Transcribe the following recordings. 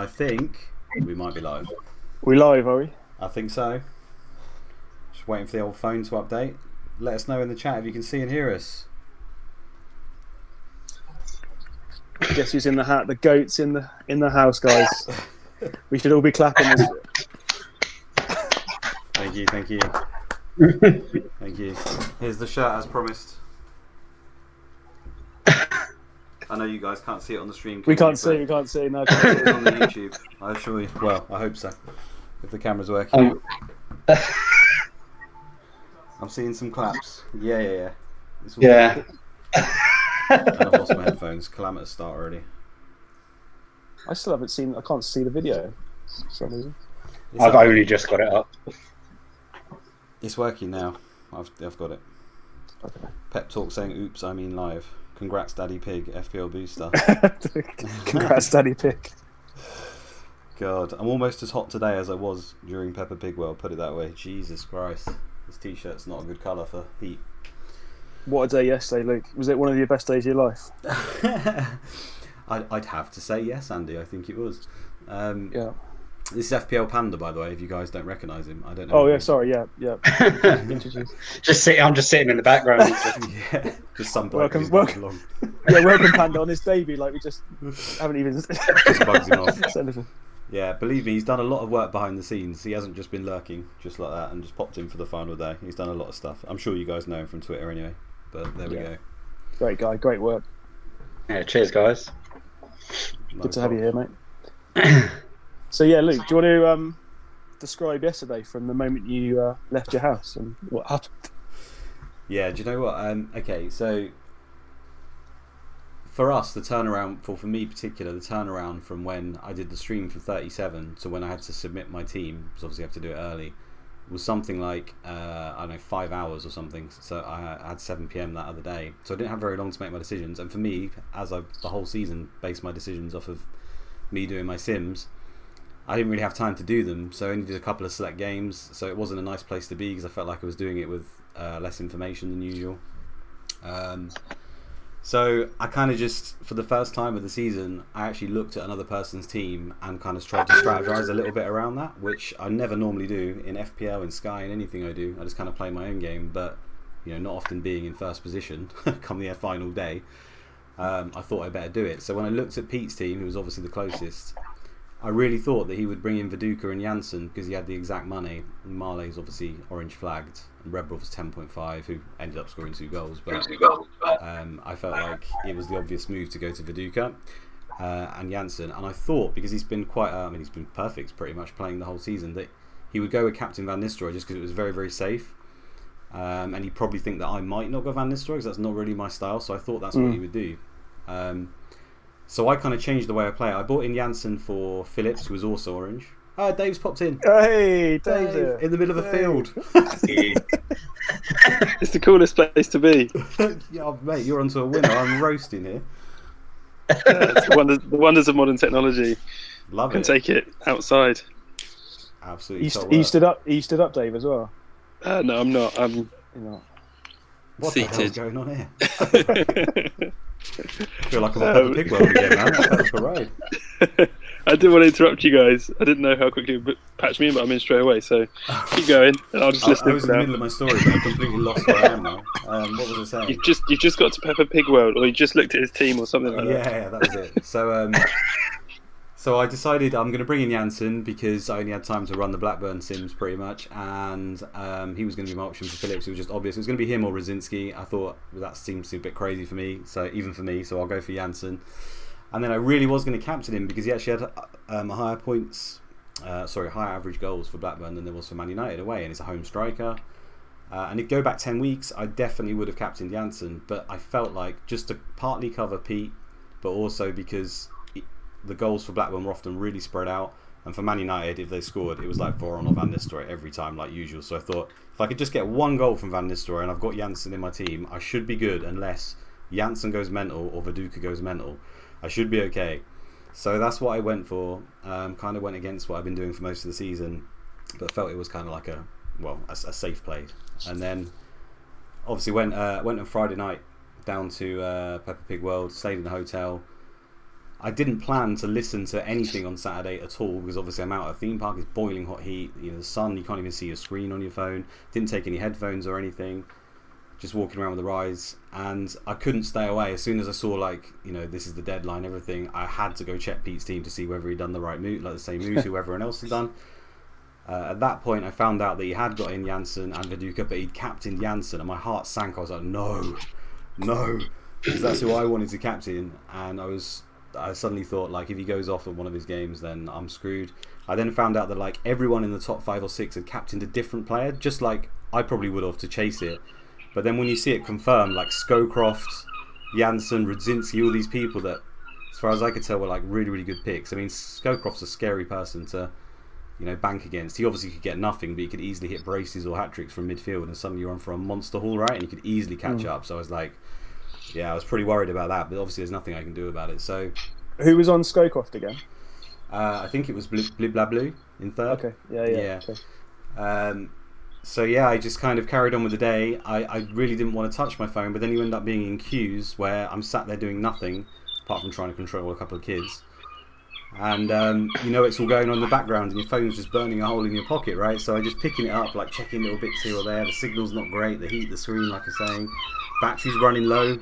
I think we might be live. We live, are we? I think so. Just waiting for the old phone to update. Let us know in the chat if you can see and hear us. Guess who's in the hat? The goat's in the house, guys. We should all be clapping this. Thank you. Thank you. Here's the shirt as promised. I know you guys can't see it on the stream. We can't see. No, it's on the YouTube. I assure you. Well, I hope so. If the camera's working. I'm seeing some claps. Yeah. Yeah. And I've lost my headphones. Calamitous start already. I still haven't seen. I can't see the video for some reason. I've only just got it up. It's working now. I've got it. Okay. Pep Talk saying, "Oops, I mean live." Congrats, Daddy Pig, FPL booster. Congrats, Daddy Pig. God, I'm almost as hot today as I was during Peppa Pig World. Put it that way. Jesus Christ, this T-shirt's not a good colour for heat. What a day yesterday, Luke. Was it one of your best days of your life? I'd have to say yes, Andy. I think it was. Yeah. This is FPL Panda, by the way. If you guys don't recognise him, I don't know. Oh yeah, sorry, yeah. I'm just sitting in the background. Yeah, just some bloke welcome. along. Yeah, welcome Panda on his debut. Like we just haven't even Just bugs him off. said Yeah, believe me, he's done a lot of work behind the scenes. He hasn't just been lurking just like that and just popped in for the final day. He's done a lot of stuff. I'm sure you guys know him from Twitter anyway. But there we go. Great guy, great work. Yeah, cheers, guys. Good to have you here, mate. So yeah, Luke, do you want to describe yesterday from the moment you left your house and what happened? Yeah, do you know what? Okay, so for us, the turnaround, for me in particular, the turnaround from when I did the stream for 37 to when I had to submit my team, because obviously I have to do it early, was something like, I don't know, 5 hours or something. So I had 7 PM that other day. So I didn't have very long to make my decisions. And for me, as I've the whole season based my decisions off of me doing my sims, I didn't really have time to do them. So I only did a couple of select games. So it wasn't a nice place to be because I felt like I was doing it with less information than usual. So I kind of just, for the first time of the season, I actually looked at another person's team and kind of tried to strategize a little bit around that, which I never normally do in FPL, in Sky, in anything I do. I just kind of play my own game, but not often being in first position come the final day. I thought I'd better do it. So when I looked at Pete's team, who was obviously the closest, I really thought that he would bring in Viduka and Janssen because he had the exact money. Marley's obviously orange flagged, and Rebrov was 10.5, who ended up scoring 2 goals. But I felt like it was the obvious move to go to Viduka and Janssen. And I thought, because he's been he's been perfect pretty much playing the whole season, that he would go with Captain Van Nistelrooy just because it was very, very safe. And he'd probably think that I might not go Van Nistelrooy because that's not really my style. So I thought that's what he would do. So I kind of changed the way I play. I bought in Janssen for Phillips, who was also orange. Dave's popped in. Hey, Dave, in the middle of a field. It's the coolest place to be. Yeah, mate, you're onto a winner. I'm roasting here. It's the wonders of modern technology. Love Can it. take it outside. Absolutely. You stood up, Dave, as well. No, I'm not. I'm What seated. the hell's going on here? I feel like I'm on Peppa Pig World again, man. That felt like a ride. I didn't want to interrupt you guys. I didn't know how quickly you would patch me in, but I'm in straight away. So keep going, and I'll just listen. I was in the middle of my story, but I completely lost where I am now. What was I saying? You've just got to Peppa Pig World, or you just looked at his team, or something like that. Yeah, that was it. So I decided I'm going to bring in Janssen because I only had time to run the Blackburn sims pretty much, and he was going to be my option for Phillips. It was just obvious. It was going to be him or Rosinski. I thought that seems a bit crazy for me, so I'll go for Janssen. And then I really was going to captain him because he actually had higher average goals for Blackburn than there was for Man United away, and it's a home striker. And if go back 10 weeks, I definitely would have captained Janssen, but I felt like just to partly cover Pete, but also because the goals for Blackburn were often really spread out, and for Man United, if they scored, it was like Voron or Van Nistelrooy every time, like usual. So I thought, if I could just get one goal from Van Nistelrooy and I've got Janssen in my team, I should be good, unless Janssen goes mental or Viduka goes mental. I should be okay. So that's what I went for. Kind of went against what I've been doing for most of the season, but felt it was kind of like a safe play. And then obviously went on Friday night down to Peppa Pig World, stayed in a hotel. I didn't plan to listen to anything on Saturday at all because obviously I'm out at a theme park. It's boiling hot heat. You know, the sun. You can't even see your screen on your phone. Didn't take any headphones or anything. Just walking around with the rise, and I couldn't stay away. As soon as I saw, like, you know, this is the deadline, everything, I had to go check Pete's team to see whether he'd done the right move, like the same moves who everyone else had done. At that point, I found out that he had got in Janssen and Viduka, but he'd captained Janssen, and my heart sank. I was like, no, because that's who I wanted to captain, and I suddenly thought, like, if he goes off at one of his games, then I'm screwed. I then found out that, like, everyone in the top 5 or 6 had captained a different player, just like I probably would have to chase it. But then when you see it confirmed, like Scowcroft, Janssen, Rudzinski, all these people that, as far as I could tell, were like really, really good picks. I mean, Scowcroft's a scary person to, you know, bank against. He obviously could get nothing, but he could easily hit braces or hat-tricks from midfield, and suddenly you're on for a monster haul, right? And he could easily catch up. So I was like, yeah, I was pretty worried about that, but obviously there's nothing I can do about it. So, who was on Scowcroft again? I think it was Blue in third. Okay, yeah. Okay. So yeah, I just kind of carried on with the day. I really didn't want to touch my phone, but then you end up being in queues where I'm sat there doing nothing apart from trying to control a couple of kids. And you know it's all going on in the background and your phone's just burning a hole in your pocket, right? So I just picking it up, like checking little bits here or there. The signal's not great, the heat, the screen, like I'm saying. Battery's running low.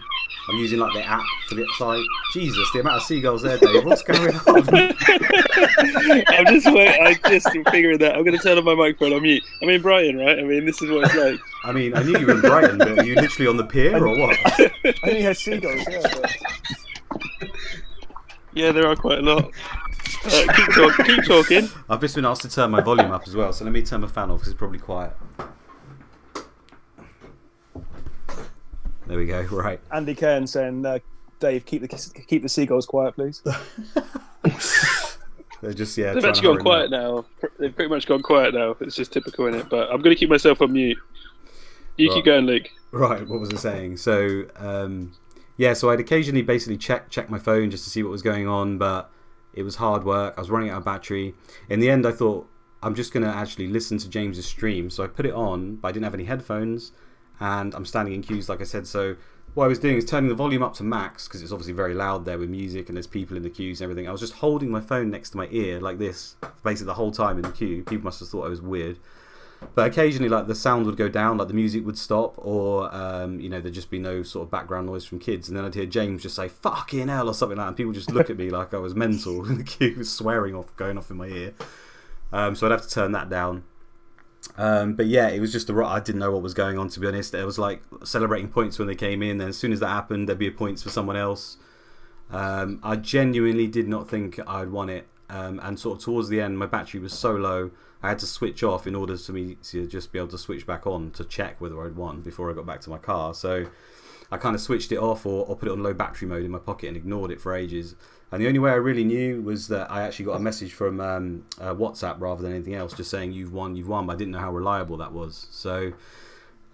I'm using like the app for the site. Jesus, the amount of seagulls there, Dave. What's going on? I'm just figuring that. I'm going to turn on my microphone on mute. I'm in Brighton, right? I mean, this is what it's like. I mean, I knew you were in Brighton, but are you literally on the pier or what? I think he has seagulls, yeah. But... Yeah, there are quite a lot. Keep talking. I've just been asked to turn my volume up as well, so let me turn my fan off because it's probably quiet. There we go. Right. Andy Cairn saying, "Dave, keep the seagulls quiet, please." They're just They've actually gone quiet now. They've pretty much gone quiet now. It's just typical, innit? But I'm going to keep myself on mute. You keep going, Luke. Right. What was I saying? So, so I'd occasionally basically check my phone just to see what was going on, but it was hard work. I was running out of battery. In the end, I thought I'm just going to actually listen to James's stream. So I put it on, but I didn't have any headphones. And I'm standing in queues, like I said. So what I was doing is turning the volume up to max because it's obviously very loud there with music and there's people in the queues and everything. I was just holding my phone next to my ear like this, basically the whole time in the queue. People must have thought I was weird. But occasionally, like, the sound would go down, like the music would stop, or there'd just be no sort of background noise from kids, and then I'd hear James just say "fucking hell" or something like that, and people just look at me like I was mental, and the queue was going off in my ear. So I'd have to turn that down. But yeah, it was just I didn't know what was going on, to be honest. It was like celebrating points when they came in, then as soon as that happened, there'd be points for someone else. I genuinely did not think I'd won it, and sort of towards the end, my battery was so low, I had to switch off in order for me to just be able to switch back on to check whether I'd won before I got back to my car. So I kind of switched it off or put it on low battery mode in my pocket and ignored it for ages. And the only way I really knew was that I actually got a message from WhatsApp rather than anything else, just saying you've won, but I didn't know how reliable that was. So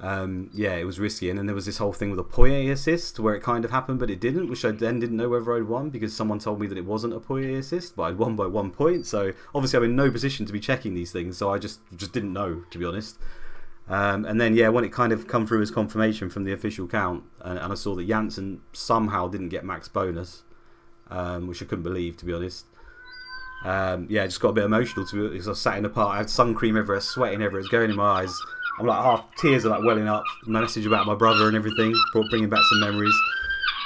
it was risky. And then there was this whole thing with a Poyet assist where it kind of happened, but it didn't, which I then didn't know whether I'd won because someone told me that it wasn't a Poyet assist, but I'd won by 1 point. So obviously I'm in no position to be checking these things, so I just didn't know, to be honest. And then, when it kind of come through as confirmation from the official count, and I saw that Janssen somehow didn't get max bonus, which I couldn't believe, to be honest. I just got a bit emotional because I was sat in the park. I had sun cream everywhere, sweating everywhere, it's going in my eyes. I'm like tears are like welling up. My message about my brother and everything, bringing back some memories.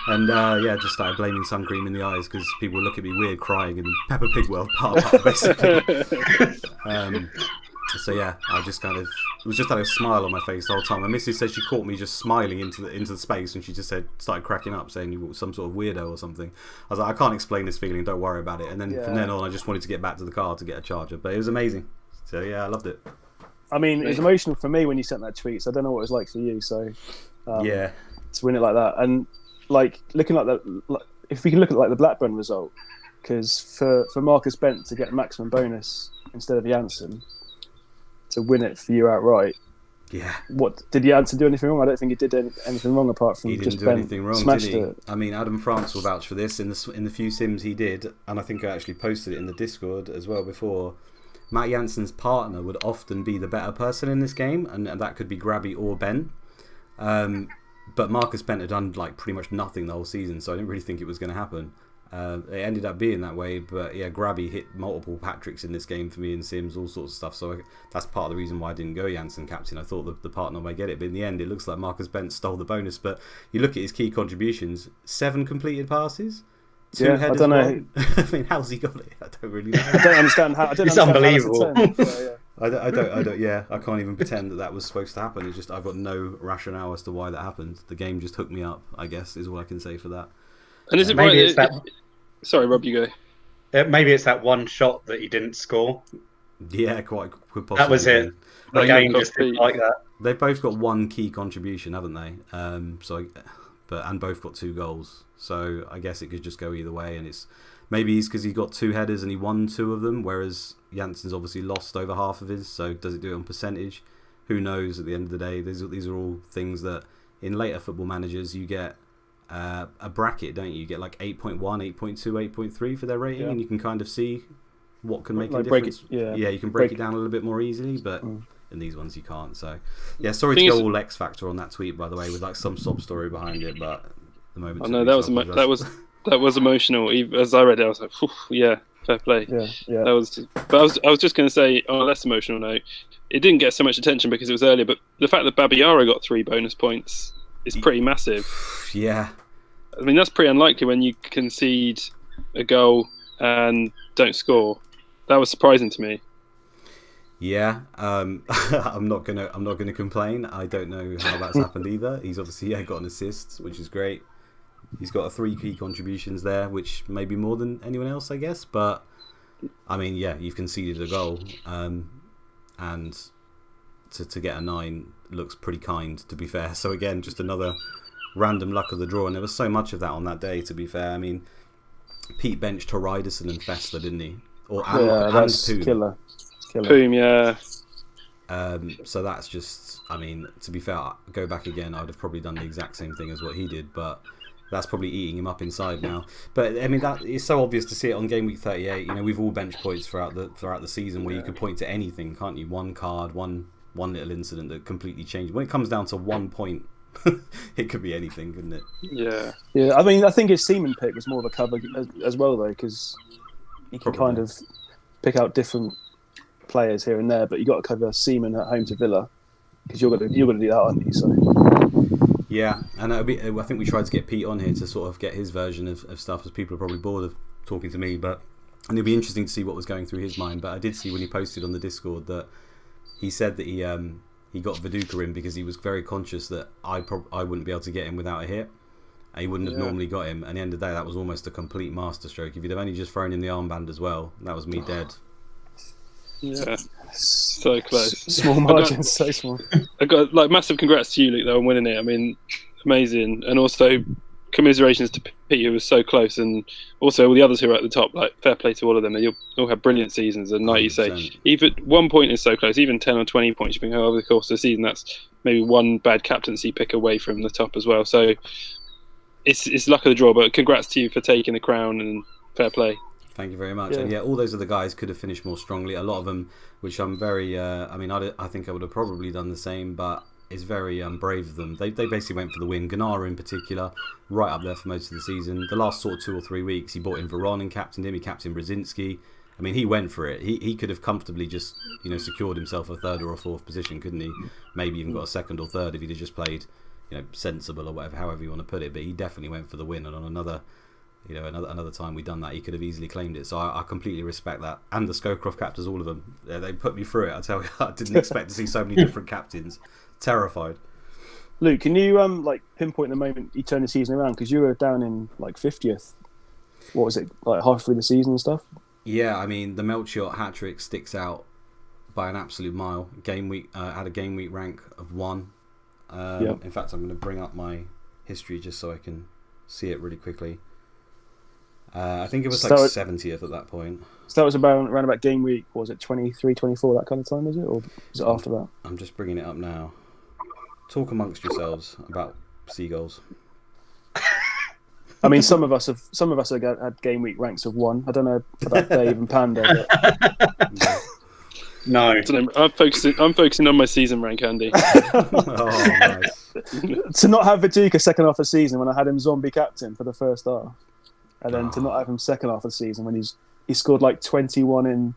And just started blaming sun cream in the eyes because people would look at me weird crying in the Peppa Pig world part, basically. I just kind of, it was just had a smile on my face the whole time. My missus said she caught me just smiling into the space, and she just started cracking up, saying you were some sort of weirdo or something. I was like, I can't explain this feeling, don't worry about it. And then from then on, I just wanted to get back to the car to get a charger, but it was amazing. So I loved it. I mean, it was emotional for me when you sent that tweet, so I don't know what it was like for you. So to win it like that, and like looking like that, if we can look at like the Blackburn result, because for Marcus Bent to get maximum bonus instead of Janssen to win it for you outright. Yeah. What did Janssen do anything wrong? I don't think he did anything wrong apart from just do anything wrong, smashed did he? It. I mean, Adam France will vouch for this in the few sims he did, and I think I actually posted it in the Discord as well before. Matt Janssen's partner would often be the better person in this game, and that could be Grabby or Ben. But Marcus Bent had done like pretty much nothing the whole season, so I didn't really think it was going to happen. It ended up being that way, but yeah, Grabby hit multiple Patricks in this game for me and Sims, all sorts of stuff. So that's part of the reason why I didn't go Janssen captain. I thought the partner might get it, but in the end, it looks like Marcus Bent stole the bonus. But you look at his key contributions: 7 completed passes, 2 headers. I don't know. I mean, how's he got it? I don't really know. I don't understand how. It's unbelievable. I don't. Yeah, I can't even pretend that was supposed to happen. It's just I've got no rationale as to why that happened. The game just hooked me up, I guess, is all I can say for that. And is it maybe right? It's that... Sorry, Rob, you go. Maybe it's that one shot that he didn't score. Yeah, quite possibly. That was it. The game just didn't like that. They've both got one key contribution, haven't they? And both got 2 goals. So I guess it could just go either way. And it's maybe because he got 2 headers and he won 2 of them, whereas Janssen's obviously lost over half of his. So does it do it on percentage? Who knows? At the end of the day, these are all things that in later football managers you get. A bracket, don't you? You get like 8.1, 8.2, 8.3 for their rating, and you can kind of see what can make a difference. You can break it down a little bit more easily, but in these ones you can't. So, yeah, sorry to go all X Factor on that tweet, by the way, with like some sob story behind it, but at the moment. I know that was emotional. As I read it, I was like, yeah, fair play. Yeah. But I was just going to say on a less emotional note, it didn't get so much attention because it was earlier, but the fact that Babayaro got 3 bonus points is pretty massive. Yeah. I mean, that's pretty unlikely when you concede a goal and don't score. That was surprising to me. Yeah, I'm not gonna complain. I don't know how that's happened either. He's obviously got an assist, which is great. He's got 3 key contributions there, which may be more than anyone else, I guess. But I mean, yeah, you've conceded a goal, and to get a 9 looks pretty kind, to be fair. So again, just another random luck of the draw, and there was so much of that on that day, to be fair. I mean, Pete benched Horidason and Fessler, didn't he? That's Poom. Killer. Poom, yeah. So that's just, I mean, to be fair, go back again, I'd have probably done the exact same thing as what he did, but that's probably eating him up inside now. But I mean, that it's so obvious to see it on game week 38. You know, we've all benched points throughout the season where you could point to anything, can't you? One card, one little incident that completely changed. When it comes down to 1 point, it could be anything, couldn't it? Yeah. I mean, I think his Seaman pick was more of a cover as well, though, because you can kind of pick out different players here and there, but you got to cover Seaman at home to Villa because you're going to do that, aren't you? So yeah, and I think we tried to get Pete on here to sort of get his version of stuff, as people are probably bored of talking to me, and it'll be interesting to see what was going through his mind. But I did see when he posted on the Discord that he said that he got Viduka in because he was very conscious that I wouldn't be able to get him without a hit. And he wouldn't have normally got him. And at the end of the day, that was almost a complete masterstroke. If you'd have only just thrown in the armband as well, that was me dead. Yeah, so close. Small margins, so small. I got massive congrats to you, Luke, though, on winning it. I mean, amazing, and also commiserations to Pete, who was so close, and also all the others who were at the top. Like, fair play to all of them. They all had brilliant seasons. And like 100%. You say, even 1 point is so close. Even 10 or 20 points, you think over the course of the season, that's maybe one bad captaincy pick away from the top as well. So it's luck of the draw. But congrats to you for taking the crown, and fair play. Thank you very much. Yeah. And yeah, all those other guys could have finished more strongly. A lot of them, which I'm very, I think I would have probably done the same, but it's very brave of them. They basically went for the win. Gennaro in particular, right up there for most of the season. The last sort of 2 or 3 weeks, he brought in Veron and captained him. He captained Brzezinski. I mean, he went for it. He could have comfortably just, secured himself a 3rd or a 4th position, couldn't he? Maybe even got a 2nd or 3rd if he'd have just played, sensible or whatever, however you want to put it. But he definitely went for the win, and on another time we'd done that, he could have easily claimed it. So I completely respect that. And the Scowcroft captains, all of them, they put me through it. I tell you, I didn't expect to see so many different captains. Terrified. Luke, can you pinpoint the moment you turned the season around? Because you were down in 50th. What was it, half through the season and stuff? Yeah, I mean, the Melchior hat-trick sticks out by an absolute mile. Game week had a game week rank of 1. In fact, I'm going to bring up my history just so I can see it really quickly. I think it was 70th at that point. So that was around about game week, what was it, 23, 24, that kind of time, was it? Or was it after that? I'm just bringing it up now. Talk amongst yourselves about seagulls. I mean, some of us have had game week ranks of 1. I don't know about Dave and Panda. But... No. I'm focusing on my season rank, Andy. Oh, nice. To not have Viduka second half of the season when I had him zombie captain for the first half. and then to not have him second half of the season when he scored like 21 in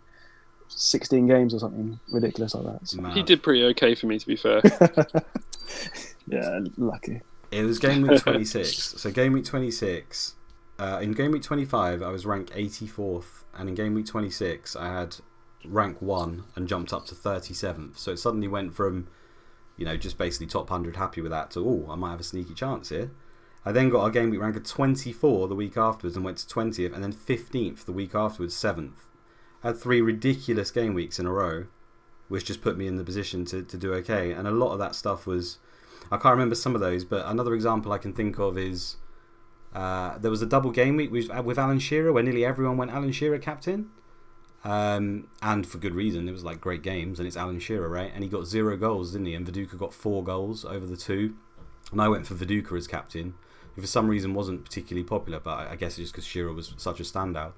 16 games or something ridiculous like that. So. He did pretty okay for me, to be fair. Yeah, lucky. It was game week 26. So game week 26, in game week 25, I was ranked 84th, and in game week 26, I had rank 1 and jumped up to 37th. So it suddenly went from, just basically top 100, happy with that, to, I might have a sneaky chance here. I then got a game week rank of 24 the week afterwards and went to 20th, and then 15th the week afterwards, 7th. I had 3 ridiculous game weeks in a row, which just put me in the position to do okay. And a lot of that stuff was, I can't remember some of those, but another example I can think of is there was a double game week with Alan Shearer where nearly everyone went Alan Shearer captain. And for good reason. It was like great games, and it's Alan Shearer, right? And he got 0 goals, didn't he? And Viduka got 4 goals over the 2. And I went for Viduka as captain, who for some reason wasn't particularly popular, but I guess it's just because Shearer was such a standout.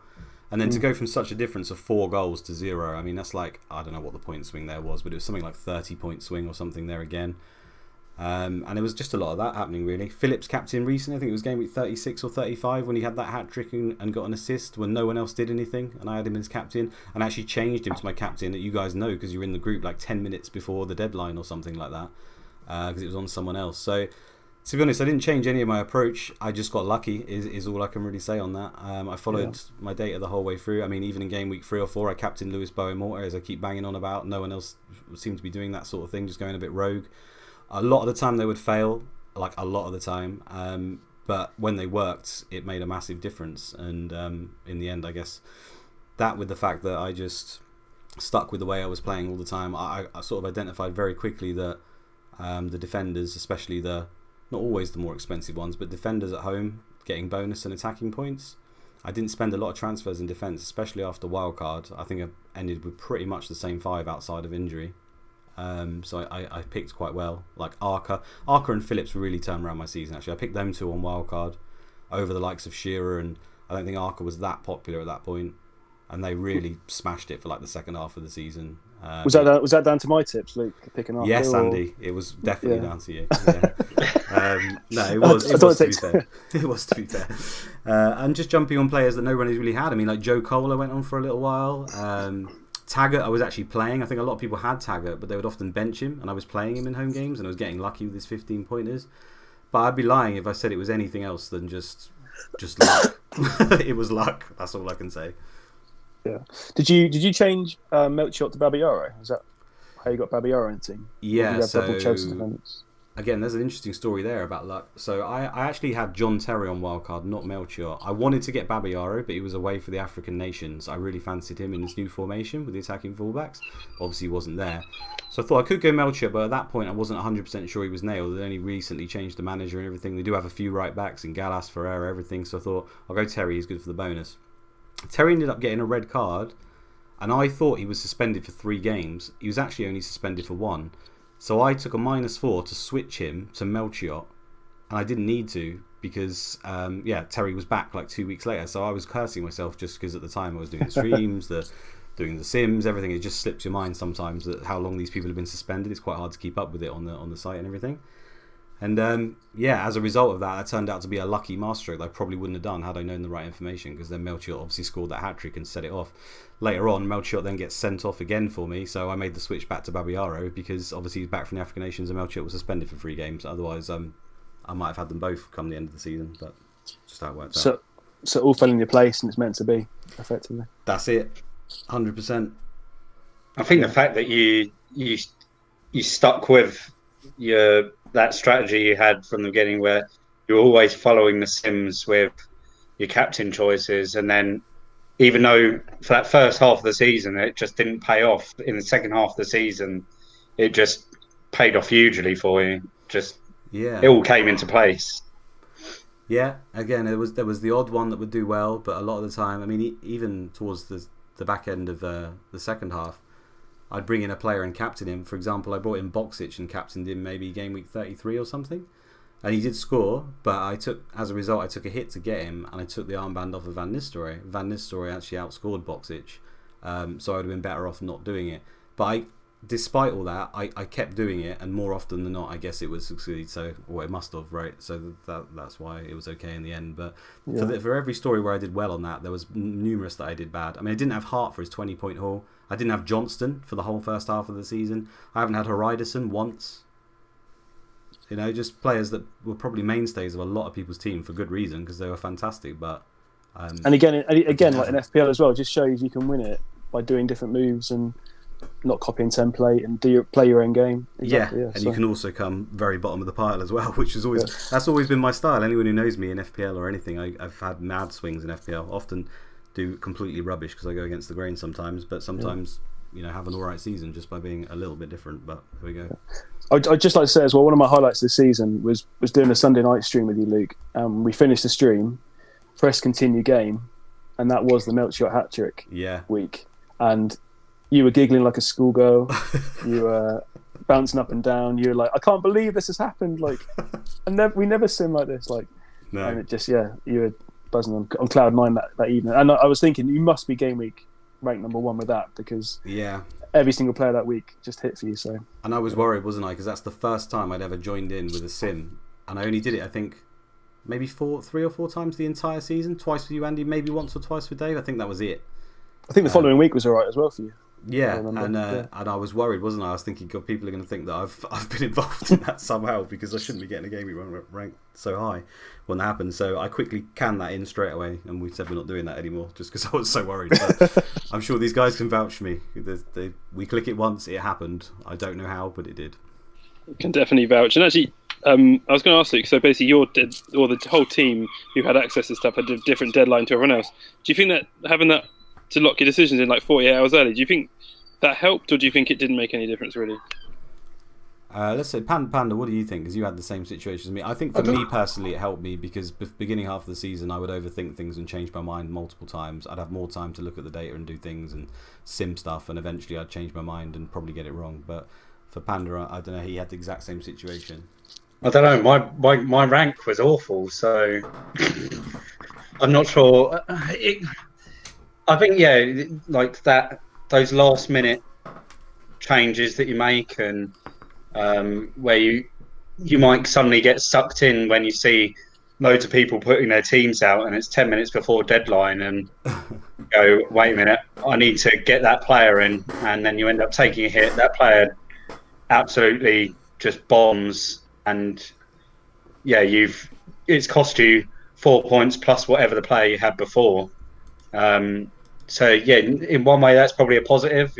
And then to go from such a difference of 4 goals to 0, I mean, that's like, I don't know what the point swing there was, but it was something like 30-point swing or something there again. And it was just a lot of that happening, really. Phillips captain recently, I think it was game week 36 or 35 when he had that hat-trick and got an assist when no one else did anything, and I had him as captain, and actually changed him to my captain, that you guys know because you were in the group like 10 minutes before the deadline or something like that, because it was on someone else. So, to be honest, I didn't change any of my approach. I just got lucky, is all I can really say on that. I followed my data the whole way through. I mean, even in game week 3 or 4, I captained Lewis Bowen-Mortar, as I keep banging on about. No one else seemed to be doing that sort of thing, just going a bit rogue. A lot of the time they would fail, like a lot of the time. But when they worked, it made a massive difference. And in the end, I guess, that with the fact that I just stuck with the way I was playing all the time, I sort of identified very quickly that the defenders, especially not always the more expensive ones, but defenders at home getting bonus and attacking points. I didn't spend a lot of transfers in defence, especially after wildcard. I think I ended with pretty much the same 5 outside of injury. So I picked quite well. Like Arca and Phillips really turned around my season, actually. I picked them 2 on wildcard over the likes of Shearer, and I don't think Arca was that popular at that point. And they really smashed it for like the second half of the season. Was that down to my tips, Luke, picking Arca? Yes, Andy. It was definitely down to you. Yeah. No, it was. It was to be fair. It was, to be fair. And just jumping on players that no one has really had. I mean, like Joe Cole, I went on for a little while. Taggart, I was actually playing. I think a lot of people had Taggart, but they would often bench him, and I was playing him in home games, and I was getting lucky with his 15-pointers. But I'd be lying if I said it was anything else than just luck. It was luck. That's all I can say. Yeah. Did you change Melchiot to Babayaro? Is that how you got Babayaro in the team? Yeah. So again, there's an interesting story there about luck. So I actually had John Terry on wildcard, not Melchior. I wanted to get Babayaro, but he was away for the African nations. I really fancied him in his new formation with the attacking fullbacks. Obviously, he wasn't there. So I thought I could go Melchior, but at that point, I wasn't 100% sure he was nailed. They only recently changed the manager and everything. They do have a few right backs in Gallas, Ferreira, everything. So I thought, I'll go Terry, he's good for the bonus. Terry ended up getting a red card, and I thought he was suspended for 3 games. He was actually only suspended for 1. So I took a -4 to switch him to Melchiot, and I didn't need to because, Terry was back like 2 weeks later. So I was cursing myself just because at the time I was doing the streams, doing the sims, everything. It just slips your mind sometimes that how long these people have been suspended. It's quite hard to keep up with it on the site and everything. And as a result of that, it turned out to be a lucky masterstroke that I probably wouldn't have done had I known the right information, because then Melchiot obviously scored that hat-trick and set it off. Later on, Melchiot then gets sent off again for me, so I made the switch back to Babayaro because obviously he's back from the African nations and Melchiot was suspended for 3 games. Otherwise, I might have had them both come the end of the season, but just how it worked out. So it all fell in your place and it's meant to be, effectively. That's it, 100%. I think the fact that you stuck with that strategy you had from the beginning, where you're always following the sims with your captain choices, and then even though for that first half of the season it just didn't pay off, in the second half of the season it just paid off hugely for you. It all came into place. Yeah, again, there was the odd one that would do well, but a lot of the time, I mean, even towards the back end of the second half, I'd bring in a player and captain him. For example, I brought in Boxic and captained him maybe game week 33 or something. And he did score, but as a result, I took a hit to get him, and I took the armband off of Van Nistelrooy. Van Nistelrooy actually outscored Boxic, so I would have been better off not doing it. But despite all that, I kept doing it, and more often than not, I guess it would succeed. So, or it must have, right? So that's why it was okay in the end. But for every story where I did well on that, there was numerous that I did bad. I mean, I didn't have Hart for his 20-point haul. I didn't have Johnston for the whole first half of the season. I haven't had Horiderson once. You know, just players that were probably mainstays of a lot of people's team for good reason, because they were fantastic. But and again, like in FPL as well, it just shows you can win it by doing different moves and not copying template and play your own game. Exactly, and you can also come very bottom of the pile as well, which is always that's always been my style. Anyone who knows me in FPL or anything, I've had mad swings in FPL. Often do completely rubbish because I go against the grain sometimes, but sometimes have an alright season just by being a little bit different. But there we go. I'd just like to say as well, one of my highlights this season was doing a Sunday night stream with you, Luke. We finished the stream, pressed continue game, and that was the Melchior hat trick week. And you were giggling like a schoolgirl. You were bouncing up and down. You were like, I can't believe this has happened. Like, we never sim like this. Like, no. And it just, you were buzzing on cloud nine that evening. And I was thinking, you must be game week ranked number one with that, because every single player that week just hit for you. So. And I was worried, wasn't I? Because that's the first time I'd ever joined in with a sim, and I only did it, I think, maybe 3 or 4 times the entire season. Twice with you, Andy. Maybe once or twice with Dave. I think that was it. I think the following week was alright as well for you. Yeah, and I was worried, wasn't I? I was thinking, God, people are going to think that I've been involved in that somehow, because I shouldn't be getting a game week ranked so high when that happened. So I quickly canned that in straight away, and we said we're not doing that anymore, just because I was so worried. But I'm sure these guys can vouch for me. We click it once, it happened. I don't know how, but it did. Can definitely vouch. And actually, I was going to ask Luke, so basically the whole team who had access to stuff had a different deadline to everyone else. Do you think that having that to lock your decisions in like 48 hours early, do you think that helped, or do you think it didn't make any difference really? Let's say Panda, what do you think? Because you had the same situation as me. I think for me personally it helped me, because beginning half of the season I would overthink things and change my mind multiple times. I'd have more time to look at the data and do things and sim stuff, and eventually I'd change my mind and probably get it wrong. But for Panda, I don't know, he had the exact same situation. I don't know, my rank was awful, so I'm not sure. I think like that, those last minute changes that you make, and where you might suddenly get sucked in when you see loads of people putting their teams out and it's 10 minutes before deadline, and go, wait a minute, I need to get that player in, and then you end up taking a hit. That player absolutely just bombs, and it's cost you 4 points plus whatever the player you had before. So in one way that's probably a positive.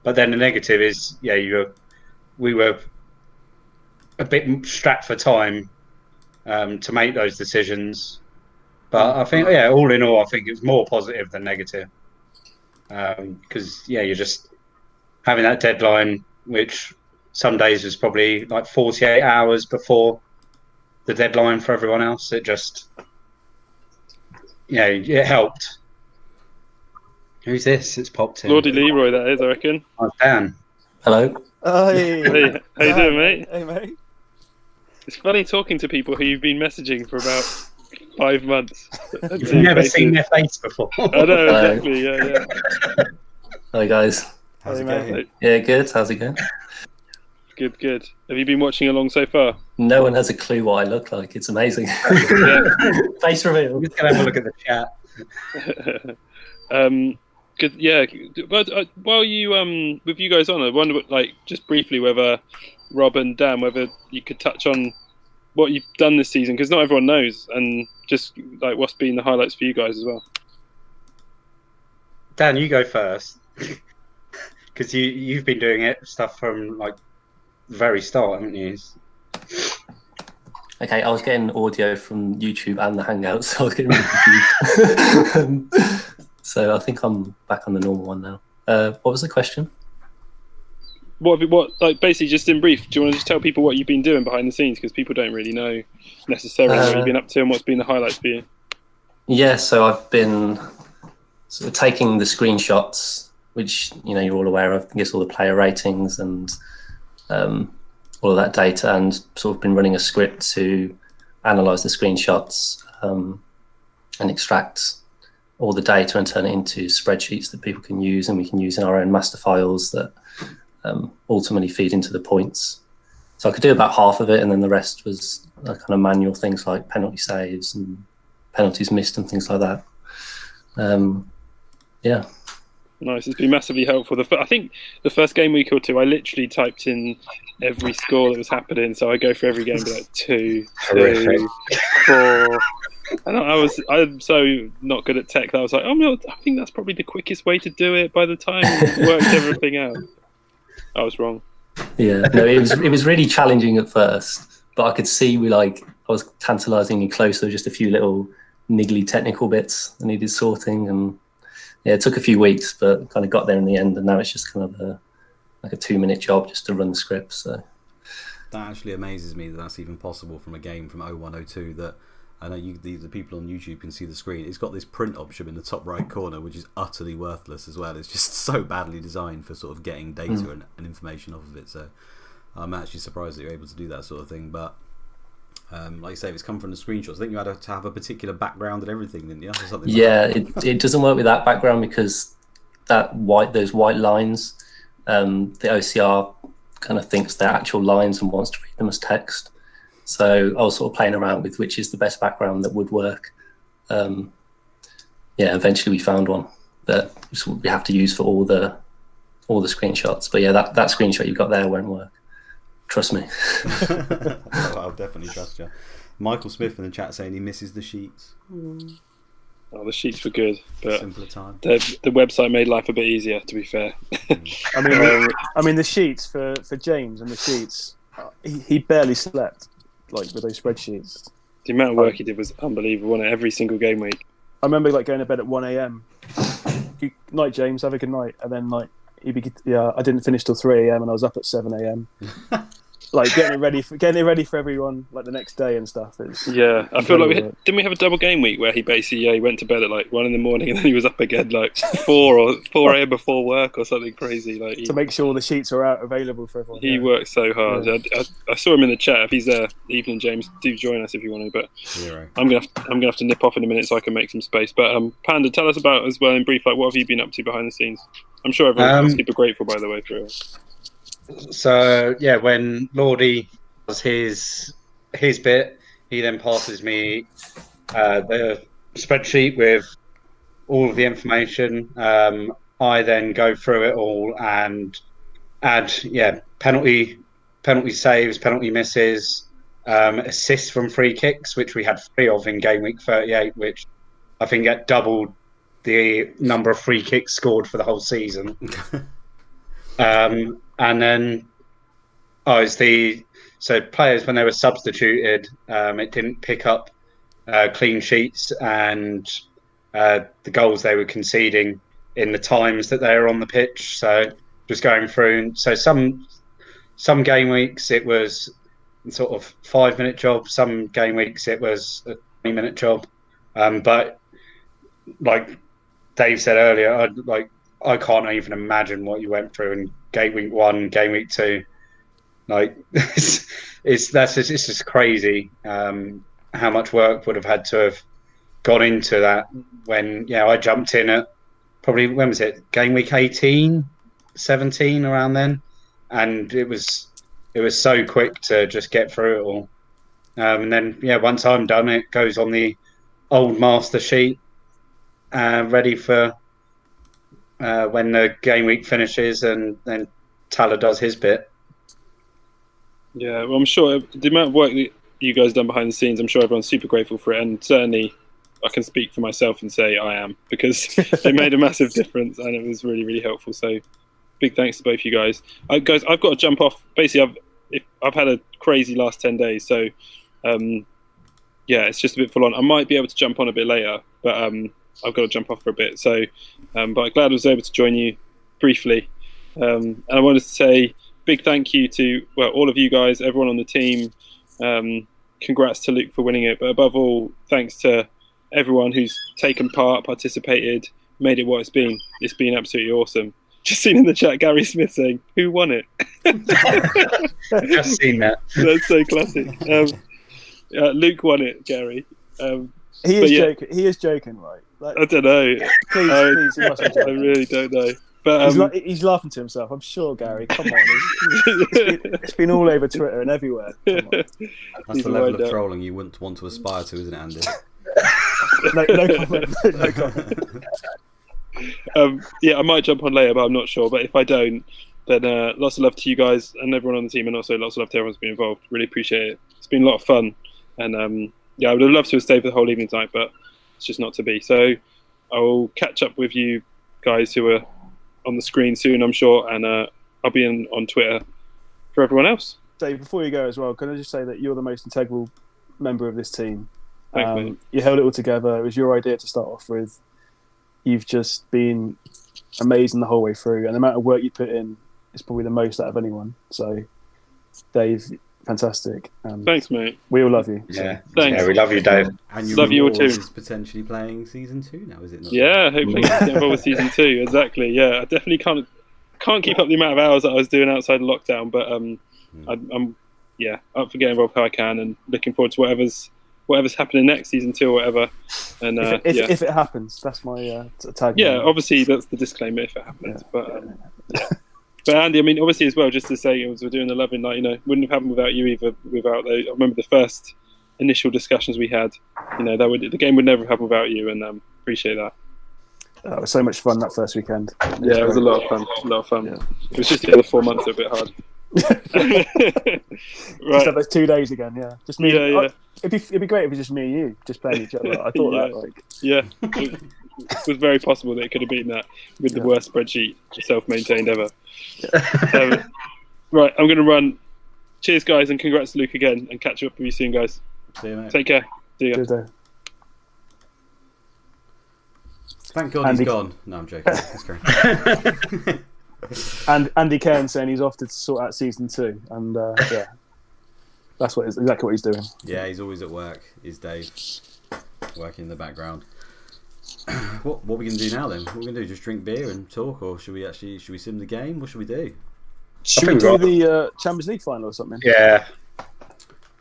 But then the negative is we were a bit strapped for time to make those decisions. But I think all in all, I think it was more positive than negative, because you're just having that deadline, which some days was probably like 48 hours before the deadline for everyone else. It just it helped. Who's this? It's popped in. Lordy Leroy, that is, I reckon. Oh, Dan. Hello. Hey, how you doing, mate? Hey, mate. It's funny talking to people who you've been messaging for about 5 months. You've never seen their face before. I know, exactly, yeah. Hi, guys. How's it going? Yeah, good. How's it going? Good. Have you been watching along so far? No one has a clue what I look like. It's amazing. Face reveal. I'm just going to have a look at the chat. Good, yeah. But while you with you guys on, I wonder, just briefly, whether Rob and Dan, whether you could touch on what you've done this season, because not everyone knows, and just like what's been the highlights for you guys as well. Dan, you go first, because you've been doing stuff from like the very start, haven't you? Okay, I was getting audio from YouTube and the Hangouts, so I was getting really confused. So I think I'm back on the normal one now. What was the question? What basically, just in brief, do you want to just tell people what you've been doing behind the scenes, because people don't really know necessarily what you've been up to and what's been the highlights for you? Yeah, so I've been sort of taking the screenshots, which you're all aware of, I guess all the player ratings and all of that data, and sort of been running a script to analyse the screenshots and extract all the data and turn it into spreadsheets that people can use, and we can use in our own master files that ultimately feed into the points. So I could do about half of it, and then the rest was kind of manual things like penalty saves and penalties missed and things like that. Yeah. Nice. It's been massively helpful. I think the first game week or two, I literally typed in every score that was happening. So I go for every game, be like 2, 4. And I'm so not good at tech that I was like, oh no, I think that's probably the quickest way to do it. By the time it worked everything out, I was wrong. Yeah, no, it was really challenging at first, but I could see I was tantalisingly close. There were just a few little niggly technical bits that needed sorting, and yeah, it took a few weeks, but kind of got there in the end. And now it's just kind of a 2-minute job just to run the script. So that actually amazes me that that's even possible from a game from 0102. That I know the people on YouTube can see the screen. It's got this print option in the top right corner, which is utterly worthless as well. It's just so badly designed for sort of getting data and information off of it. So I'm actually surprised that you're able to do that sort of thing. But like you say, if it's come from the screenshots, I think you had to have a particular background and everything, didn't you? Or something it doesn't work with that background because those white lines, the OCR kind of thinks they're actual lines and wants to read them as text. So I was sort of playing around with which is the best background that would work. Eventually we found one that we have to use for all the screenshots. But yeah, that screenshot you've got there won't work. Trust me. I'll definitely trust you. Michael Smith in the chat saying he misses the sheets. Oh, the sheets were good, but simpler time. The website made life a bit easier, to be fair. I mean, the sheets for James and the sheets, he barely slept. Like with those spreadsheets, the amount of work he did was unbelievable, wasn't it? Every single game week. I remember going to bed at 1 a.m. Night, James, have a good night, and then I didn't finish till 3 a.m. and I was up at 7 a.m. Like getting it ready for everyone like the next day and stuff. I feel like didn't we have a double game week where he basically he went to bed at like 1 a.m. and then he was up again like 4 a.m. before work or something crazy to make sure the sheets are out available for everyone. He worked so hard. Yeah. I saw him in the chat. If he's there, Evening James, do join us if you want to. But I'm gonna have to nip off in a minute so I can make some space. But Panda, tell us about as well in brief. Like, what have you been up to behind the scenes? I'm sure everyone's super grateful, by the way, for it. So yeah, when Lordy does his bit, he then passes me the spreadsheet with all of the information. I then go through it all and add penalty saves, penalty misses, assists from free kicks, which we had 3 of in game week 38, which I think that doubled the number of free kicks scored for the whole season. And then so players when they were substituted, it didn't pick up clean sheets and the goals they were conceding in the times that they were on the pitch. So just going through, so some game weeks it was sort of 5-minute job, some game weeks it was a 20-minute job. But like Dave said earlier, I can't even imagine what you went through in game week 1, game week 2. Like it's just crazy how much work would have had to have gone into that. When I jumped in at probably, when was it, game week 18, 17, around then, and it was so quick to just get through it all. And then once I'm done, it goes on the old master sheet, ready for when the game week finishes, and then Tyler does his bit. Yeah, well, I'm sure the amount of work that you guys done behind the scenes, I'm sure everyone's super grateful for it, and certainly I can speak for myself and say I am, because it made a massive difference and it was really, really helpful. So big thanks to both of you guys. Guys, I've got to jump off. Basically, I've had a crazy last 10 days, so it's just a bit full on. I might be able to jump on a bit later, but I've got to jump off for a bit. So, but I'm glad I was able to join you briefly. And I wanted to say big thank you to all of you guys, everyone on the team. Congrats to Luke for winning it, but above all, thanks to everyone who's taken part, participated, made it what it's been. It's been absolutely awesome. Just seen in the chat Gary Smith saying, "Who won it?" Just seen that. That's so classic. Luke won it, Gary. He is joking. He is joking, right? Like, I don't know. Please, he must be joking. I really don't know. But he's laughing to himself. I'm sure, Gary. Come on, it's been all over Twitter and everywhere. Come on. That's the level of trolling you wouldn't want to aspire to, isn't it, Andy? No comment. No comment. Yeah, I might jump on later, but I'm not sure. But if I don't, then lots of love to you guys and everyone on the team, and also lots of love to everyone who's been involved. Really appreciate it. It's been a lot of fun, and yeah, I would have loved to have stayed for the whole evening tonight, but it's just not to be. So I will catch up with you guys who are on the screen soon, I'm sure, and I'll be on Twitter for everyone else. Dave, before you go as well, can I just say that you're the most integral member of this team. Thanks, mate. You held it all together. It was your idea to start off with. You've just been amazing the whole way through, and the amount of work you put in is probably the most out of anyone. So, Dave, fantastic. Thanks, mate. We all love you. Yeah, thanks. Yeah, we love you, Dave. And your Love you all too. is potentially playing season 2 now, is it not? Yeah, hopefully get involved with season 2. Exactly. Yeah, I definitely can't keep up the amount of hours that I was doing outside of lockdown, but I'm up for getting involved how I can, and looking forward to whatever's happening next, season 2 or whatever. And if it happens, that's my tag. Yeah, obviously that's the disclaimer if it happens. Yeah. But Andy, I mean, obviously as well, just to say, we're doing the loving night. Wouldn't have happened without you either. I remember the first initial discussions we had. The game would never have happened without you, and appreciate that. It was so much fun that first weekend. Yeah, it was a lot of fun. Yeah. It was just the other 4 months a bit hard. Right. Just have those 2 days again, yeah. Just me. Yeah. It'd be great if it was just me and you just playing each other. I thought that. Yeah, it was very possible that it could have been that with the worst spreadsheet self-maintained ever. Yeah. Right, I'm going to run. Cheers, guys, and congrats to Luke again. And catch up with you soon, guys. See you, mate. Take care. See you. Cheers, Dave. Thank God he's gone. No, I'm joking. That's great. And Andy Cairn saying he's off to sort out season 2, and that's exactly what he's doing. Yeah, he's always at work. Is Dave working in the background? What are we gonna do now then? What are we gonna do? Just drink beer and talk, or should we sim the game? What should we do? Should we do the Champions League final or something? Yeah.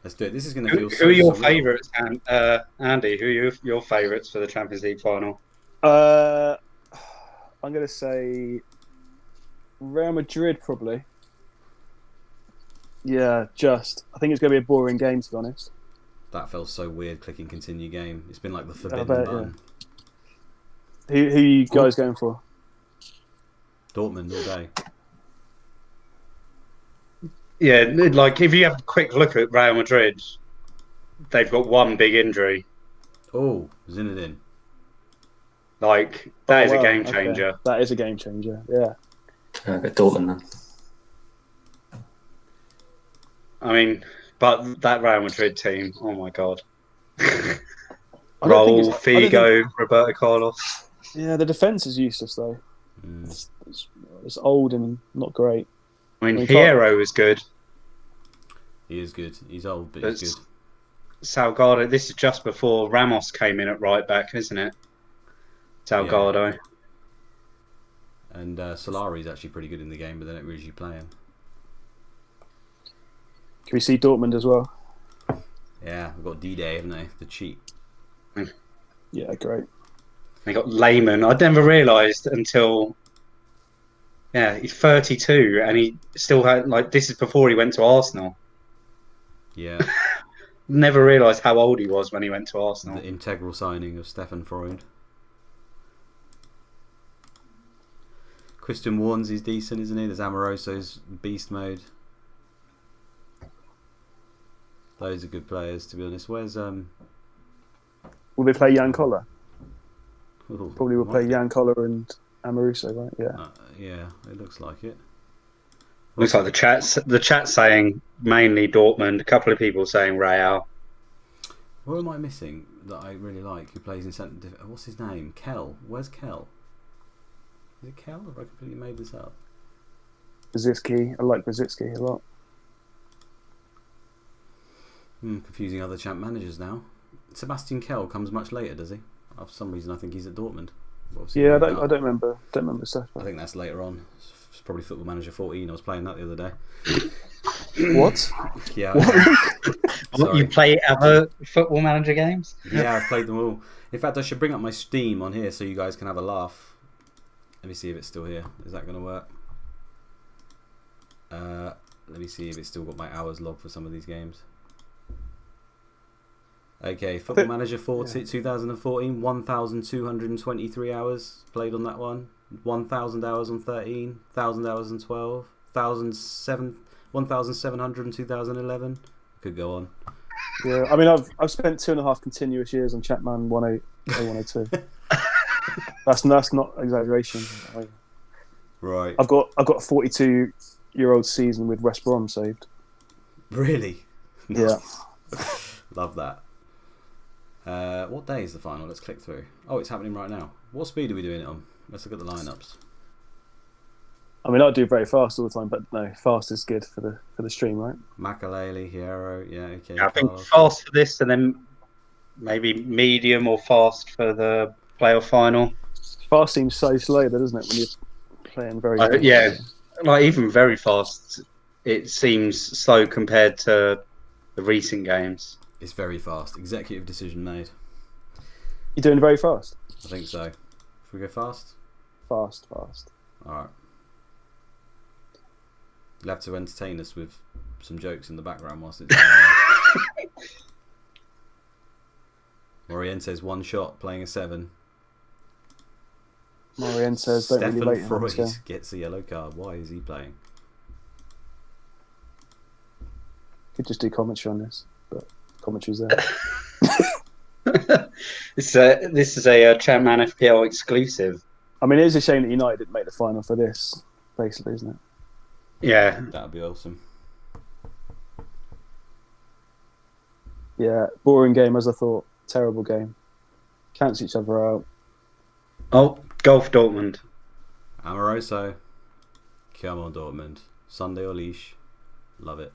Let's do it. This is gonna feel. Who are your favourites, Andy? Who are your favourites for the Champions League final? I'm gonna say Real Madrid, probably. Yeah, I think it's going to be a boring game, to be honest. That felt so weird, clicking continue game. It's been like the forbidden button. Yeah. Who are you guys going for? Dortmund all day. Yeah, like if you have a quick look at Real Madrid, they've got one big injury. Oh, Zinedine. Like, that is a game changer. Okay. That is a game changer, yeah. I'll go Dortmund then. I mean, but that Real Madrid team, oh my God. Raul, Figo, Roberto Carlos. Yeah, the defence is useless, though. It's old and not great. I mean, Hierro is good. He is good. He's old, but he's good. Salgado, this is just before Ramos came in at right back, isn't it? Salgado. Yeah. And Solari's actually pretty good in the game, but they don't usually play him. Can we see Dortmund as well? Yeah, we've got D-Day, haven't they? The cheat. Yeah, great. They got Lehmann. I never realised until... Yeah, he's 32 and he still had... this is before he went to Arsenal. Yeah. Never realised how old he was when he went to Arsenal. The integral signing of Stefan Freund. Christian Warnes is decent, isn't he? There's Amoroso's beast mode. Those are good players, to be honest. Where's Will they play Jan Koller? Probably will play Jan Koller and Amoruso, right? Yeah. Yeah, it looks like it. Looks like the chat's saying mainly Dortmund. A couple of people saying Real. Who am I missing that I really like? Who plays in centre? What's his name? Kel. Where's Kel? Is it Kel, or have I completely made this up? Brzezicki. I like Brzezicki a lot. Confusing other champ managers now. Sebastian Kel comes much later, does he? For some reason, I think he's at Dortmund. Yeah, I don't remember. Don't remember stuff. I think that's later on. It's probably Football Manager 14. I was playing that the other day. What? Yeah. What, you play other Football Manager games? Yeah, I've played them all. In fact, I should bring up my Steam on here so you guys can have a laugh. Let me see if it's still here. Is that going to work? Let me see if it's still got my hours logged for some of these games. Okay, Football Manager 2014, 1,223 hours played on that one. 1,000 hours on 13, 1,000 hours on 12, 1,700 in 2011. Could go on. Yeah, I mean, I've spent 2.5 continuous years on ChampMan 102. That's not exaggeration. Right. I've got a 42-year-old season with West Brom saved. Really? Yeah. Love that. What day is the final? Let's click through. Oh, it's happening right now. What speed are we doing it on? Let's look at the lineups. I mean, I do very fast all the time, but no, fast is good for the stream, right? Makalele, Hierro, yeah, okay. I think fast for this, and then maybe medium or fast for the playoff final. Fast seems so slow, though, doesn't it? When you're playing very fast. Yeah, like even very fast, it seems slow compared to the recent games. It's very fast. Executive decision made. You're doing very fast? I think so. Should we go fast? Fast. Alright. You'll have to entertain us with some jokes in the background whilst it's going on. Moriente's one shot, playing a 7. Moriente's don't Stefan really rate him. Freud gets a yellow card. Why is he playing? Could just do commentary on this, but commentary's there. This is a ChampManFPL exclusive. I mean, it is a shame that United didn't make the final for this, basically, isn't it? Yeah, That'd be awesome. Yeah, boring game as I thought. Terrible game. Cancel each other out. Oh, Golf Dortmund. Amoroso. Come on, Dortmund. Sunday or leash. Love it.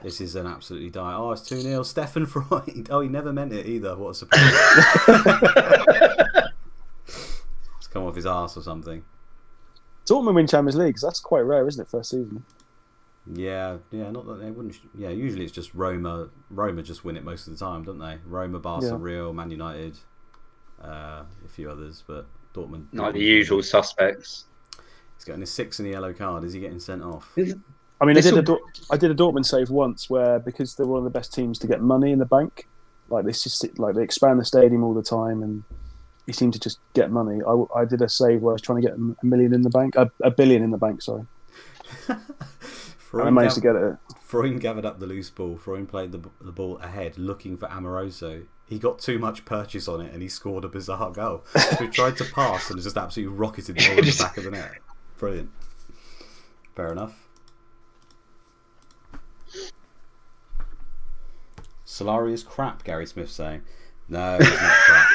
This is an absolutely dire. Oh, it's 2-0. Stefan Freud. Oh, he never meant it either. What a surprise. It's come off his arse or something. Dortmund win Champions League, 'cause that's quite rare, isn't it, first season? Yeah, not that they wouldn't. Yeah, usually it's just Roma. Roma just win it most of the time, don't they? Roma, Barca, Real, Man United, a few others, but Dortmund. Not the usual suspects. He's getting a 6 and a yellow card. Is he getting sent off? I mean, I did a Dortmund save once where, because they're one of the best teams to get money in the bank, like they expand the stadium all the time, and he seemed to just get money. I did a save where I was trying to get $1 million in the bank, a billion in the bank. Sorry. I managed to get it. Freud gathered up the loose ball. Freud played the ball ahead, looking for Amoroso. He got too much purchase on it, and he scored a bizarre goal. So he tried to pass, and just absolutely rocketed the ball in the back of the net. Brilliant. Fair enough. Solari is crap, Gary Smith saying. No, he's not crap.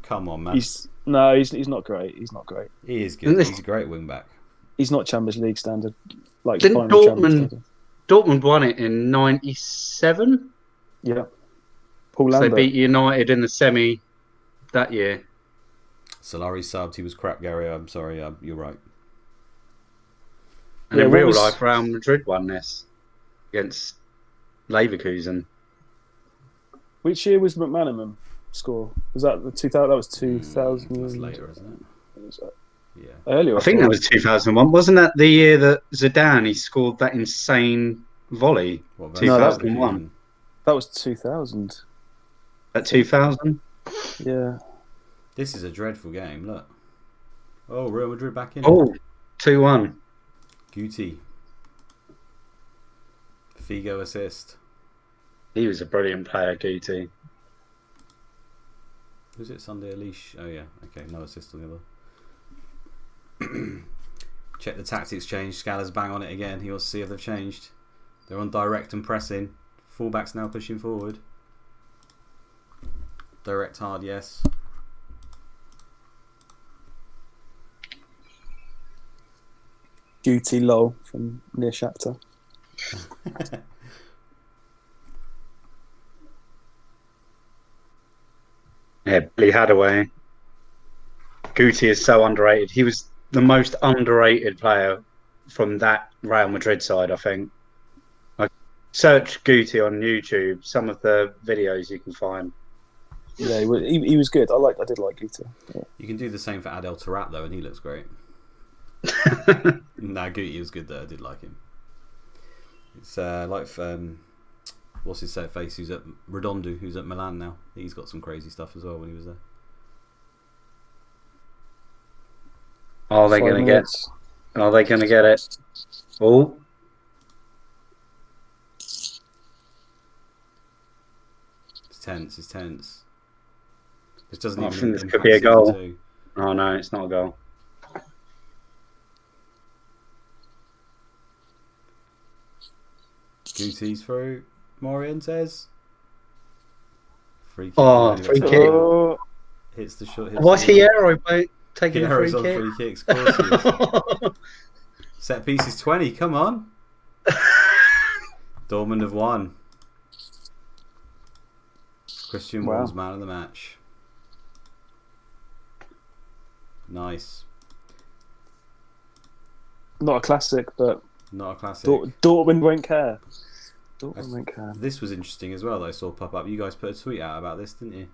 Come on, man. He's not great. He's not great. He is good. He's a great wing back. He's not Champions League standard. Like Didn't Dortmund won it in '97? Yeah. Paul So Lambert. they beat United in the semi that year. Solari subbed. He was crap, Gary. I'm sorry. You're right. And in real life, Real Madrid won this against Leverkusen. Which year was McManaman score? Was that the 2000? That was 2000. That's later, isn't it? Yeah. Earlier. I think that was 2001. Wasn't that the year that Zidane scored that insane volley? 2001. That was 2000. At 2000? Yeah. This is a dreadful game. Look. Oh, Real Madrid back in. Oh, 2-1. Guti. Figo assist. He was a brilliant player, Guti. Was it Sunday Leash? Oh yeah. Okay, no assist on the other. Check the tactics change. Scala's bang on it again. He wants to see if they've changed. They're on direct and pressing. Fullbacks now pushing forward. Direct hard, yes. Guti Lol from near Shakhtar. Yeah, Billy Hadaway. Guti is so underrated. He was the most underrated player from that Real Madrid side, I think. Like, search Guti on YouTube, some of the videos you can find. Yeah, he was good. I did like Guti. Yeah. You can do the same for Adel Taarabt though, and he looks great. Nah, Guti was good though. I did like him. It's like what's his set face? Who's at Redondo? Who's at Milan now? He's got some crazy stuff as well when he was there. Are they going to get? Are they going to get it? Oh. It's tense. It's tense. This doesn't I even think this impact could be a season goal. 2. Oh no, it's not a goal. Guti's through. Morientes. Free kick. Oh, free kick. Oh, Hits the shot. What's Hierro taking a free Hierro's on kick? free kicks. Of course he is. Set piece is 20. Come on. Dortmund have won. Christian Wow. Wall's man of the match. Nice. not a classic, but Not a classic. Dortmund won't care. Dortmund won't care. This was interesting as well that I saw pop up. You guys put a tweet out about this, didn't you?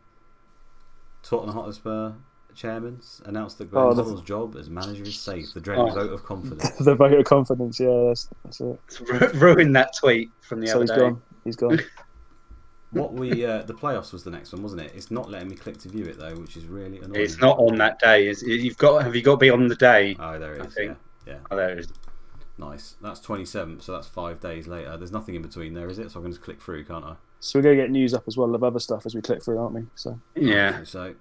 Tottenham Hotspur chairman announced that Graham Hoddle's job as manager is safe. The dreaded vote of confidence. The vote of confidence, yeah, that's it. It's ruined that tweet from the other day. He's gone. What the playoffs was the next one, wasn't it? It's not letting me click to view it though, which is really annoying. It's not on that day. Have you got to be on the day? Oh, there it I is. think. Yeah. Oh, there it is. Nice. That's 27th, so that's 5 days later. There's nothing in between there, is it? So I can just click through, can't I? So we're going to get news up as well of other stuff as we click through, aren't we? So Yeah. So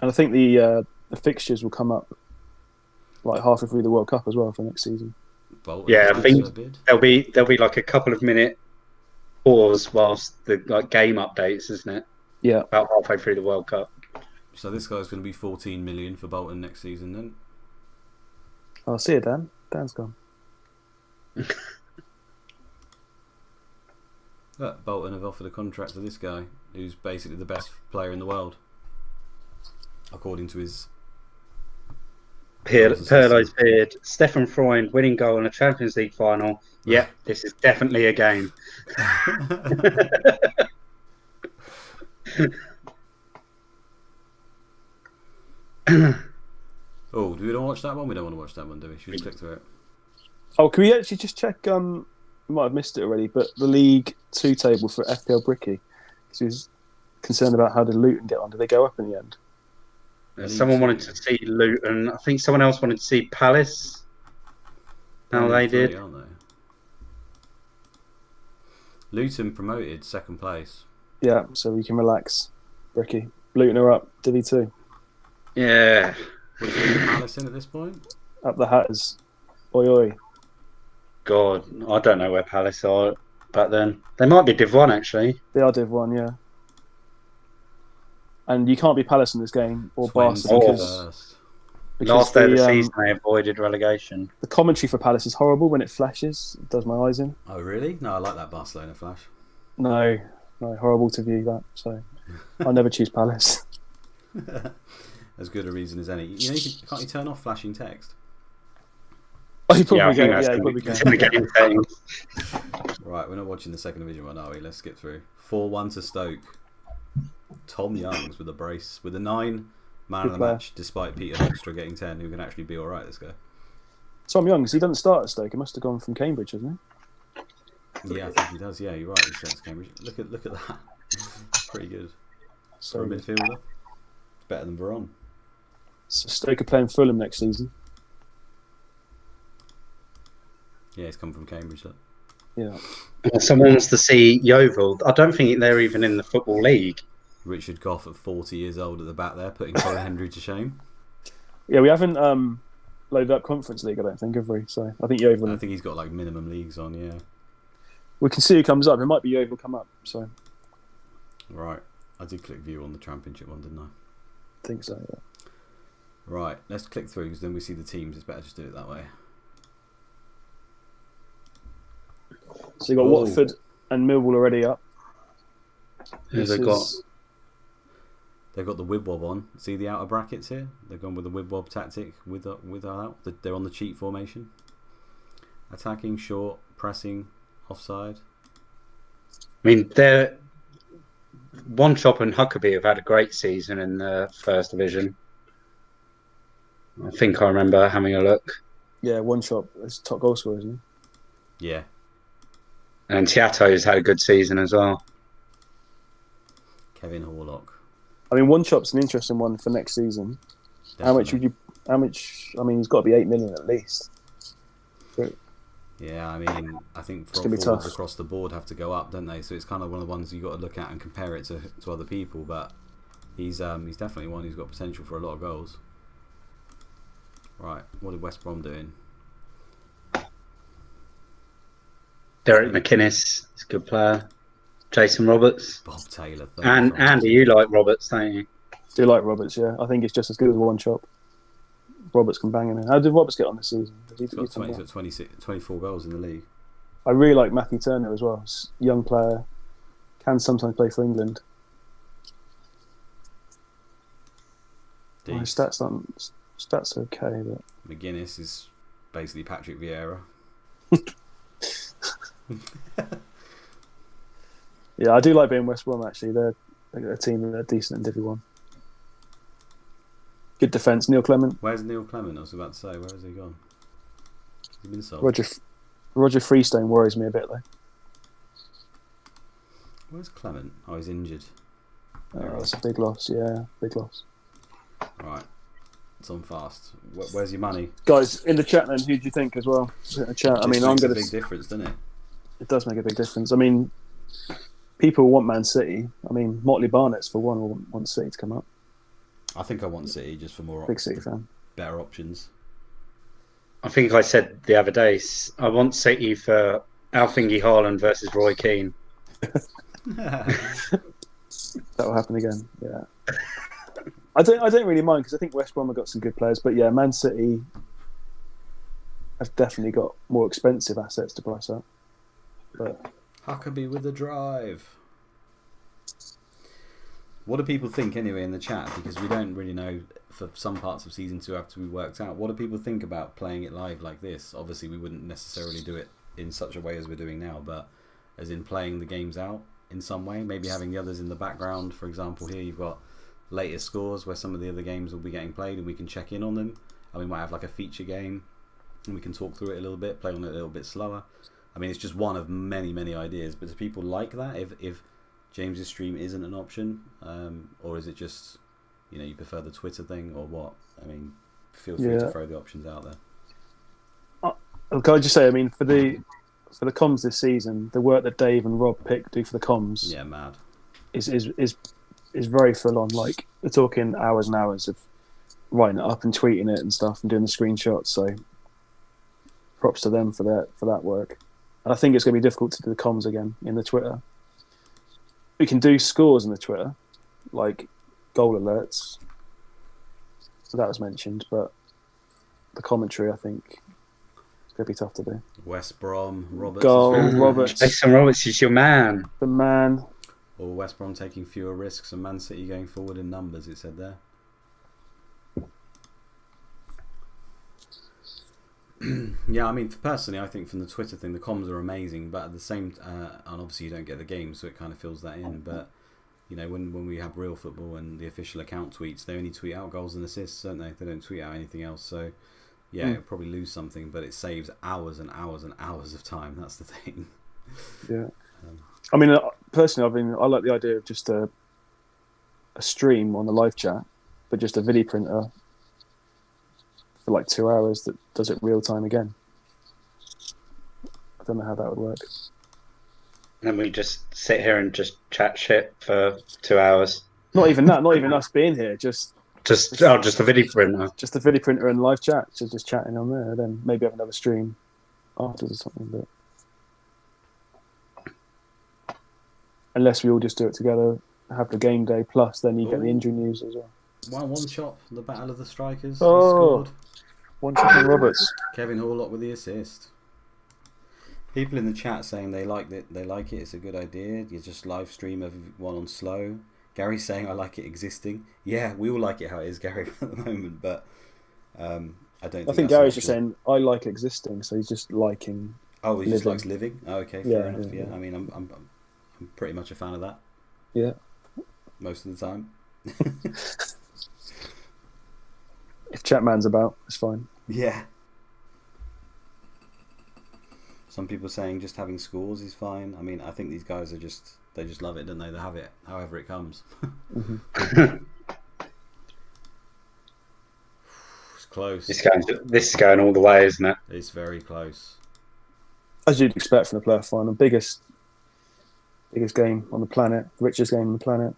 and I think the fixtures will come up like halfway through the World Cup as well for next season. Bolton Yeah, I transfer think bid. there'll be like a couple of minute pause whilst the game updates, isn't it? Yeah. About halfway through the World Cup. So this guy's going to be 14 million for Bolton next season then. I'll see you, Dan. Dan's gone. Look, Bolton have offered a contract to this guy, who's basically the best player in the world, according to his. Pirlo's beard. Stefan Freund winning goal in a Champions League final. Yep, this is definitely a game. Oh, do we want to watch that one? We don't want to watch that one, do we? Should we click through it? Oh, can we actually just check? We might have missed it already, but the League 2 table for FPL Bricky, because he was concerned about how did Luton get on. Did they go up in the end? Someone wanted to see Luton. I think someone else wanted to see Palace. How they did. Aren't they? Luton promoted second place. Yeah, so we can relax. Bricky. Luton are up. Divi 2. Yeah. What do you think of Palace in at this point? Up the Hatters. Oi, oi. God, I don't know where Palace are back then. They might be Div 1, actually. They are Div 1, yeah. And you can't be Palace in this game, or Twins Barca, first. because Last day of the season, they avoided relegation. the commentary for Palace is horrible when it flashes. It does my eyes in. Oh, really? No, I like that Barcelona flash. No, horrible to view that. So I'll never choose Palace. As good a reason as any. You know, can't you turn off flashing text? Oh, you Yeah, I probably think can. that's Yeah, you gonna probably be can. in the game settings. Right, we're not watching the second division one, are we? Let's skip through. 4-1 to Stoke. Tom Youngs with a brace. With a 9, man of the player. match, despite Peter Hoekstra getting 10, who can actually be alright, this guy. Tom Youngs, he doesn't start at Stoke. He must have gone from Cambridge, hasn't Yeah, I think he does. Yeah, you're right. He's straight to Cambridge. Look at that. Pretty good. So, For a midfielder. It's better than Veron. so Stoke are playing Fulham next season. Yeah, he's come from Cambridge. Look. Yeah. Someone wants to see Yeovil. I don't think they're even in the Football League. Richard Goff at 40 years old at the back there, putting Colin Hendry to shame. Yeah, we haven't loaded up Conference League, I don't think, have we? So I think Yeovil. I think he's got like minimum leagues on, yeah. We can see who comes up. It might be Yeovil come up. So Right. I did click view on the Championship one, didn't I? I think so. Yeah. Right, let's click through because then we see the teams. It's better just do it that way. So you got Oh. Watford and Millwall already up. Who's This they got? is- They've got the Wibwob on. See the outer brackets here? They've gone with the Wibwob tactic with out. They're on the cheat formation. Attacking, short, pressing, offside. I mean, One Chop and Huckabee have had a great season in the first division. I think I remember having a look. Yeah, One Chop is top goal scorer, isn't he? Yeah. And Tiato's had a good season as well. Kevin Horlock. I mean, One Chop's an interesting one for next season. Definitely. How much would you? How much? I mean, he's got to be 8 million at least. But yeah, I mean, I think forwards across the board have to go up, don't they? So it's kind of one of the ones you've got to look at and compare it to other people. But he's definitely one who's got potential for a lot of goals. Right, what did West Brom doing? Derek McInnes is a good player. Jason Roberts. Bob Taylor. And Andy, you like Roberts, don't you? Do like Roberts, yeah. I think it's just as good as One Chop. Roberts can bang in. How did Roberts get on this season? He's got 24 goals in the league. I really like Matthew Turner as well. Young player. Can sometimes play for England. My stats are okay, but McGuinness is basically Patrick Vieira. Yeah, I do like being West Brom actually. They're a team that are decent in Division 1. Good defence, Neil Clement. Where's Neil Clement? I was about to say, where has he gone? Has he been sold? Roger Freestone worries me a bit though. Where's Clement? Oh, he's injured. That's a big loss, yeah, big loss. Right. It's on fast. Where's your money? Guys, in the chat then, who do you think as well? In the chat. I mean, I'm going to... It makes a big difference, doesn't it? It does make a big difference. I mean, people want Man City. I mean, Motley Barnett's for one will want City to come up. I think I want City just for more big City fan. Better options. I think I said the other day, I want City for Alfingy Haaland versus Roy Keane. That will happen again, yeah. I don't really mind because I think West Brom have got some good players, but yeah, Man City have definitely got more expensive assets to price up. But Huckabee with the drive. What do people think anyway in the chat? Because we don't really know for some parts of season 2 have to be worked out. What do people think about playing it live like this? Obviously, we wouldn't necessarily do it in such a way as we're doing now, but as in playing the games out in some way, maybe having the others in the background. For example, here you've got latest scores where some of the other games will be getting played and we can check in on them, and we might have like a feature game and we can talk through it a little bit, play on it a little bit slower. I mean, it's just one of many ideas, but do people like that if James's stream isn't an option, or is it just, you prefer the Twitter thing, or what? I mean, feel free to throw the options out there. Can I just say, I mean, for the comms this season, the work that Dave and Rob Pick do for the comms, mad, is very full on. Like, we're talking hours and hours of writing it up and tweeting it and stuff and doing the screenshots. So, props to them for that work. And I think it's going to be difficult to do the comms again in the Twitter. We can do scores in the Twitter, like goal alerts. So that was mentioned, but the commentary, I think, it's going to be tough to do. West Brom, Roberts. Roberts. Jason Roberts is your man. The man. Or West Brom taking fewer risks and Man City going forward in numbers, it said there. Yeah, I mean, personally, I think from the Twitter thing, the comms are amazing, but at the same and obviously you don't get the game, so it kind of fills that in. But when we have real football and the official account tweets, they only tweet out goals and assists, don't they? They don't tweet out anything else. So yeah, it'll probably lose something, but it saves hours and hours and hours of time. That's the thing. Yeah. I mean, personally, I like the idea of just a stream on the live chat, but just a video printer for like 2 hours that does it real time again. I don't know how that would work. And we just sit here and just chat shit for 2 hours. Not even that. Not even us being here. Just a video printer. Just a video printer and live chat. So just chatting on there. Then maybe have another stream afterwards or something. But unless we all just do it together, have the game day plus, then you get the injury news as well. One chop, the battle of the strikers. Oh, One Chop and Roberts. Kevin Horlock with the assist. People in the chat saying they like it. They like it. It's a good idea. You just live stream everyone on slow. Gary's saying I like it existing. Yeah, we all like it how it is, Gary, at the moment. But I think Gary's just saying I like existing, so he's just liking. Oh, he just likes living. Oh, okay, fair enough. Yeah. Yeah. I mean, I'm pretty much a fan of that. Yeah. most of the time. If ChampMan's about, it's fine. Yeah. Some people saying just having scores is fine. I mean, I think these guys they just love it, don't they? They have it however it comes. It's close. This is going all the way, isn't it? It's very close. As you'd expect from the playoff final, biggest game on the planet, richest game on the planet.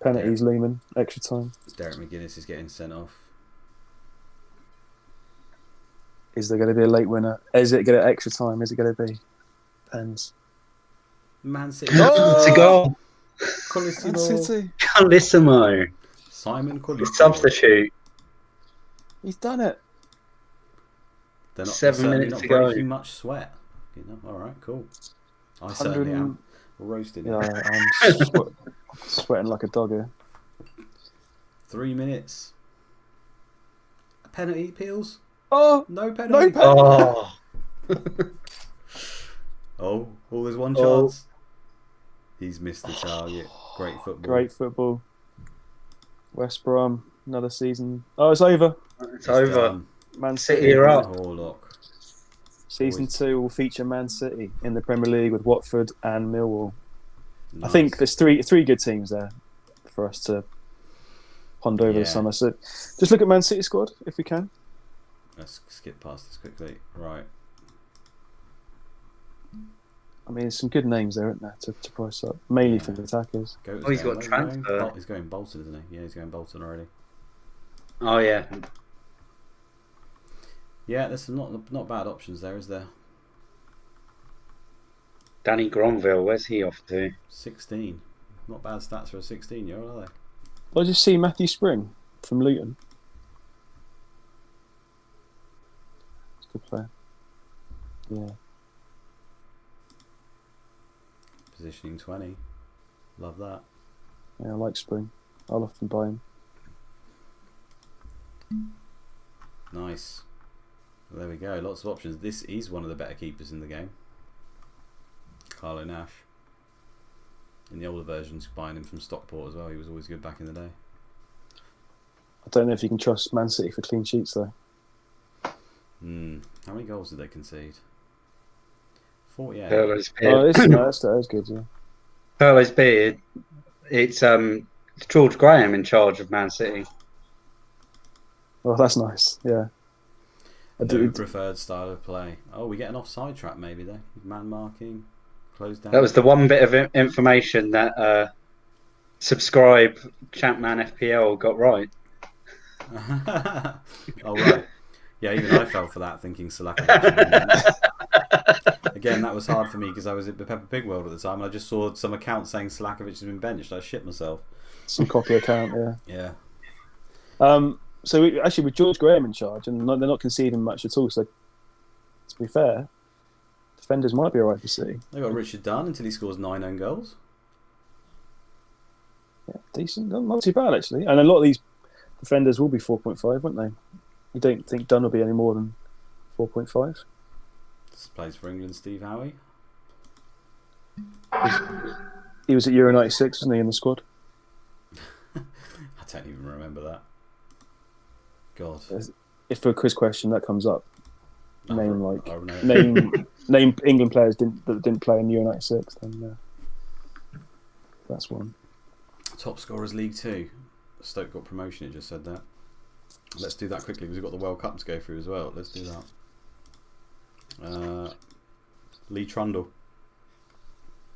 Penalties, Lehman, extra time. Derek McGuinness is getting sent off. Is there going to be a late winner? Is it going to extra time? Is it going to be? Depends. Man City. It's a goal. Carlissimo. Simon Colissimo. Substitute. He's done it. They're not 7 minutes not to go. breaking much sweat. You know? All right, cool. I certainly am. Roasted. Yeah, I'm sweating like a dog here. 3 minutes. A penalty, Peels? Oh, no penalty. Oh. Oh, there's one chance. He's missed the target. Great football. Great football. West Brom, another season. Oh, it's over. It's over. Done. Man City are up. Horlock. Season 2 will feature Man City in the Premier League with Watford and Millwall. Nice. I think there's three good teams there for us to pond over the summer. So just look at Man City squad if we can. Let's skip past this quickly. Right. I mean, there's some good names there, isn't there, to price up, mainly for the attackers. He's got transfer. He's going Bolton, isn't he? Yeah, he's going Bolton already. Oh yeah. Yeah, there's some not bad options there, is there? Danny Gronville, where's he off to? 16. Not bad stats for a 16-year-old, are they? Well, I just see Matthew Spring from Luton. He's a good player. Yeah. Positioning 20. Love that. Yeah, I like Spring. I'll often buy him. Nice. Well, there we go. Lots of options. He's one of the better keepers in the game. Carlo Nash. In the older versions, buying him from Stockport as well. He was always good back in the day. I don't know if you can trust Man City for clean sheets, though. How many goals did they concede? 48. That's good, yeah. Carlos Beard. It's George Graham in charge of Man City. Oh, that's nice, yeah. No preferred style of play. Oh, we get an offside trap maybe there. Man marking, close down. That was the one bit of information that subscribe ChampManFPL got right. Oh right. Yeah, even I fell for that, thinking Salakovic. Again, that was hard for me because I was at the Peppa Pig World at the time. And I just saw some account saying Salakovic has been benched. I shit myself. Some cocky account, yeah. Yeah. So actually, with George Graham in charge, and they're not conceding much at all. So to be fair, defenders might be alright for City. They got Richard Dunn until he scores 9 own goals. Yeah, decent, not too bad actually. And a lot of these defenders will be 4.5, won't they? You don't think Dunn will be any more than 4.5? This plays for England, Steve Howie. He was at Euro 96, wasn't he, in the squad? I don't even remember that. God. If for a quiz question that comes up, name England players that didn't play in Euro 96, then that's one. Top scorers League 2. Stoke got promotion, it just said that. Let's do that quickly because we've got the World Cup to go through as well. Let's do that. Lee Trundle.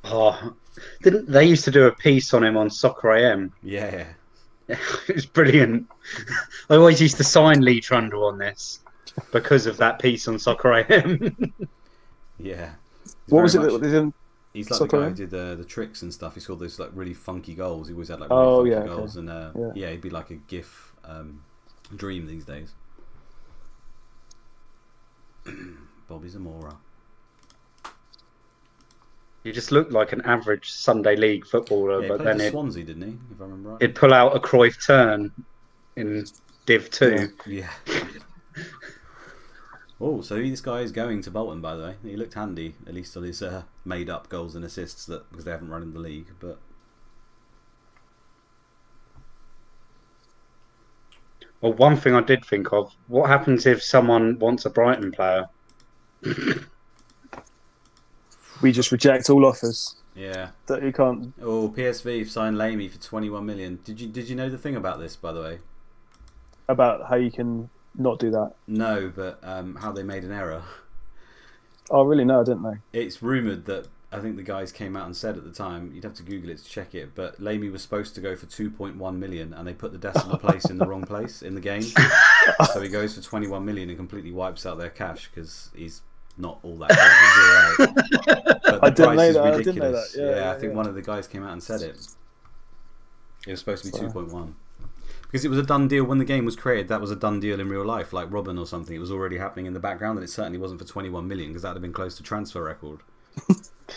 Oh, didn't they used to do a piece on him on Soccer AM? Yeah. It was brilliant. I always used to sign Lee Trundle on this because of that piece on Soccer AM. Yeah. What was it that they did? He's like the guy who did the tricks and stuff. He scored those like really funky goals. He always had like really funky goals, and he'd be like a GIF dream these days. Bobby Zamora. He just looked like an average Sunday League footballer, yeah, but then Swansea, didn't he? If I remember right. He'd pull out a Cruyff turn in Div 2. Yeah. Oh, so this guy is going to Bolton, by the way. He looked handy, at least on his made-up goals and assists, because they haven't run in the league. But well, one thing I did think of: what happens if someone wants a Brighton player? We just reject all offers. yeah. That you can't. Oh, PSV have signed Lamey for 21 million. Did you know the thing about this, by the way? About how you can not do that. No, but how they made an error. Oh, really? No, I didn't know. It's rumoured that, I think the guys came out and said at the time, you'd have to Google it to check it, but Lamey was supposed to go for 2.1 million and they put the decimal place in the wrong place in the game. So he goes for 21 million and completely wipes out their cash because he's not all that good. He's all right. But the I didn't price know is that. ridiculous. I didn't know that. Yeah, I think one of the guys came out and said it. It was supposed to be 2.1. Because it was a done deal when the game was created. That was a done deal in real life, like Robin or something. It was already happening in the background, and it certainly wasn't for 21 million because that would have been close to transfer record.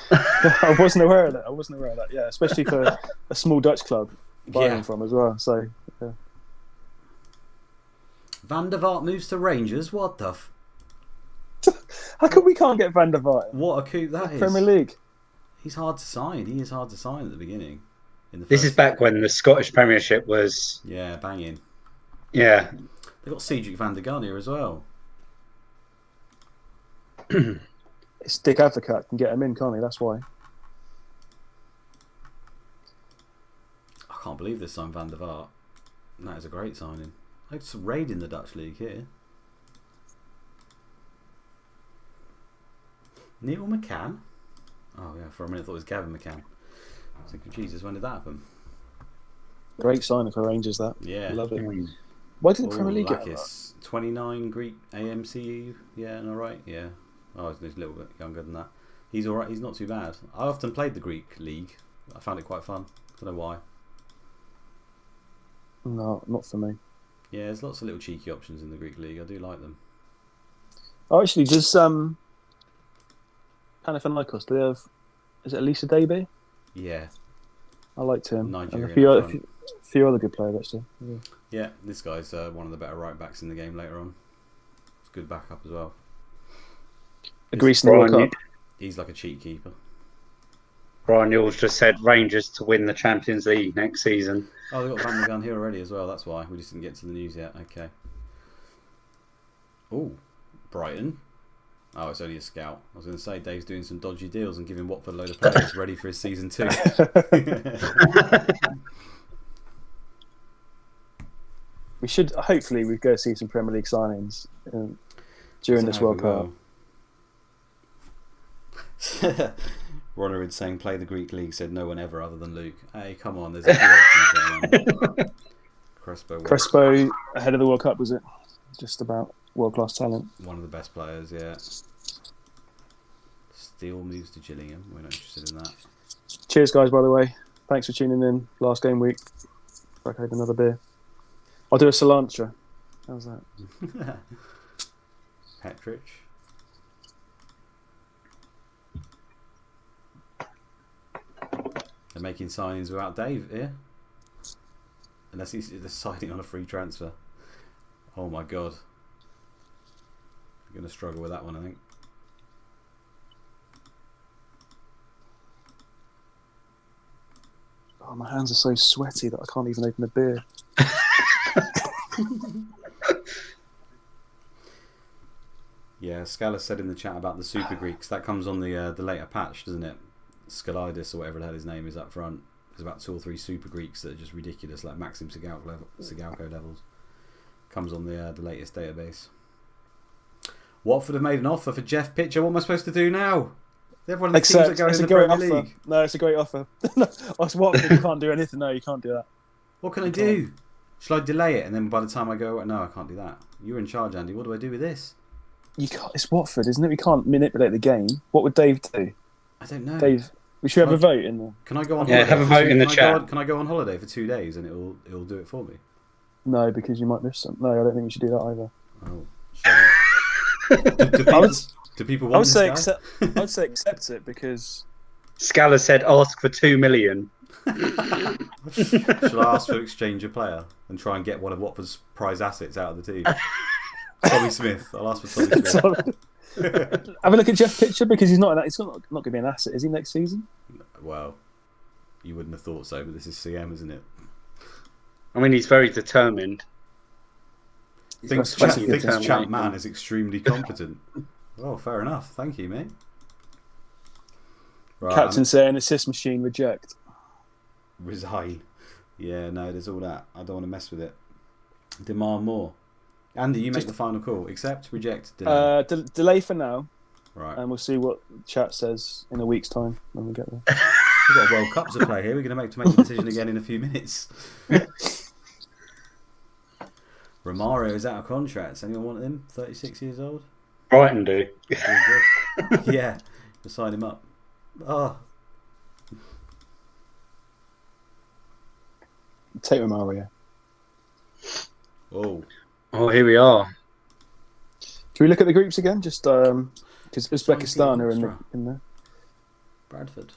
I wasn't aware of that. Yeah, especially for a small Dutch club buying him from as well. So, yeah. Van der Vaart moves to Rangers. What the? How come we can't get Van der Vaart? What a coup that is! Premier League. He's hard to sign. He is hard to sign at the beginning. This is back when the Scottish Premiership was banging. Yeah, They've got Cedric van der Gunny as well. It's Dick Advocat can get him in, can't he? That's why. I can't believe they signed Van der Vaart. That is a great signing. It's raiding the Dutch league here. Neil McCann? Oh yeah, for a minute I thought it was Gavin McCann. I was thinking, Jesus, when did that happen? Great signing for Rangers, that. Yeah. Love it. Why didn't Premier League get that? Lakis, 29 Greek AMCU. Yeah, alright, yeah. Oh, he's a little bit younger than that. He's alright, he's not too bad. I often played the Greek league. I found it quite fun. Don't know why. No, not for me. Yeah, there's lots of little cheeky options in the Greek league. I do like them. Oh, actually, does Panathinaikos, do they have... Is it Elisa Debe? Yeah. I liked him. Nigerian And a few other good players, actually. Yeah, this guy's one of the better right backs in the game later on. It's good backup as well. Greece in the World Cup. He's like a cheat keeper. Brian Newell's just said Rangers to win the Champions League next season. Oh, they've got Van der Gun here already as well. That's why we just didn't get to the news yet. Okay. Oh, Brighton. Oh, it's only a scout. I was going to say Dave's doing some dodgy deals and giving Watford a load of players ready for his season 2. We should hopefully we go see some Premier League signings during this World Cup. Ronald saying play the Greek league, said no one ever other than Luke. Hey, come on, there's a few options there. Crespo ahead of the World Cup, was it? Just about world-class talent. One of the best players, yeah. Steele moves to Gillingham. We're not interested in that. Cheers, guys, by the way. Thanks for tuning in. Last game week. Back over another beer. I'll do a cilantro. How's that? Petrich. They're making signings without Dave here. Unless he's deciding on a free transfer. Oh my god. You're going to struggle with that one, I think. Oh, my hands are so sweaty that I can't even open a beer. Yeah, Scala said in the chat about the Super Greeks. That comes on the later patch, doesn't it? Scalidis or whatever the hell his name is up front. There's about 2 or 3 Super Greeks that are just ridiculous, like Maxim Sigalko levels. Comes on the latest database. Watford have made an offer for Jeff Pitcher. What am I supposed to do now? Everyone of the teams that go in the Premier League. No, it's a great offer. Watford, you can't do anything. No, you can't do that. What can I do? Shall I delay it and then by the time I go, no, I can't do that. You're in charge, Andy. What do I do with this? You can't. It's Watford, isn't it? We can't manipulate the game. What would Dave do? I don't know. Dave, we should have a vote in there. Can I go on? Yeah, have a vote in the chat. Can I go on holiday for 2 days and it'll do it for me? No, because you might miss some. No, I don't think you should do that either. Oh. Do people want I this guy? I'd say accept it because... Scala said ask for 2 million. Should I ask for exchange a player and try and get one of Watford's prize assets out of the team? Tommy Smith. I'll ask for Tommy Smith. Have a look at Jeff Pitcher because he's not going to be an asset, is he, next season? Well, you wouldn't have thought so, but this is CM, isn't it? I mean, he's very determined. Thinks Champ Man is extremely competent. Well, fair enough. Thank you, mate. Right, Captain saying assist machine reject. Resign. Yeah, no, there's all that. I don't want to mess with it. Demand more. Andy, you make the final call. Accept, reject, delay. Delay for now. Right. And we'll see what chat says in a week's time when we get there. We've got a World Cup to play here. We're going to make the decision again in a few minutes. Romario is out of contract. Does anyone want him? 36 years old? Brighton do. Yeah, we'll sign him up. Oh. Take Romario. Oh, here we are. Can we look at the groups again? Just because Uzbekistan are in there. Bradford.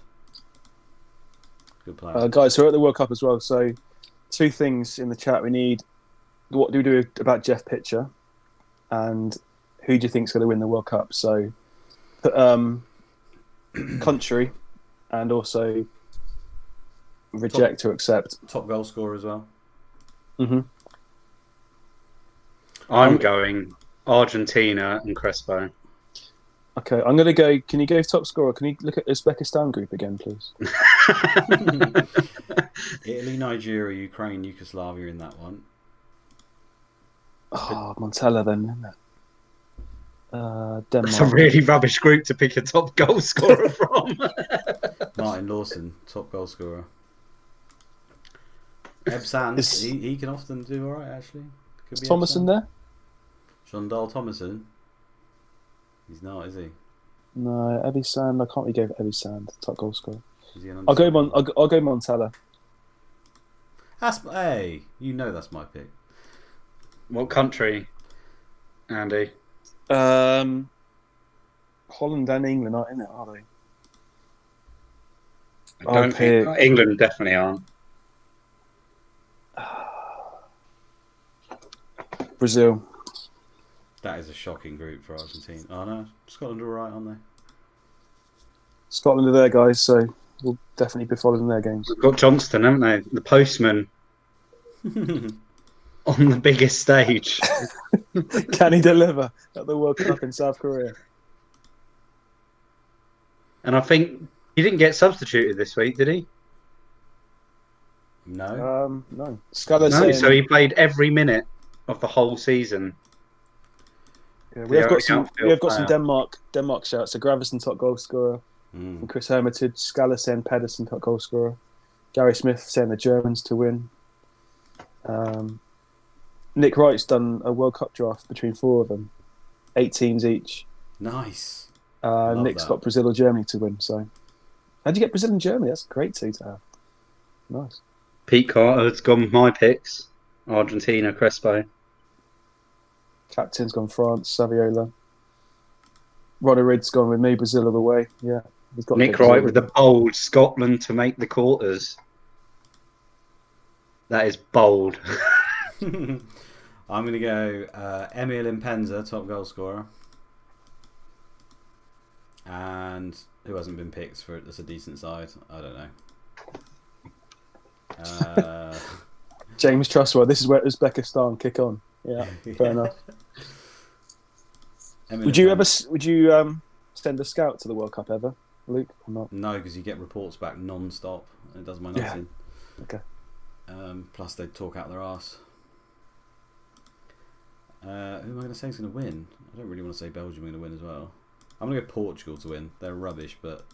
Good player. Guys, so we're at the World Cup as well. So, two things in the chat. We need, what do we do about Jeff Pitcher? And who do you think is going to win the World Cup? So, country and also reject or accept. Top goal scorer as well. Mm-hmm. I'm going Argentina and Crespo. Okay, I'm going to go. Can you go top scorer? Can you look at Uzbekistan group again, please? Italy, Nigeria, Ukraine, Yugoslavia in that one. Oh, Montella then, isn't it? Denmark. That's a really rubbish group to pick a top goal scorer from. Martin Lawson, top goal scorer. Eb Sands, he can often do all right, actually. Is Thomason there? Shondal Thomason. He's not, is he? No, Ebby Sand. I can't really go for Ebby Sand, top goal scorer. I'll go Montella. Hey, you know that's my pick. What country, Andy? Holland and England aren't in it, are they? I don't think England definitely aren't. Brazil. That is a shocking group for Argentina. Oh no, Scotland are all right, aren't they? Scotland are there, guys, so we'll definitely be following their games. We've got Johnston, haven't they? The postman. On the biggest stage. Can he deliver at the World Cup in South Korea? And I think he didn't get substituted this week, did he? No. No. So he played every minute of the whole season. Yeah, we have got some Denmark shouts. So Gravison top goal scorer, and Chris Hermitage, Scalisen, Pedersen top goal scorer, Gary Smith saying the Germans to win. Nick Wright's done a World Cup draft between four of them, 8 teams each. Nice. Nick's got Brazil or Germany to win. So, how'd you get Brazil and Germany? That's a great two to have. Nice. Pete Carter's gone with my picks. Argentina, Crespo. Captain's gone France, Saviola. Rodderid's gone with me, Brazil all the way. Yeah. He's got Nick Wright with the bold Scotland to make the quarters. That is bold. I'm going to go Emil Impenza, top goal scorer. And who hasn't been picked for it? That's a decent side. I don't know. James Trustwell. This is where Uzbekistan kick on. Yeah, fair enough. Would you send a scout to the World Cup ever, Luke, or not? No, because you get reports back non-stop. It does my nuts in. Okay. Plus they talk out their arse. Who am I going to say is going to win? I don't really want to say Belgium are going to win as well. I'm going to go Portugal to win. They're rubbish, but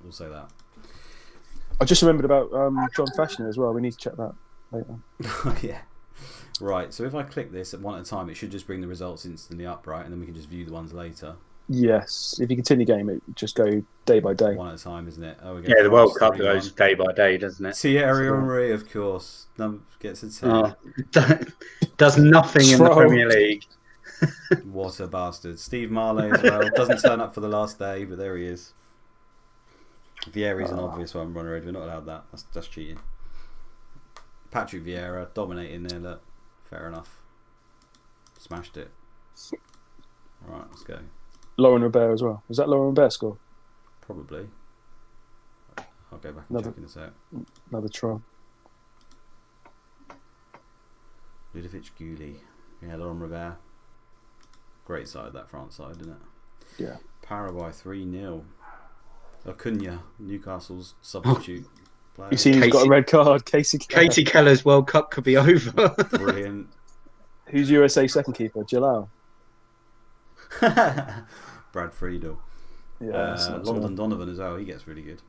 we'll say that. I just remembered about John Fashioner as well. We need to check that later. Yeah. Right, so if I click this at one at a time, it should just bring the results instantly up, right? And then we can just view the ones later. Yes. If you continue game, it just go day by day. One at a time, isn't it? Oh, yeah, the World Cup goes day by day, doesn't it? Thierry Henry, of course, gets a 10. Does nothing in the Premier League. What a bastard. Steve Marley as well. Doesn't turn up for the last day, but there he is. Vieri's an obvious one, runner. We're not allowed that. That's cheating. Patrick Vieira dominating there, look. Fair enough. Smashed it. Right, let's go. Lauren Robert as well. Was that Lauren Robert score? Probably. I'll go back and check in a sec. Another try. Ludovic Guli. Yeah, Lauren Robert. Great side, that France side, isn't it? Yeah. Paraguay 3-0. Acuna, Newcastle's substitute player. You seen he's got a red card. Casey Keller. Katie Keller's World Cup could be over. Brilliant. Who's USA second keeper? Jalal. Brad Friedel. Yeah. London Donovan as well. He gets really good.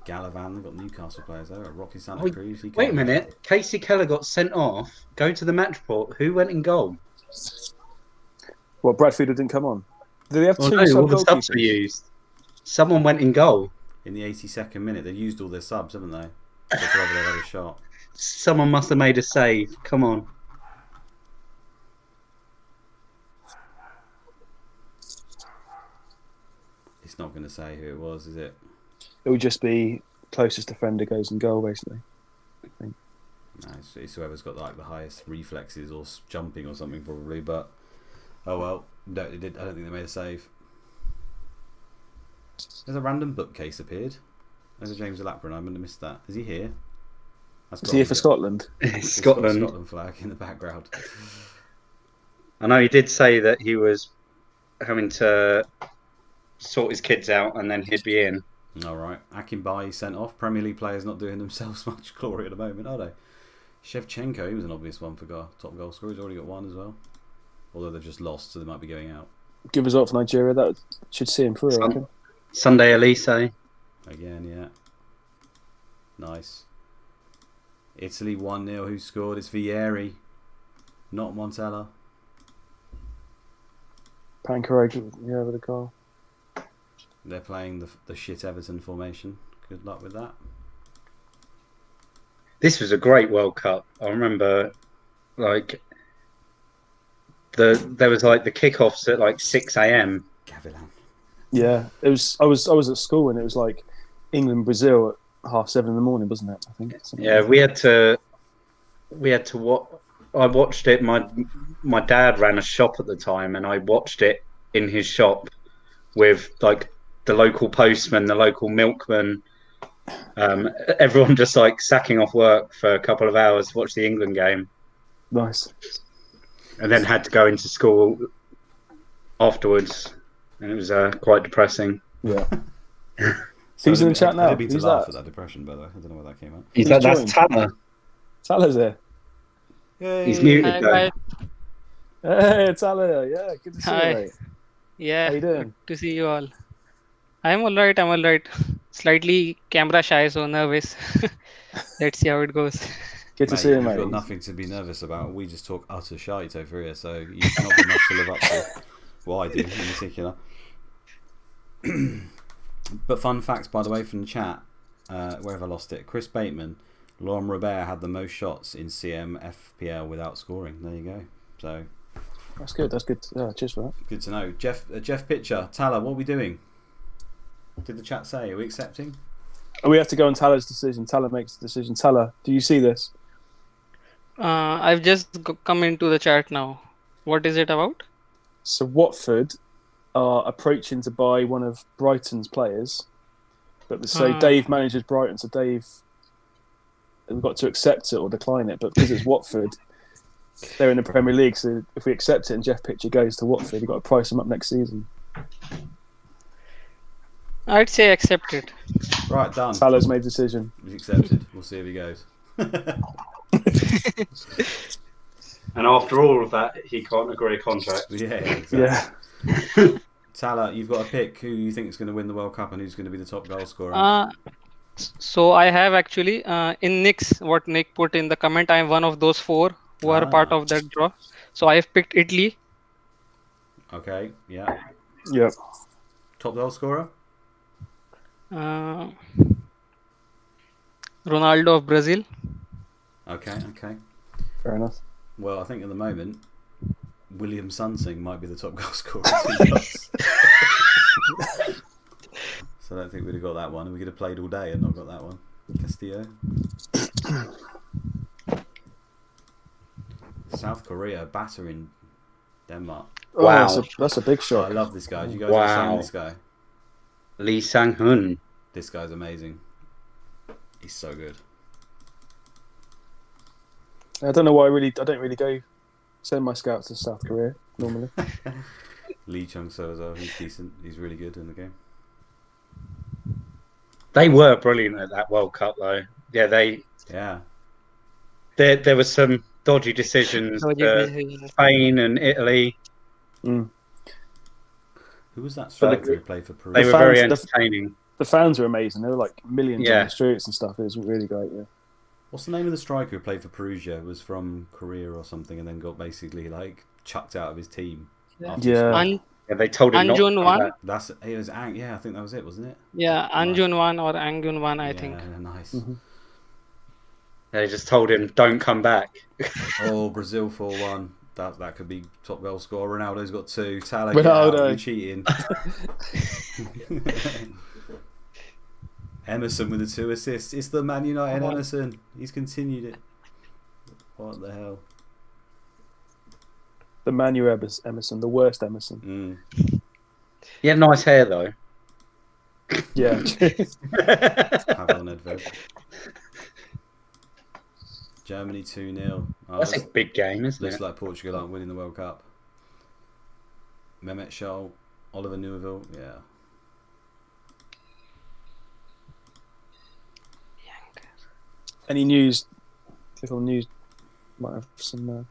Galavan, they've got Newcastle players there. Rocky Santa Cruz. Wait a minute. Casey Keller got sent off. Go to the match report. Who went in goal? Well, Brad Friedel didn't come on. Did they have two all the subs were used. Someone went in goal. In the 82nd minute. They've used all their subs, haven't they? Just whether they've had a shot. Someone must have made a save. Come on. It's not going to say who it was, is it? It would just be closest defender goes in goal, basically. I think. No, it's whoever's got like the highest reflexes or jumping or something, probably. But oh well, no, I don't think they made a save. There's a random bookcase appeared. There's a James Lapper, and I'm going to miss that. Is he here? Is he here for Scotland? Scotland flag in the background. I know he did say that he was having to sort his kids out, and then he'd be in. All right, Akinbaye sent off. Premier League players not doing themselves much glory at the moment, are they? Shevchenko, he was an obvious one for top goal scorer. He's already got one as well. Although they've just lost, so they might be going out. Good result for Nigeria. That should see him through, I reckon. Sunday Elise. Again, yeah. Nice. Italy 1-0. Who scored? It's Vieri, not Montella. Pancaré, yeah, with a goal. They're playing the shit Everton formation. Good luck with that. This was a great World Cup. I remember, like, there was like the kickoffs at like 6 a.m. Gavilan. Yeah, it was. I was at school and it was like England Brazil at 7:30 in the morning, wasn't it? I think. Yeah, we had to watch. I watched it. My dad ran a shop at the time, and I watched it in his shop with like the local postman, the local milkman, everyone just like sacking off work for a couple of hours to watch the England game. Nice. And then had to go into school afterwards, and it was quite depressing. Yeah. Who's in the chat now? I didn't mean to laugh at that depression, by the way. I don't know where that came out. That's Tanner. Taller's here. Yay. He's muted though. Hey, Taller. Yeah, good to see you, mate. Yeah, how you doing? good to see you all. I'm all right. Slightly camera shy, so nervous. Let's see how it goes. Good to see you, mate. You've got nothing to be nervous about. We just talk utter shite over here, so you've not got much to live up to. Well, I do in particular. But fun facts, by the way, from the chat. Where have I lost it? Chris Bateman, Lauren Robert had the most shots in CMFPL without scoring. There you go. So that's good. That's good. Yeah, cheers for that. Good to know. Jeff Pitcher, Tala, what are we doing? Did the chat say? Are we accepting? We have to go on Taller's decision. Taller makes the decision. Taller, do you see this? I've just come into the chat now. What is it about? So Watford are approaching to buy one of Brighton's players, but Dave manages Brighton, so Dave we've got to accept it or decline it. But because it's Watford, they're in the Premier League, so if we accept it and Jeff Pitcher goes to Watford, we've got to price him up next season. I'd say accept it. Right, done. Salah's made a decision. He's accepted. We'll see if he goes. And after all of that, he can't agree a contract. Yeah, exactly. Yeah. Tala, you've got to pick who you think is going to win the World Cup and who's going to be the top goal scorer. So I have actually, in Nick's, what Nick put in the comment, I am one of those 4 who are part of that draw. So I have picked Italy. Okay, yeah. Yep. Top goal scorer? Ronaldo of Brazil. Okay. Fair enough. Well, I think at the moment, William Sunsing might be the top goal scorer. So I don't think we'd have got that one. We could have played all day and not got that one. Castillo. South Korea battering Denmark. Wow. That's a big Oh, shot. I love this guy. Do you guys understand this guy? Lee Sang-hun. This guy's amazing. He's so good. I don't know why I don't really go send my scouts to South Korea normally. Lee Chung-seo as well. He's decent. He's really good in the game. They were brilliant at that World Cup, though. Yeah, there were some dodgy decisions. Spain and Italy. Mm. Who was that striker who played for Peru? They were very entertaining. The fans were amazing. There were like millions on the streets and stuff. It was really great. Yeah. What's the name of the striker who played for Perugia? Was from Korea or something, and then got basically like chucked out of his team. Yeah. They told him not to do that. That's it. Was yeah, I think that was it, wasn't it? Yeah, Anjun-wan or Angun-wan, I think. Yeah, nice. Mm-hmm. They just told him, "Don't come back." Oh, Brazil 4-1. That could be top goal scorer. Ronaldo's got 2. Salah, Ronaldo, you're cheating. Emerson with the 2 assists. It's the Man United Emerson. He's continued it. What the hell? The Manu Emerson, the worst Emerson. He had nice hair though. Yeah. Pavel Nedved. Germany 2-0. Oh, That's a big game, isn't looks it? like Portugal aren't winning the World Cup. Mehmet Scholl, Oliver Neuville, yeah. Any news? Click on news. Might have some.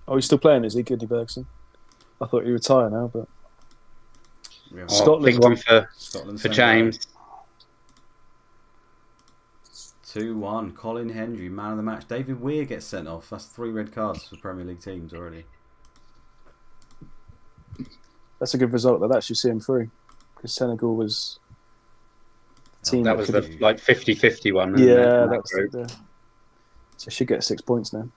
Oh, he's still playing, is he, Goodney Bergson? I thought he retired now, but Scotland. Big one for James. 2-1. Colin Hendry, man of the match. David Weir gets sent off. That's 3 red cards for Premier League teams already. That's a good result. They'll actually see him through because Senegal was. Team that was the like 50-50 one. Yeah, that's it. So should get 6 points now.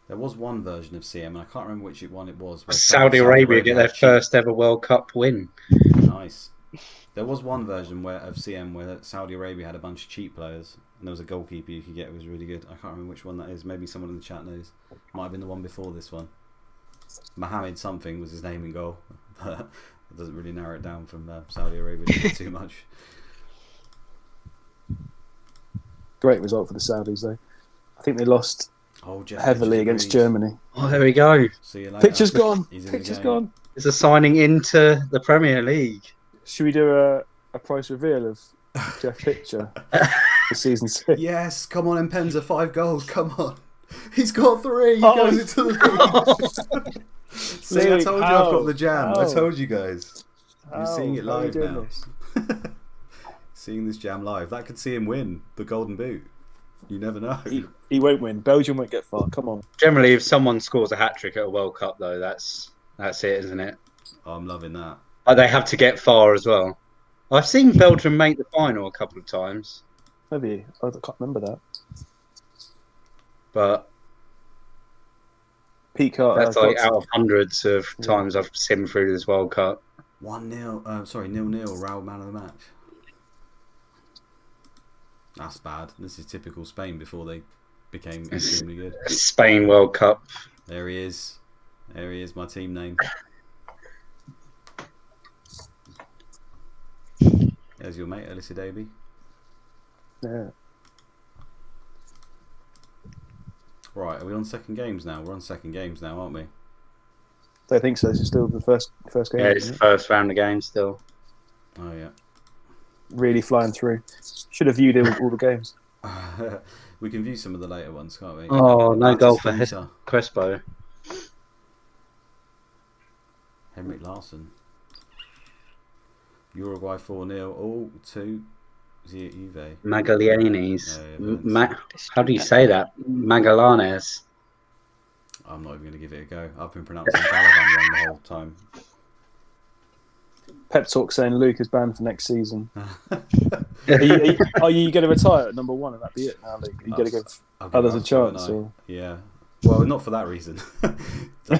There was one version of CM, and I can't remember which one it was. Saudi Arabia get their first ever World Cup win. Nice. There was one version of CM where Saudi Arabia had a bunch of cheap players, and there was a goalkeeper you could get who was really good. I can't remember which one that is. Maybe someone in the chat knows. Might have been the one before this one. Mohammed something was his name in goal. But it doesn't really narrow it down from Saudi Arabia too much. Great result for the Saudis, though. I think they lost heavily against Germany. Oh, there we go. See you later. Picture's gone. Picture's gone. It's a signing into the Premier League. Should we do a price reveal of Jeff Picture for season 6? Yes, come on, Mpenza, 5 goals. Come on. He's got 3. He goes into the league. See, I told you I've got the jam. I told you guys. You're seeing it live now. Seeing this jam live. That could see him win the Golden Boot. You never know. He won't win. Belgium won't get far. Come on. Generally, if someone scores a hat-trick at a World Cup, though, that's it, isn't it? Oh, I'm loving that. They have to get far as well. I've seen Belgium make the final a couple of times. Maybe. I can't remember that. But Pete Carter, that's like out of hundreds of times I've seen him through this World Cup. 1-0. 0-0. Raul man of the match. That's bad. This is typical Spain before they became extremely good. Spain World Cup. There he is. There he is. My team name. There's your mate, Elisa Davey. Yeah. Right, are we on second games now? We're on second games now, aren't we? I think so. This is still the first game. Yeah, it's the first round of games still. Oh, yeah. Really flying through. Should have viewed all the games. We can view some of the later ones, can't we? Oh, no goal for Crespo. Henrik Larsson. Uruguay 4-0. Oh, 2. Juve. Magallanes. How do you say that? Magallanes. I'm not even going to give it a go. I've been pronouncing Balavan wrong the whole time. Pep Talk saying Luke is banned for next season. Are you going to retire at number 1 and that be it now, Luke? Are you going to give others a chance? Or? Yeah. Well, not for that reason. I'm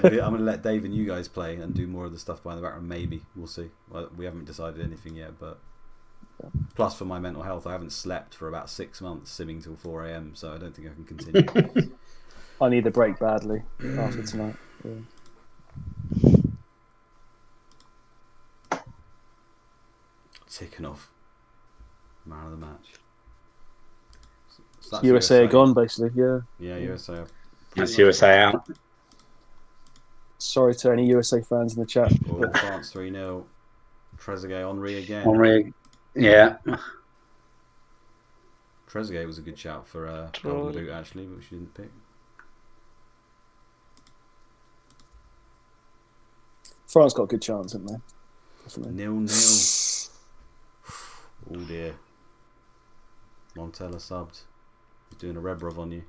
going to let Dave and you guys play and do more of the stuff behind the background. Maybe. We'll see. Well, we haven't decided anything yet, but Plus, for my mental health, I haven't slept for about 6 months, simming till 4 a.m. So I don't think I can continue. I need a break badly after tonight. Yeah. Ticking off. Man of the match. So USA are gone, basically. Yeah. Yeah, USA. That's USA out. Sorry to any USA fans in the chat. Oh, France 3-0. Trezeguet, Henry again. Henry, yeah. Trezeguet was a good shout for Golden Boot, actually, but she didn't pick. France got a good chance, haven't they? Definitely. 0-0. Oh dear. Montella subbed. He's doing a Rebrov on you.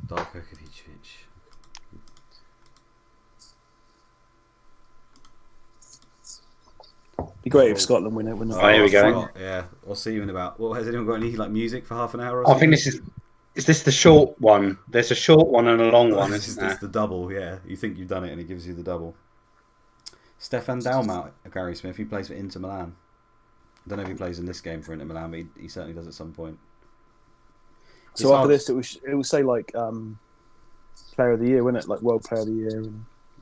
Darko Kovacic. Be great if Scotland win it. Oh, here we go. Yeah, I'll see you in about. Well, has anyone got any music for half an hour? Or I think this is. Is this the short one? There's a short one and a long one, isn't there? It's the double, yeah. You think you've done it and it gives you the double. Stefan Dalmat, Gary Smith, he plays for Inter Milan. I don't know if he plays in this game for Inter Milan, but he certainly does at some point. So after this, it will say Player of the Year, wouldn't it? Like World Player of the Year.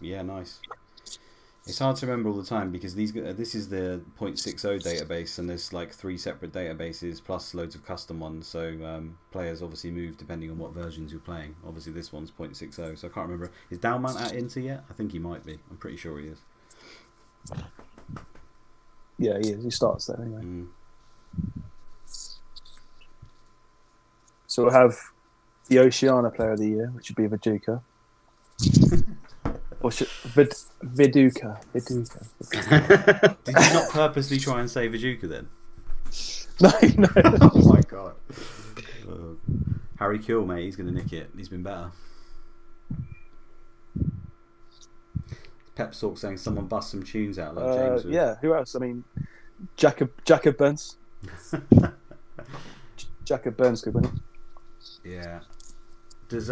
Yeah, nice. It's hard to remember all the time because this is the .60 database, and there's 3 separate databases plus loads of custom ones. So players obviously move depending on what versions you're playing. Obviously, this one's .60, so I can't remember. Is Dalman at Inter yet? I think he might be. I'm pretty sure he is. Yeah, he is. He starts there anyway. Mm. So we'll have the Oceania Player of the Year, which would be Viduka. Or Viduka. Did you not purposely try and say Viduka then? No. Oh my god. Harry Kill, mate, he's going to nick it. He's been better. Pep Talk saying someone bust some tunes out like James would. Yeah, who else? I mean, Jacob Burns. Jacob Burns could win it. Yeah. Does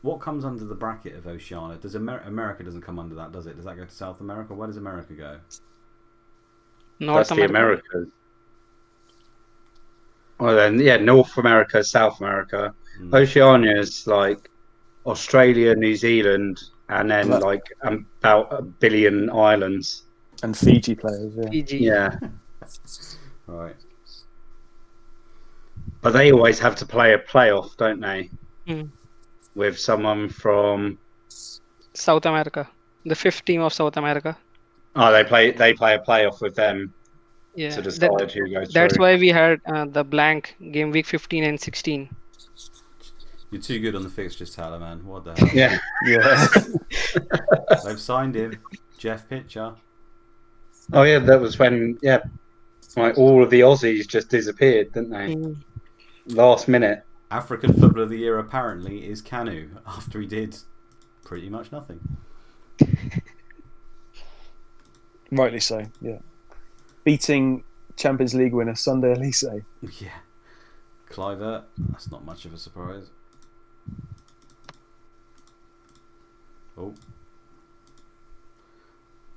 what comes under the bracket of Oceania? Does America doesn't come under that, does it? Does that go to South America? Where does America go? North That's America. the Americas. Well then, yeah, North America, South America. Oceania is Australia, New Zealand, and then about 1 billion islands. And Fiji players, yeah. Fiji. Yeah. Right. But they always have to play a playoff, don't they? Mm. With someone from South America. The 5th team of South America. Oh, they play a playoff with them Yeah. to decide who goes That's through. why we had the blank game week 15 and 16. You're too good on the fixtures, Tyler, man. What the hell? Yeah. They've signed him. Jeff Pitcher. Oh yeah, that was when all of the Aussies just disappeared, didn't they? Mm. Last minute. African Footballer of the Year apparently is Kanu after he did pretty much nothing. Rightly so, yeah. Beating Champions League winner Sunday Elise. Yeah. Clivert, that's not much of a surprise. Oh.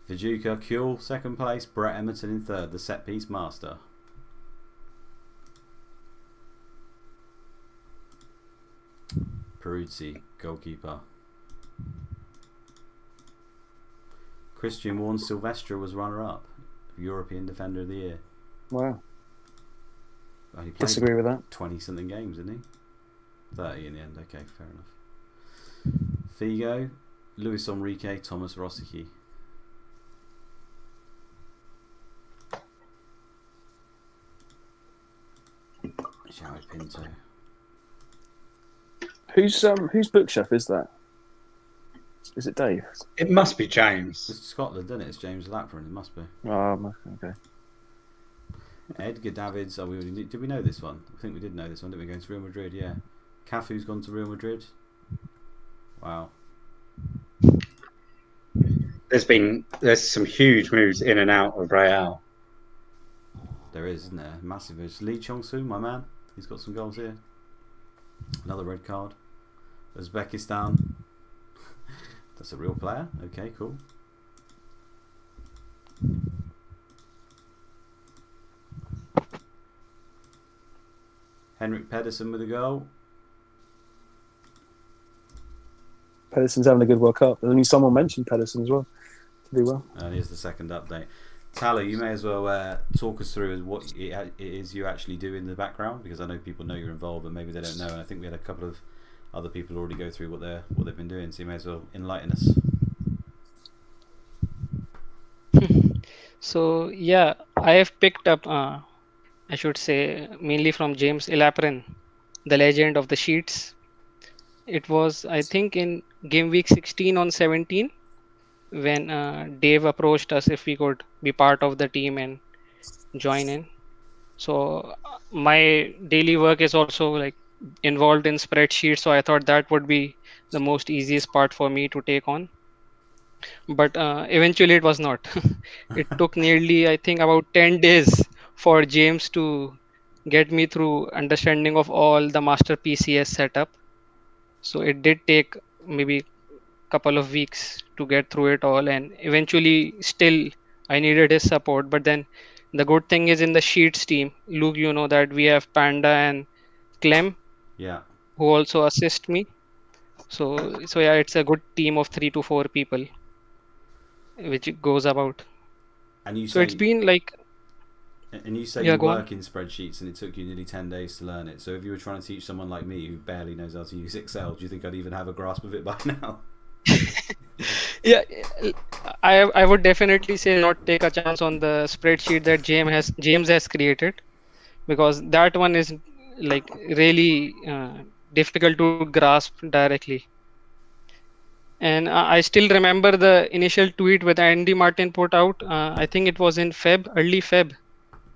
Viduka, Kuhl, 2nd place. Brett Emerton in 3rd, the set piece master. Peruzzi, goalkeeper. Christian Warne Silvestre was runner-up, European Defender of the Year. Wow. Only played Disagree with that. 20-something games, didn't he? 30 in the end. Okay, fair enough. Figo, Luis Enrique, Thomas Rosicky. Joey Pinto. Whose bookshelf is that? Is it Dave? It must be James. It's Scotland, isn't it? It's James Lapron. It must be. Okay. Edgar Davids. Did we know this one? I think we did know this one. Didn't we? Going to Real Madrid, yeah. Cafu's gone to Real Madrid. Wow. There's some huge moves in and out of Real. There is, isn't there? Massive moves. Lee Chong-soo, my man. He's got some goals here. Another red card. Uzbekistan. That's a real player. Okay, cool. Henrik Pedersen with a goal. Pedersen's having a good World Cup. Only someone mentioned Pedersen as well. To do well. And here's the second update. Tyler, you may as well talk us through what it is you actually do in the background, because I know people know you're involved, but maybe they don't know. And I think we had a couple of other people already go through what they've been doing. So you may as well enlighten us. So yeah, I have picked up, I should say, mainly from James Ilaprin, the legend of the sheets. It was, I think, in game week 16 on 17 when Dave approached us if we could be part of the team and join in. So my daily work is also like involved in spreadsheets, so I thought that would be the most easiest part for me to take on. But eventually it was not. It took nearly, I think, about 10 days for James to get me through understanding of all the master PCS setup. So it did take maybe a couple of weeks to get through it all, and eventually still I needed his support. But then the good thing is in the sheets team, Luke, you know that we have Panda and Clem, who also assist me. So yeah, it's a good team of 3 to 4 people which goes about. And you so it's been like, and you say you work in spreadsheets and it took you nearly 10 days to learn it. So if you were trying to teach someone like me who barely knows how to use Excel, do you think I'd even have a grasp of it by now? Yeah, I would definitely say not take a chance on the spreadsheet that James has created, because that one is like really difficult to grasp directly. And I still remember the initial tweet that Andy Martin put out. I think it was in early Feb,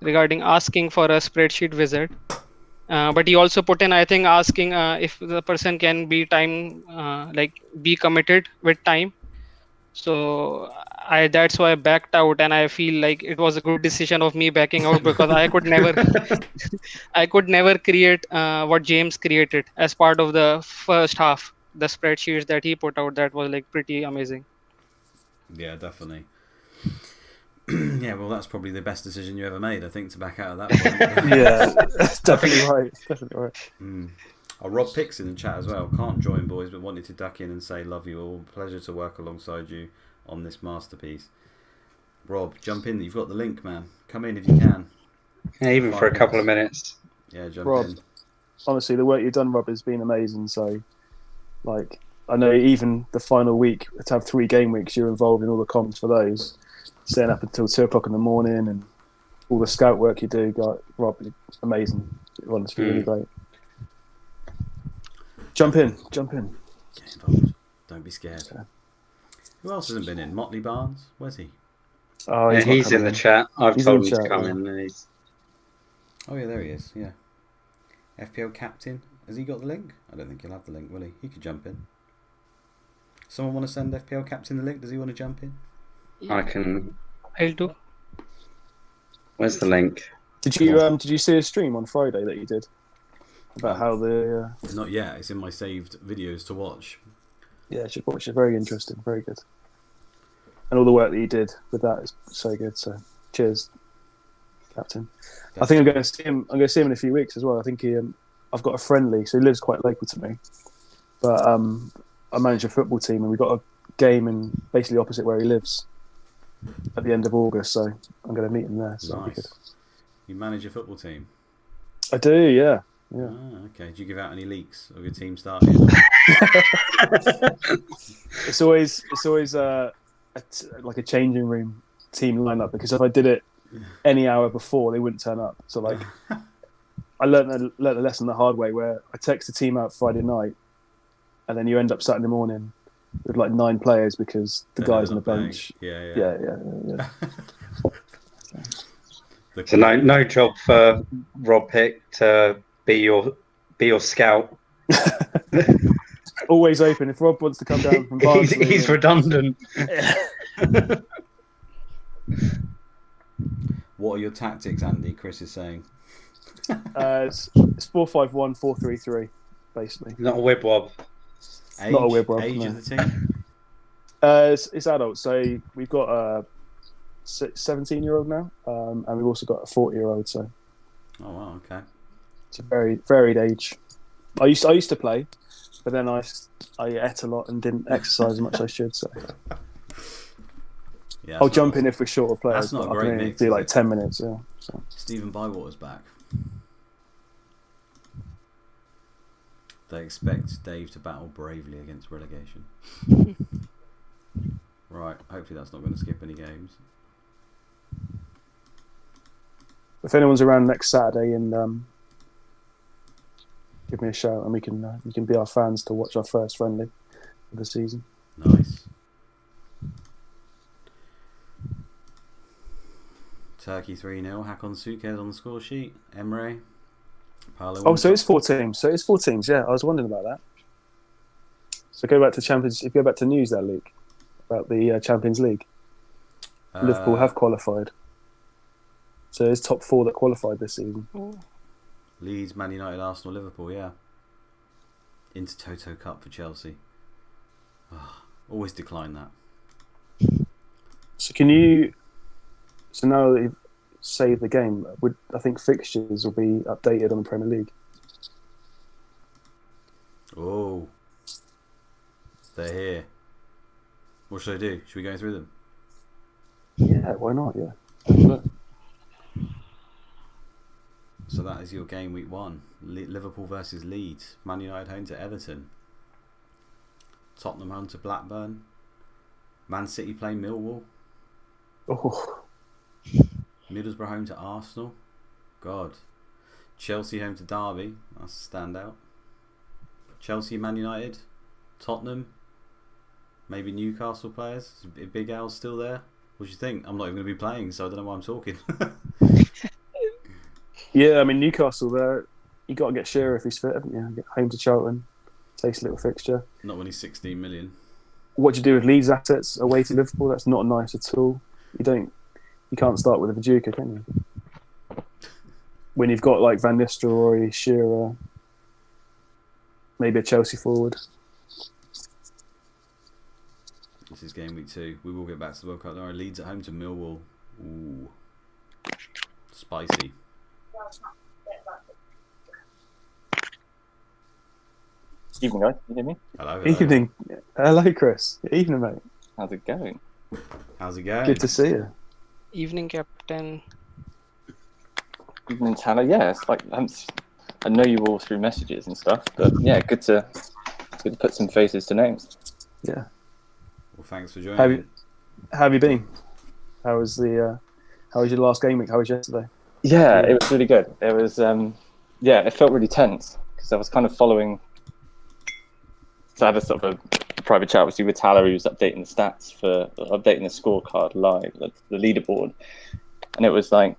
regarding asking for a spreadsheet wizard. But he also put in, I think, asking if the person can be be committed with time. So that's why I backed out, and I feel like it was a good decision of me backing out, because I could never create what James created as part of the first half. The spreadsheets that he put out, that was like pretty amazing. Yeah, definitely. Yeah, well, that's probably the best decision you ever made, I think, to back out of that point. Yeah, definitely right. Definitely right. Oh, Rob Picks in the chat as well. Can't join, boys, but wanted to duck in and say love you all. Pleasure to work alongside you on this masterpiece. Rob, jump in. You've got the link, man. Come in if you can. Yeah, even for a couple of minutes. Yeah, jump in. Honestly, the work you've done, Rob, has been amazing. So, like, I know even the final week, to have 3 game weeks, you're involved in all the comms for those. Staying up until 2 o'clock in the morning and all the scout work you do, Rob, amazing. Honestly, really great. Jump in. Get involved. Don't be scared. Okay. Who else hasn't been in? Motley Barnes? Where's he? Oh, yeah, he's in the chat. I've told him to come in. Oh yeah, there he is. Yeah. FPL captain. Has he got the link? I don't think he'll have the link, will he? He could jump in. Someone want to send FPL captain the link? Does he want to jump in? I can. I'll do. Where's the link? Did you see a stream on Friday that you did about how the? Not yet. It's in my saved videos to watch. Yeah, I should watch it. Very interesting. Very good. And all the work that you did with that is so good. So, cheers, Captain. I think I'm going to see him. I'm going to see him in a few weeks as well. I think I've got a friendly, so he lives quite local to me. But I manage a football team, and we've got a game in basically opposite where he lives at the end of August. So I'm going to meet him there. So nice. Good. You manage a football team? I do. Yeah. Ah, okay. Do you give out any leaks of your team starting? It's always like a changing room team lineup, because if I did it any hour before, they wouldn't turn up. So like, I learned the lesson the hard way, where I text the team out Friday night, and then you end up Saturday morning with like 9 players because the guys on the bench. Yeah. So no job for Rob Pick to be your scout. Always open. If Rob wants to come down from Barnsley, he's redundant. What are your tactics, Andy? Chris is saying. It's 4-5-1, 4-3-3, basically. Not a wibwob. Age of the team? It's adults. So we've got 17-year-old now, and we've also got a 40-year-old. So, oh wow, okay, it's a very varied age. I used to play, but then I ate a lot and didn't exercise as much as I should. So, yeah, I'll jump in if we're short of players. That's not but a great I can mix, do is like it? 10 minutes. Yeah. So. Stephen Bywater's back. They expect Dave to battle bravely against relegation. Right, hopefully that's not going to skip any games. If anyone's around next Saturday, and give me a shout, and we can be our fans to watch our first friendly of the season. Nice. Turkey 3-0. Hakon Sukez on the score sheet. Emre. Paolo. Oh, so it's 4 teams. Yeah, I was wondering about that. So go back to Champions. If you go back to news that league about the Champions League, Liverpool have qualified. So it's top 4 that qualified this season. Leeds, Man United, Arsenal, Liverpool. Yeah. Intertoto Cup for Chelsea. Always decline that. So can you? So now that you've saved the game, I think fixtures will be updated on the Premier League. Oh, they're here. What should I do? Should we go through them? Yeah, why not? Yeah. So that is your game week 1. Liverpool versus Leeds. Man United home to Everton. Tottenham home to Blackburn. Man City play Millwall. Oh. Middlesbrough home to Arsenal. God. Chelsea home to Derby. That's a standout. Chelsea, Man United. Tottenham. Maybe Newcastle players. Is Big Al still there? What do you think? I'm not even going to be playing, so I don't know why I'm talking. Yeah, I mean Newcastle there. You got to get Shearer if he's fit, haven't you? Get home to Charlton. Takes a little fixture. Not when he's 16 million. What do you do with Leeds assets away to Liverpool? That's not nice at all. You can't start with a Vajuka, can you? When you've got like Van Nistelrooy, Shearer, maybe a Chelsea forward. This is game week 2. We will get back to the World Cup. There are Leeds at home to Millwall. Ooh, spicy. Evening, guys. Can you hear me? Hello. Evening. Hello, Chris. Evening, mate. How's it going? How's it going? Good to see you. Evening, Captain. Evening, Tanner. Yeah, it's like I know you all through messages and stuff, but yeah, good to put some faces to names. Yeah. Well, thanks for joining. How have you been? How was your last game week? How was yesterday? Yeah, it was really good. It was it felt really tense because I was kind of following. So I had a sort of a private chat with Tyler, who was updating the stats for updating the scorecard live, the leaderboard, and it was like,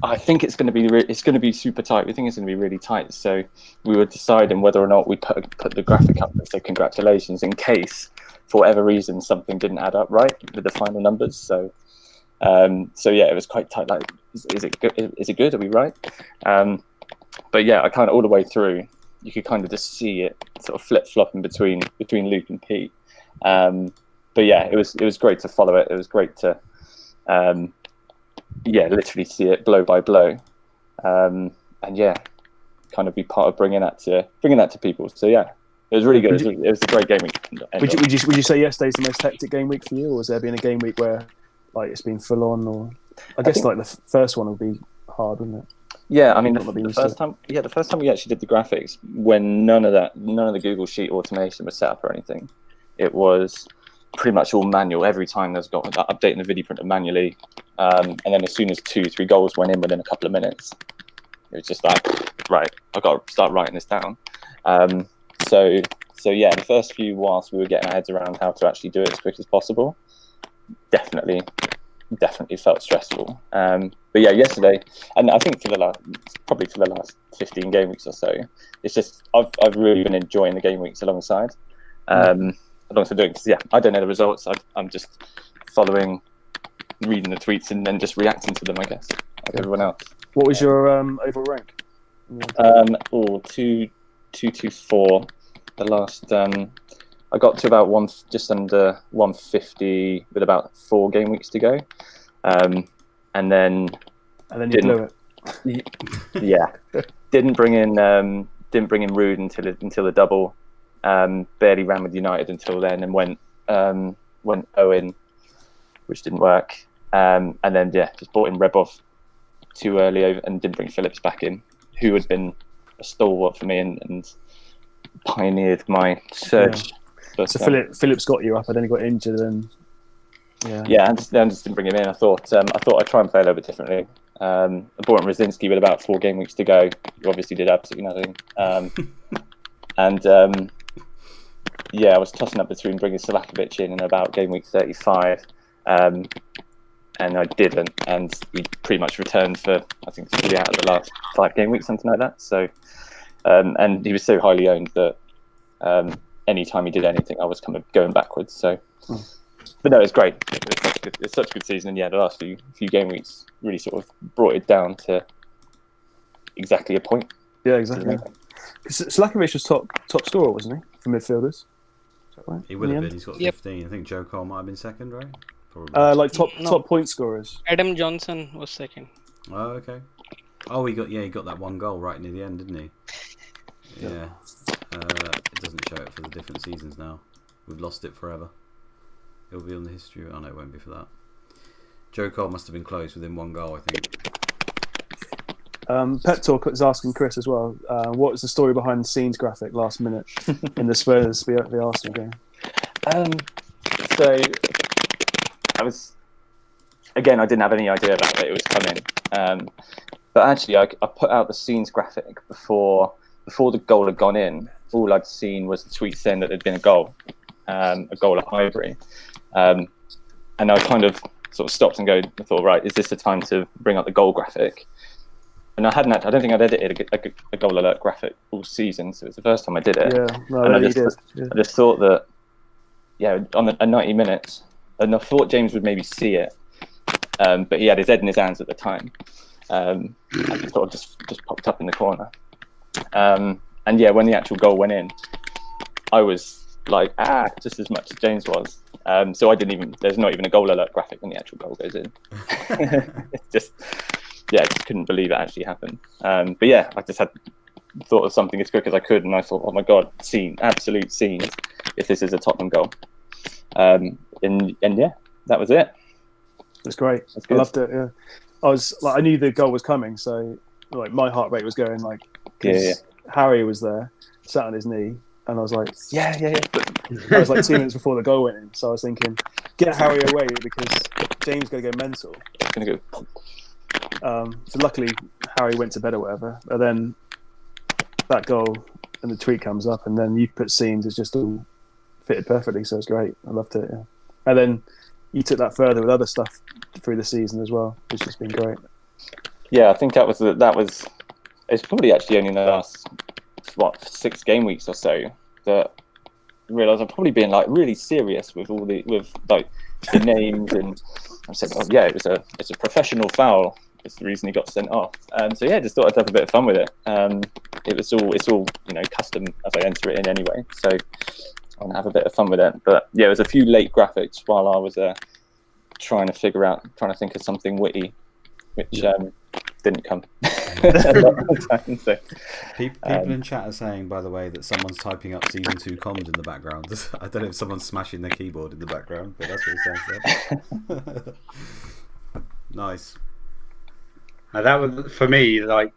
I think it's going to be super tight. We think it's going to be really tight. So we were deciding whether or not we put the graphic up and say congratulations in case, for whatever reason, something didn't add up right with the final numbers. So yeah, it was quite tight. Like, is it good? Is it good? Are we right? But yeah, I kind of all the way through, you could kind of just see it sort of flip flopping between Luke and Pete. But yeah, it was great to follow it. It was great to literally see it blow by blow, and yeah, kind of be part of bringing that to people. So yeah, it was really good. It was a great game week. Would you say yesterday's the most hectic game week for you, or has there been a game week where like it's been full on? Or I guess like the first one would be hard, wouldn't it? Yeah, I mean the first time we actually did the graphics, when none of the Google Sheet automation was set up or anything, it was pretty much all manual. Every time there's got updating the video printer manually, and then as soon as 2-3 goals went in within a couple of minutes, it was just like, right, I've got to start writing this down. So yeah, the first few, whilst we were getting our heads around how to actually do it as quick as possible, definitely felt stressful. But yeah, yesterday, and I think for the last 15 game weeks or so, it's just I've really been enjoying the game weeks alongside doing, because yeah, I don't know the results. I'm just following, reading the tweets, and then just reacting to them, I guess, like everyone else. What was your overall rank? 224. The I got to about just under 150 with about 4 game weeks to go, and then you blew it. Yeah, didn't bring in Rude until the double. Barely ran with United until then, and went Owen, which didn't work. And then just brought in Rebov too early over, and didn't bring Phillips back in, who had been a stalwart for me and pioneered my surge. Yeah. So Phillips got you up, and then he got injured, and and just didn't bring him in. I thought I'd try and play a little bit differently. I brought in Rosiński with about 4 game weeks to go. He obviously did absolutely nothing. And I was tossing up between bringing Selakovic in about game week 35, and I didn't. And he pretty much returned for, I think, 3 out of the last 5 game weeks, something like that. So, and he was so highly owned that any time he did anything, I was kind of going backwards. So, but no, it was great. It's such a good season. And the last few game weeks really sort of brought it down to exactly a point. Yeah, exactly. Selakovic was top scorer, wasn't he, for midfielders? Is that right? He would have been. He's got 15. I think Joe Cole might have been second, right? Probably. Top point scorers. Adam Johnson was second. Oh, okay. Oh, he got that 1 goal right near the end, didn't he? Yeah. It doesn't show it for the different seasons now. We've lost it forever. It'll be on the history. Oh no, it won't be for that. Joe Cole must have been close within 1 goal, I think. Pep Talk is asking Chris as well. What was the story behind the scenes graphic last minute in the Spurs v Arsenal game? So I was, again, I didn't have any idea about it. It was coming, but actually, I put out the scenes graphic before the goal had gone in. All I'd seen was the tweet saying that there'd been a goal at Highbury, and I kind of sort of stopped and I thought, right, is this the time to bring up the goal graphic? And I don't think I'd edited a goal alert graphic all season, so it was the first time I did it. Yeah, no, and you did. Yeah. I just thought that, on a 90 minutes, and I thought James would maybe see it, but he had his head in his hands at the time, and it sort of just popped up in the corner. And when the actual goal went in, I was like, just as much as James was. So there's not even a goal alert graphic when the actual goal goes in. It's I just couldn't believe it actually happened. But I just had thought of something as quick as I could, and I thought, oh my god, absolute scenes if this is a Tottenham goal. And that was it. That's great. I loved it. Yeah, I knew the goal was coming, so like my heart rate was going like. Harry was there, sat on his knee, and I was like, yeah. But that was like 2 minutes before the goal went in, so I was thinking, get Harry away because James is going to go mental. It's going to go. So luckily Harry went to bed or whatever, and then that goal and the tweet comes up, and then you put scenes, it's just all fitted perfectly, so it's great. I loved it. Yeah. And then you took that further with other stuff through the season as well, which has been great. I think that was it's probably actually only in the last 6 game weeks or so that I realised I'm probably being like really serious with the names, and I said, it's a professional foul. It's the reason he got sent off. Just thought I'd have a bit of fun with it. It's all custom as I enter it in anyway. So I want to have a bit of fun with it. But it was a few late graphics while I was trying to think of something witty, which didn't come. So, people in chat are saying, by the way, that someone's typing up season 2 comms in the background. I don't know if someone's smashing their keyboard in the background, but that's what it sounds like. Nice. That was, for me, like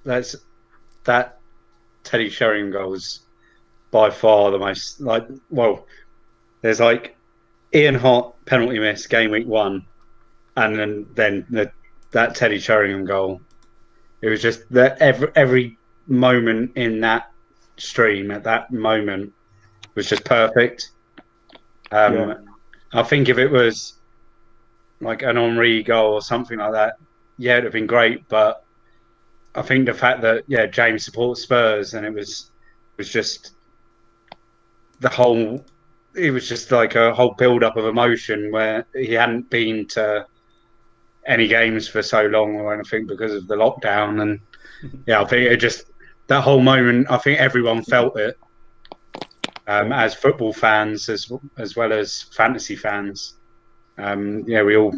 that Teddy Sheringham goal was by far the most there's like Ian Hott penalty miss game week 1, and then that Teddy Sheringham goal. It was just that every moment in that stream at that moment was just perfect. I think if it was like an Henry goal or something like that, it'd have been great. But I think the fact that James supports Spurs, and it was just it was just like a whole build up of emotion where he hadn't been to any games for so long or anything because of the lockdown, and I think it just that whole moment, I think everyone felt it, as football fans as well as fantasy fans. We all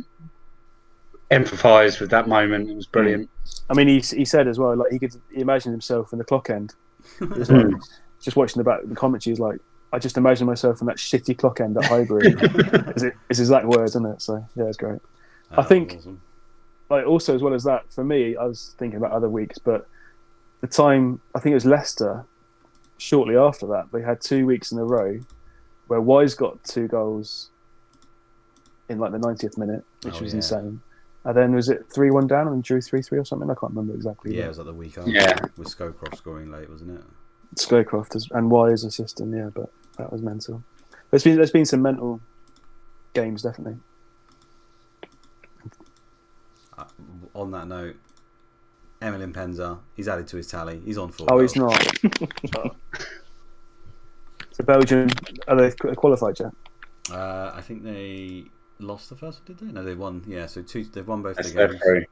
empathise with that moment. It was brilliant. I mean, he said as well, like he imagined himself in the clock end. He was like, just watching the commentary. He's like, I just imagine myself in that shitty clock end at Highbury. It's his exact words, isn't it? So yeah, it's great. I think, awesome. like also as well as that, for me, I was thinking about other weeks, but the time I think it was Leicester. Shortly after that, they had 2 weeks in a row where Wise got 2 goals in like the 90th minute, which was insane. And then was it 3-1 down and drew 3-3 or something? I can't remember exactly. Yeah, it was like the week after. Yeah, with Scowcroft scoring late, wasn't it? Scowcroft and Wise assisting, yeah, but that was mental. There's been some mental games, definitely. On that note, Emilien Penza, he's added to his tally. He's on 4 Oh, goals. he's not. So Belgium, are they qualified yet? I think they lost the first one, did they? No, they won. Yeah, so they've won both that's their their games.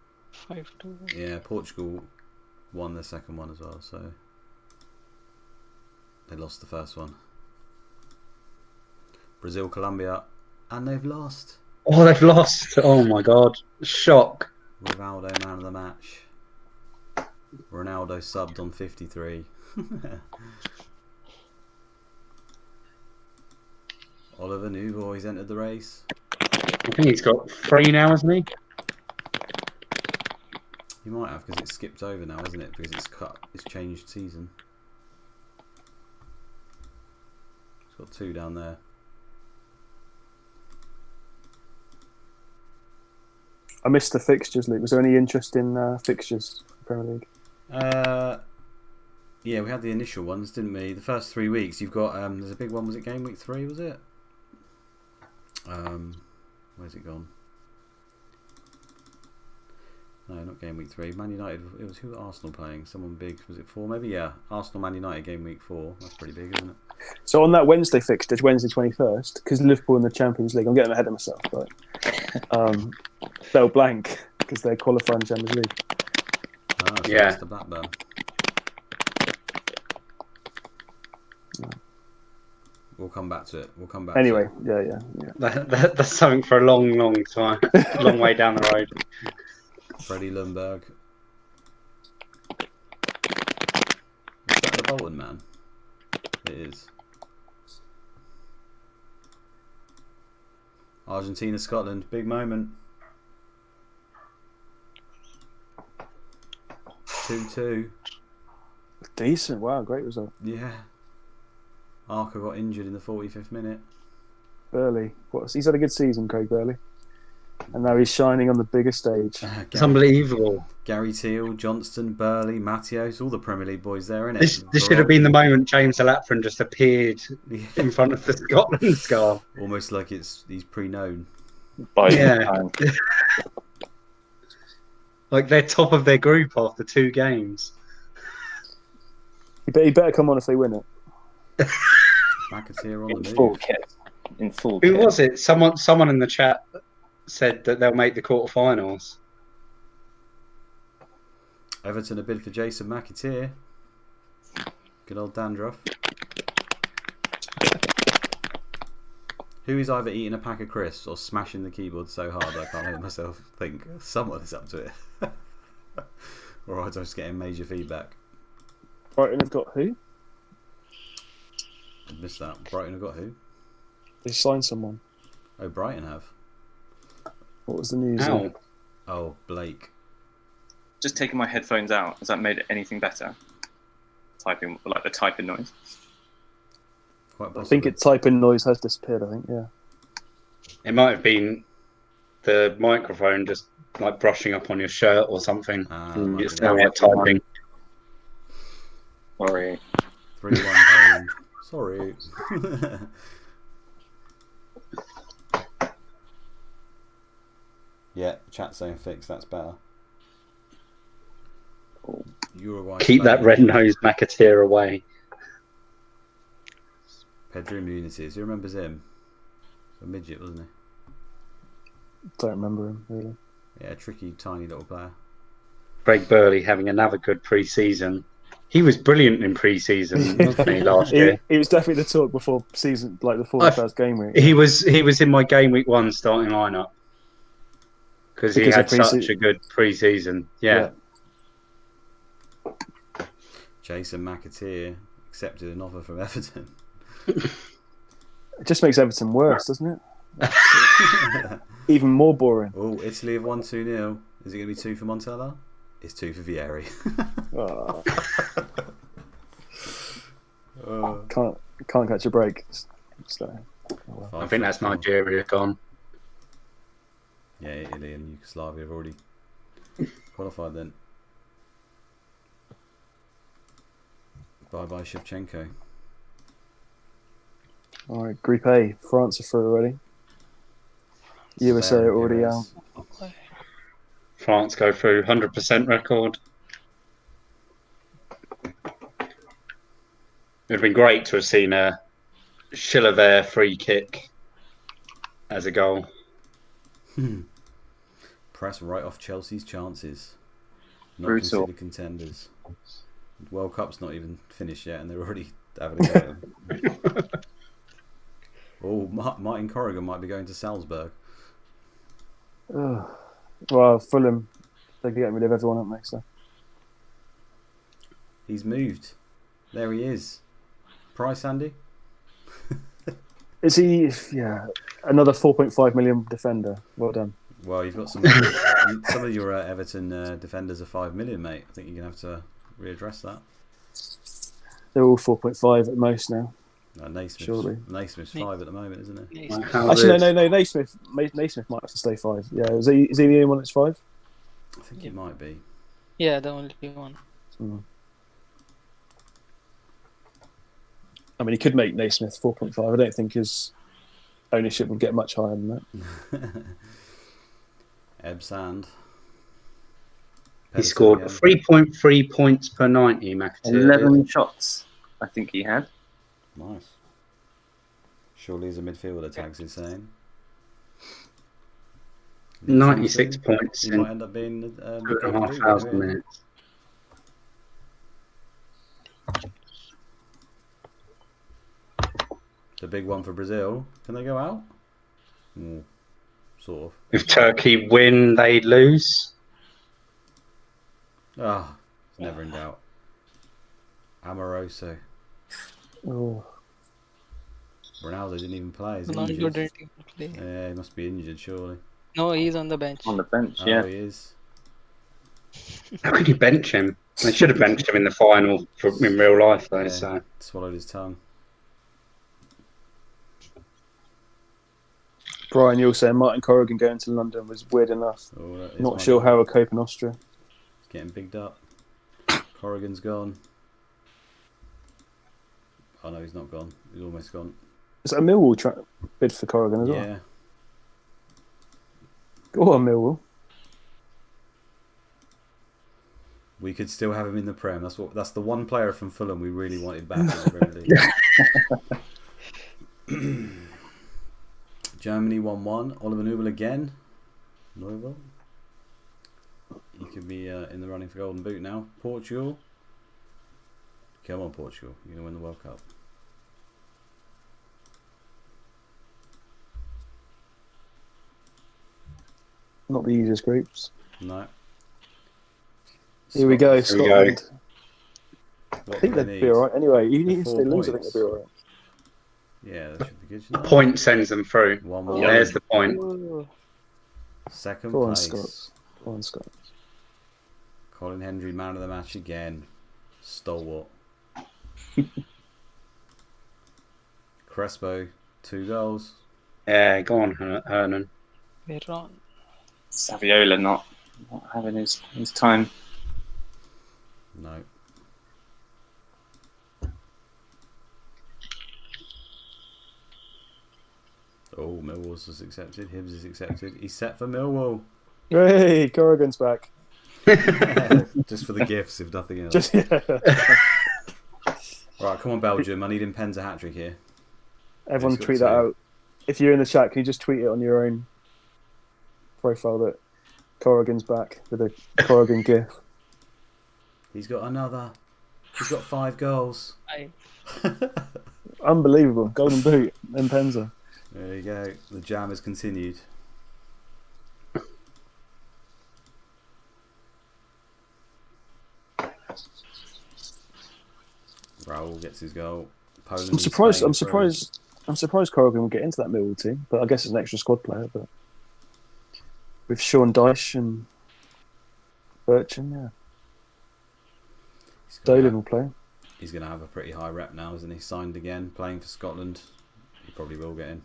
5-2. Yeah, Portugal won their second one as well, so they lost the first one. Brazil, Colombia, and they've lost. Oh, they've lost. Oh my God. Shock. Rivaldo, man of the match. Ronaldo subbed on 53. Oliver Newboy's entered the race. I think he's got 3 now, hasn't he? He might have, because it's skipped over now, isn't it? Because it's changed season. He's got 2 down there. I missed the fixtures, Luke. Was there any interest in fixtures in the Premier League? Yeah, we had the initial ones, didn't we? The first 3 weeks, you've got there's a big one. Was it game week 3? Was it? Where's it gone? No, not game week 3. Man United. It was who were Arsenal playing? Someone big. Was it 4? Maybe. Yeah. Arsenal, Man United game week 4. That's pretty big, isn't it? So on that Wednesday fixture, Wednesday 21st, because Liverpool in the Champions League, I'm getting ahead of myself, but they'll blank because they're qualifying the Champions League. Ah, so Yeah. that's the Blackburn. We'll come back to it. Anyway, yeah. That's something for a long, long time. Long way down the road. Freddie Lundberg. Is that the Bolton man? It is. Argentina, Scotland, big moment. 2-2. Decent, wow, great result. Yeah. Arca got injured in the 45th minute. Burley, he's had a good season, Craig Burley, and now he's shining on the bigger stage. It's unbelievable. Gary Teal, Johnston, Burley, Mattios, all the Premier League boys there, innit? This should have been the moment James Alapran just appeared in front of the Scotland scar. Almost like he's pre-known. Yeah. Like they're top of their group after 2 games. He better come on if they win it. McAteer on In the full move. kit. In full Who kit. was it? Someone in the chat said that they'll make the quarterfinals. Everton a bid for Jason McAteer. Good old Dandruff. Who is either eating a pack of crisps or smashing the keyboard so hard I can't hear myself think. Someone is up to it. Or I'm just getting major feedback. Brighton have got who? I missed that. Brighton have got who? They signed someone. Oh, Brighton have. What was the news? Ow. Oh, Blake. Just taking my headphones out, has that made it anything better? Typing, like the typing noise. Quite I think possibly. typing noise has disappeared, I think, yeah. It might have been the microphone just like brushing up on your shirt or something. Might It's be now that. like typing. Sorry. 3-1 Poland. Sorry. Yeah, chat saying fix, that's better. Uruguay. Keep that Spain. red-nosed McAteer away. Pedro Muniz. Who remembers him? A midget, wasn't he? Don't remember him, really. Yeah, tricky, tiny little player. Craig Burley having another good pre-season. He was brilliant in pre-season, wasn't he, last year? He was definitely the talk before season, like before the first game week. He was in my game week 1 starting lineup because he had such a good pre-season. Yeah. Jason McAteer accepted an offer from Everton. It just makes Everton worse, doesn't it? Even more boring. Oh, Italy have won 2-0. Is it going to be 2 for Montella? It's 2 for Vieri. Can't catch a break. I think that's Nigeria gone. Yeah, Italy and Yugoslavia have already qualified then. Bye-bye, Shevchenko. All right, Group A. France are through already. USA are already out. France go through 100% record. It would have been great to have seen a Chilavert free kick as a goal. Press right off Chelsea's chances. Not Brutal. considered contenders. World Cup's not even finished yet and they're already having a go at them. Oh, Martin Corrigan might be going to Salzburg. Well, Fulham, they're getting rid of everyone, aren't they? So. He's moved. There he is. Price, Andy? Is he? Yeah, another 4.5 million defender. Well done. Well, you've got some of your Everton defenders are 5 million, mate. I think you're going to have to readdress that. They're all 4.5 at most now. Naismith's 5 at the moment, isn't he? Actually, no. Naismith might have to stay 5. Yeah, is he the only one that's 5? I think he might be. Yeah, the only one. I mean, he could make Naismith 4.5. I don't think his ownership would get much higher than that. Eb Sand. He scored 3.3 points per 90, McAteer. 11 shots, I think he had. Nice. Surely he's a midfielder, Tags is saying. 96 points he in might end up being 2,500 minutes. The big one for Brazil. Can they go out? Sort of. If Turkey win, they lose. It's never in doubt. Amoroso. Oh. Ronaldo didn't even play. Is he Ronaldo injured? didn't even play. Yeah, he must be injured, surely. No, he's on the bench. On the bench, yeah. Oh, he is. How could you bench him? They should have benched him in the final in real life, though. Yeah, So swallowed his tongue. Brian, you're saying Martin Corrigan going to London was weird enough. Not sure how he'll cope in Austria. He's getting bigged up. Corrigan's gone. Oh no, he's not gone. He's almost gone. Is that a Millwall bid for Corrigan as well? Yeah. Go on, Millwall. We could still have him in the Prem. That's the one player from Fulham we really wanted back in the Premier League. Germany 1-1. Oliver Neubel again. Neubel. He could be in the running for Golden Boot now. Portugal. Come on, Portugal. You're going to win the World Cup. Not the easiest groups. No. Here we go, Scotland. I think they'd be alright. Anyway, even if they lose, I think they'd be alright. Yeah, that should be good. a point sends them through. 1-1. There's the point. Second Go on, place. Scots. Go on, Scots. Colin Hendry, man of the match again. Stalwart. Crespo, 2 goals. Yeah, go on, Hernan. We're on. Saviola not having his time. No. Oh, Millwall's was accepted. Hibbs is accepted. He's set for Millwall. Hey, Corrigan's back. Just for the gifts, if nothing else. Just yeah. Right, come on, Belgium. I need him pens a hat-trick here. Everyone He's got tweet that 2. out. If you're in the chat, can you just tweet it on your own profile that Corrigan's back with a Corrigan gif? He's got another. He's got 5 goals. Unbelievable. Golden boot. Mpenza. There you go. The jam has continued. Raul gets his goal. Poland I'm surprised Corrigan will get into that Millwall team, but I guess it's an extra squad player. But with Sean Dyche and Birchin, yeah. Dolan will play. He's going to have a pretty high rep now, isn't he? Signed again, playing for Scotland. He probably will get in.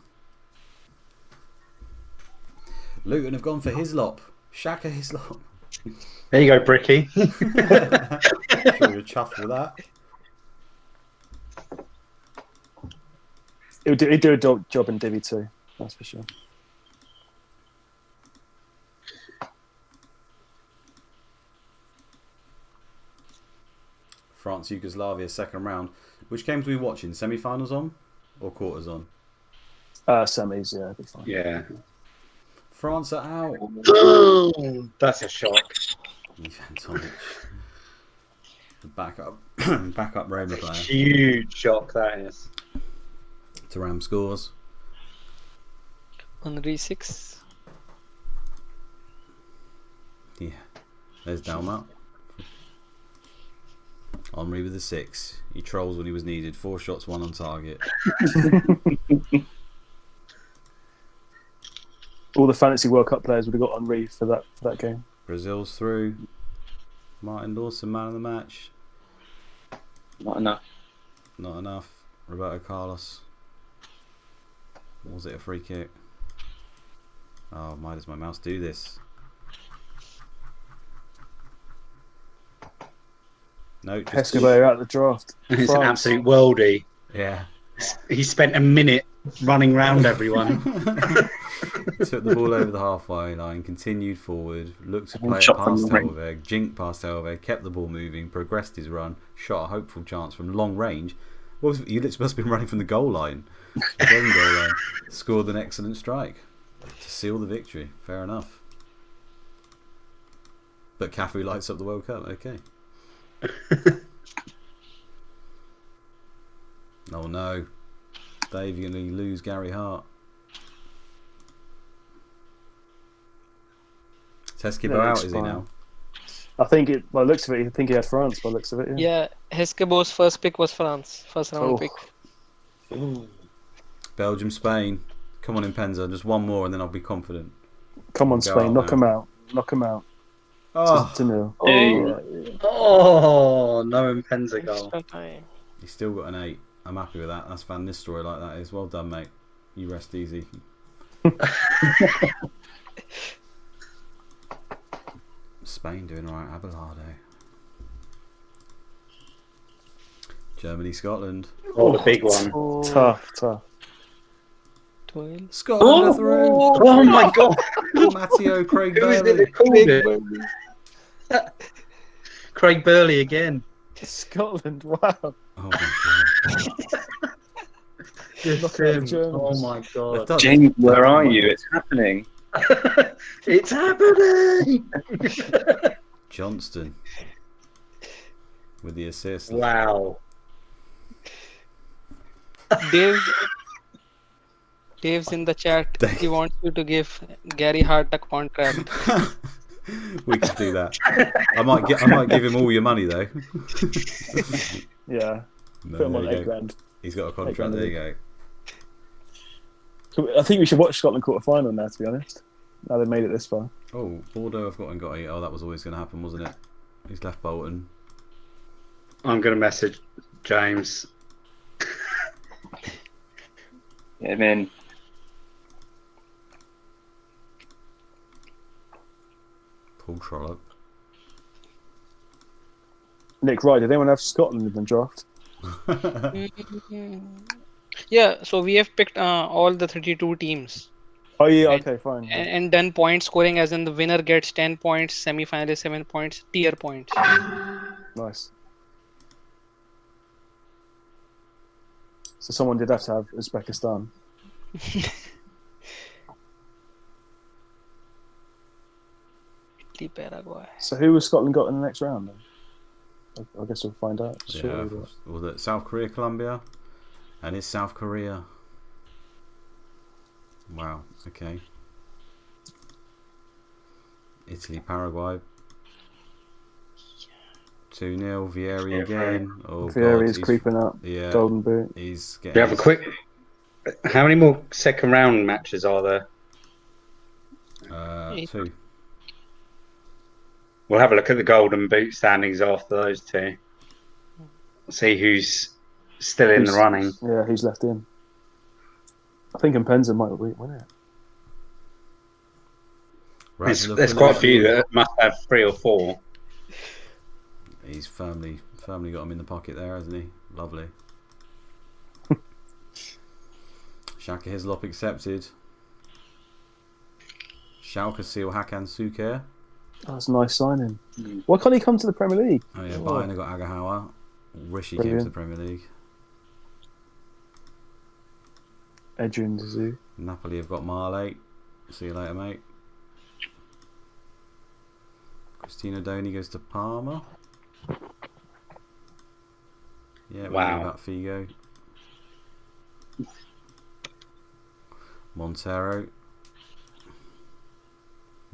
Luton have gone for Hislop. Shaka Hislop. There you go, Bricky. Sure you're chuffed with that. He'd do a job in Divi too, that's for sure. France Yugoslavia second round. Which games are we watching? Semi-finals on or quarters on? Semis, yeah, it'll be fine. Yeah. France are out. That's a shock. Ivan Tomic. The backup Roma player. Huge shock that is. Thuram scores. Henry 6. Yeah. There's Dalmat. Henry with the 6. He trolls when he was needed. 4 shots, 1 on target. All the fantasy World Cup players would have got Henry for that game. Brazil's through. Martin Dawson, man of the match. Not enough. Not enough. Roberto Carlos. Was it a free kick? Oh, why does my mouse do this? No, just Escobar out of the draft. He's an absolute worldie. Yeah. He spent a minute running round everyone. Took the ball over the halfway line, continued forward, looked to play it Shot past from the ring. Helveg, jinked past Helveg, kept the ball moving, progressed his run, shot a hopeful chance from long range. What was it? You must have been running from the goal line. The goal line. Scored an excellent strike to seal the victory. Fair enough. But Cafu lights up the World Cup. Okay. Oh no. Dave, you're going to lose Gary Hart. Teskibo Yeah, out, it's is fine. he now? I think it. By the looks of it, I think he had France. By the looks of it, yeah. Yeah, Heskebor's first pick was France. First round Oh. pick. Belgium, Spain. Come on in Penza. Just one more and then I'll be confident. Come on, Go Spain, out knock now. him out. Knock him out. Oh, 2-0. Oh, no Mpenza goal. Extra time. he's still got an 8. I'm happy with that. That's Van Nistelrooy like that is. Well done, mate. You rest easy. Spain doing alright. Abelardo. Germany, Scotland. Oh, the big one. Tough. 12. Scotland are through. Oh my god. Matteo Craig Who is it Burley. that called it? Craig Burley again. Scotland, wow. Oh my god. Just at the him. Germans. Oh my They've god. done- James, where are you? It's happening. It's happening. Johnston with the assist. Wow. Dave's in the chat. Dave. He wants you to give Gary Hart a contract. We could do that. I might give him all your money though. Yeah. No, Put him on there you 8 go. grand. He's got a contract. There you go. I think we should watch Scotland quarter final now, to be honest. Now they've made it this far. Oh, Bordeaux have got 8. Oh, that was always going to happen, wasn't it? He's left Bolton. I'm going to message James. Get him in. Paul Trollope. Nick Wright, did anyone have Scotland in the draft? Yeah, so we have picked all the 32 teams Oh, yeah, Right. okay, fine. and done point scoring, as in the winner gets 10 points, semi-finalist 7 points, tier points. Nice. So someone did have to have Uzbekistan. Italy, Paraguay. So who was Scotland got in the next round then? I guess we'll find out shortly. Yeah, well, that South Korea, Colombia, and it's South Korea. Wow. Okay. Italy, Paraguay. 2-0. Vieri again. Oh, Vieri's creeping up. Yeah. Golden boot. He's getting. We have a quick. How many more second round matches are there? 2. We'll have a look at the golden boot standings after those two. See who's still in the running. Yeah, who's left in. I think Mpenza might win it. There's quite a few that must have 3 or 4. He's firmly got him in the pocket there, hasn't he? Lovely. Shaka Hislop accepted. Schalke seal Hakan Suker. Oh, that's a nice signing. Why can't he come to the Premier League? Oh yeah, Bayern have got Agahawa. Rishi came to the Premier League. Adrian Dzou. Napoli have got Marley. See you later, mate. Christina Donny goes to Parma. Yeah, we know about Figo. Montero.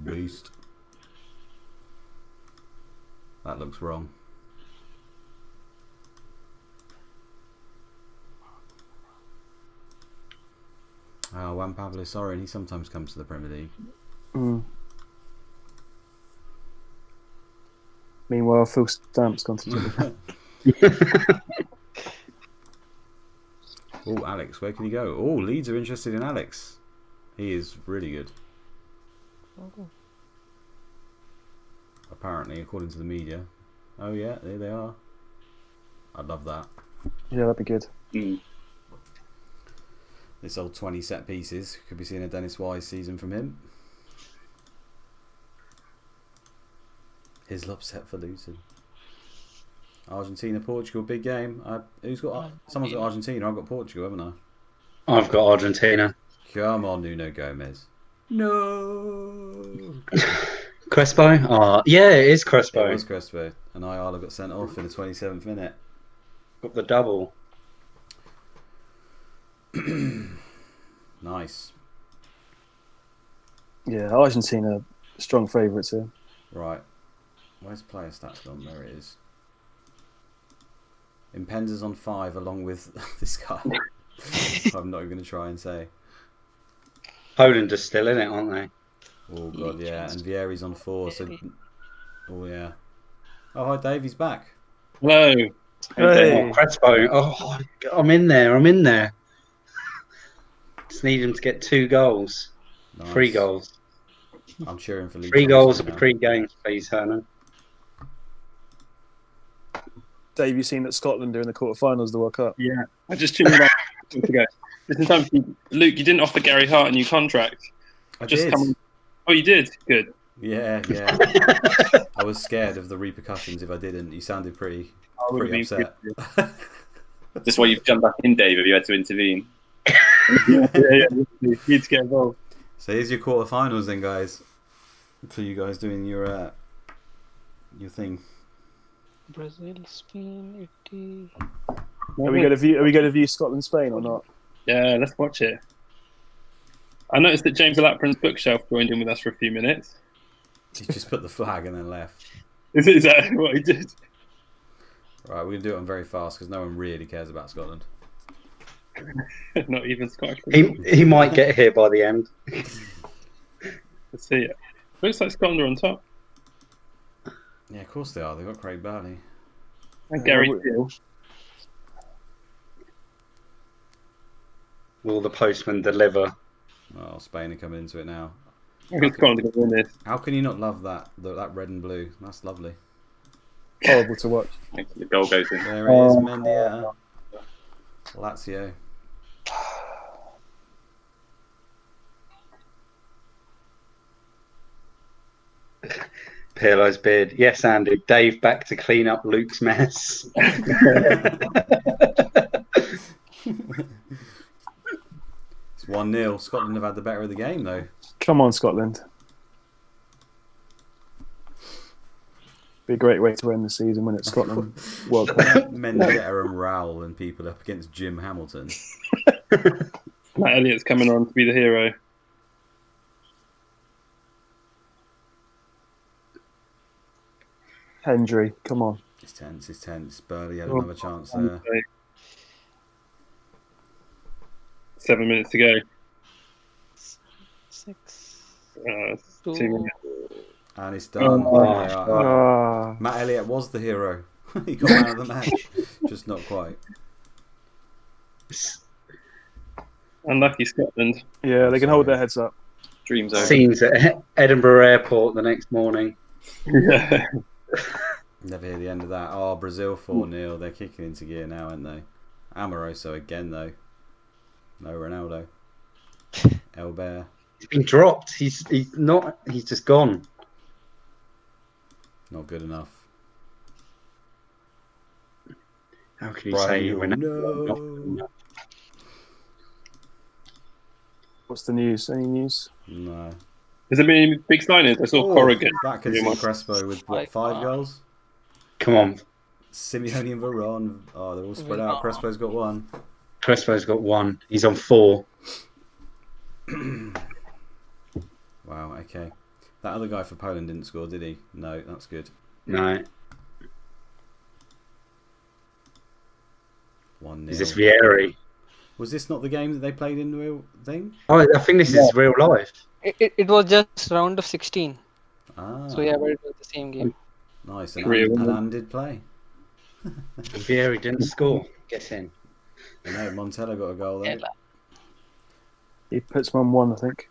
Beast. That looks wrong. Juan Pablo Sorin, he sometimes comes to the Premier League. Meanwhile, Phil Stamp's gone to Chelsea. Oh, Alex, where can he go? Oh, Leeds are interested in Alex. He is really good. Apparently, according to the media. Oh yeah, there they are. I'd love that. Yeah, that'd be good. This old 20 set pieces. Could be seeing a Dennis Wise season from him. Hislop set for Luton. Argentina, Portugal, big game. Who's got? Someone's got Argentina. I've got Portugal, haven't I? I've got Argentina. Come on, Nuno Gomez. No. Crespo? Oh, yeah, it is Crespo. It was Crespo. And Ayala got sent off in the 27th minute. Got the double. Nice. Yeah, Argentina, strong favourites here. Right. Where's player stats gone? There it is. Impenza's on 5 along with this guy. I'm not even going to try and say. Poland are still in it, aren't they? Oh god, yeah. And Vieri's on 4. So, oh yeah. Oh hi, Dave. He's back. Hello. Hey. Oh, Crespo. Oh, I'm in there. Just need him to get 2 goals. Nice. 3 goals. I'm cheering for Leeds. 3 goals in 3 games, please, Hernan. Dave, you seen that Scotland are in the quarterfinals of the World Cup? Yeah, I just tuned in to go. This is time for you. Luke, you didn't offer Gary Hart a new contract. I did. Oh, you did? Good. Yeah. I was scared of the repercussions if I didn't. You sounded pretty upset. This is why you've jumped back in, Dave, if you had to intervene. yeah. You need to get involved. So here's your quarterfinals then, guys. For you guys doing your thing. Brazil, Spain, Italy. Are we going to view Scotland, Spain or not? Yeah, let's watch it. I noticed that James Alaprin's bookshelf joined in with us for a few minutes. He just put the flag and then left. Is that what he did? Right, we're going to do it on very fast because no one really cares about Scotland. Not even Scottish. He might get here by the end. Let's see it. Looks like Scotland are on top. Yeah, of course they are. They've got Craig Barney. And Gary Steele. Will the postman deliver? Oh, Spain are coming into it now. I think Scotland are going to win this. How can you not love that red and blue? That's lovely. Horrible to watch. The goal goes in. There it is, Mendieta. Lazio. Pirlo's beard. Yes, Andy. Dave back to clean up Luke's mess. It's 1-0. Scotland have had the better of the game, though. Come on, Scotland. Be a great way to end the season when it's Scotland World Cup. Mendieta and Rowell and people up against Jim Hamilton. Matt Elliott's coming on to be the hero. Hendry, come on. It's tense. Burley had another chance there. 7 minutes to go. 6, 2 2. minutes. And it's done. Matt Elliott was the hero. He got man of the match. Just not quite. Unlucky Scotland. Yeah, they can hold their heads up. Dreams over. Scenes at Edinburgh Airport the next morning. Yeah. Never hear the end of that. Oh, Brazil 4-0. They're kicking into gear now, aren't they? Amoroso again, though. No Ronaldo. Elbert. He's been dropped. He's just gone. Not good enough. How can you say No. What's the news? Any news? No. Has there been any big signings? I saw Corrigan. That could see Crespo with what, 5 goals? Come on. Simeone and Varane. Oh, they're all spread out. Crespo's got 1. Crespo's got 1. He's on 4. Wow, okay. That other guy for Poland didn't score, did he? No, that's good. No. 1-0. Is this Vieri? Was this not the game that they played in the real thing? Oh, I think this is real life. It was just round of 16. Ah. So yeah, but it was the same game. Nice. And Anne did play. Vieri didn't score. Get in. I know, Montella got a goal there. He puts them on 1, I think.